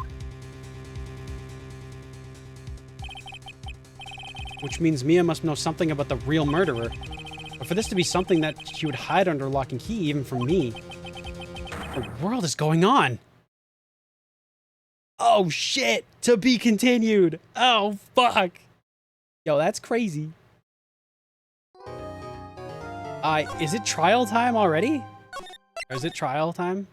Which means Mia must know something about the real murderer. But for this to be something that she would hide under lock and key, even from me. What the world is going on? Oh, shit. To be continued. Oh, fuck. Yo, that's crazy. Is it trial time already? Or is it trial time?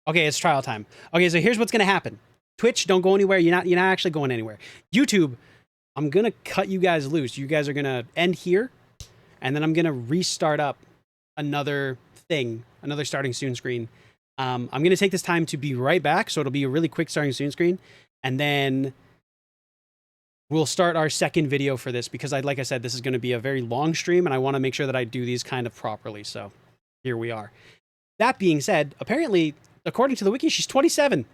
Okay, it's trial time. Okay, so here's what's gonna happen. Twitch, don't go anywhere. You're not actually going anywhere. YouTube, I'm gonna cut you guys loose. You guys are gonna end here, and then I'm gonna restart up another thing, another starting soon screen. I'm gonna take this time to be right back, so it'll be a really quick starting soon screen, and then we'll start our second video for this because like I said, this is going to be a very long stream and I want to make sure that I do these kind of properly. So here we are. That being said, apparently, according to the wiki, she's 27.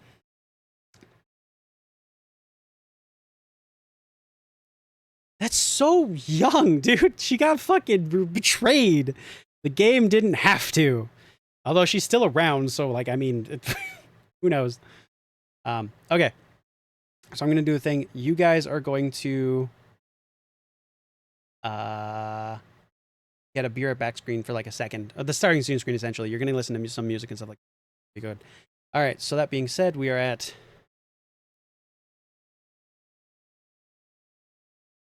That's so young, dude. She got fucking betrayed. The game didn't have to. Although she's still around, so, like, I mean, who knows? Okay. So I'm going to do a thing. You guys are going to get a Be Right Back screen for, like, a second. The starting scene screen, essentially. You're going to listen to some music and stuff like that. Be good. All right, so that being said, we are at...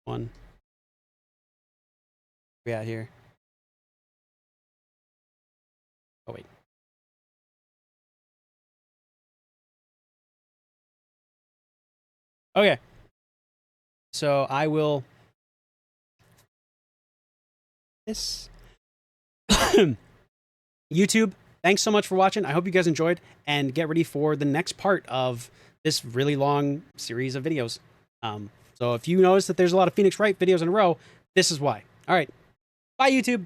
one. We out here. Oh wait. Okay. So I will this YouTube, thanks so much for watching. I hope you guys enjoyed and get ready for the next part of this really long series of videos. So if you notice that there's a lot of Phoenix Wright videos in a row, this is why. All right. Bye, YouTube.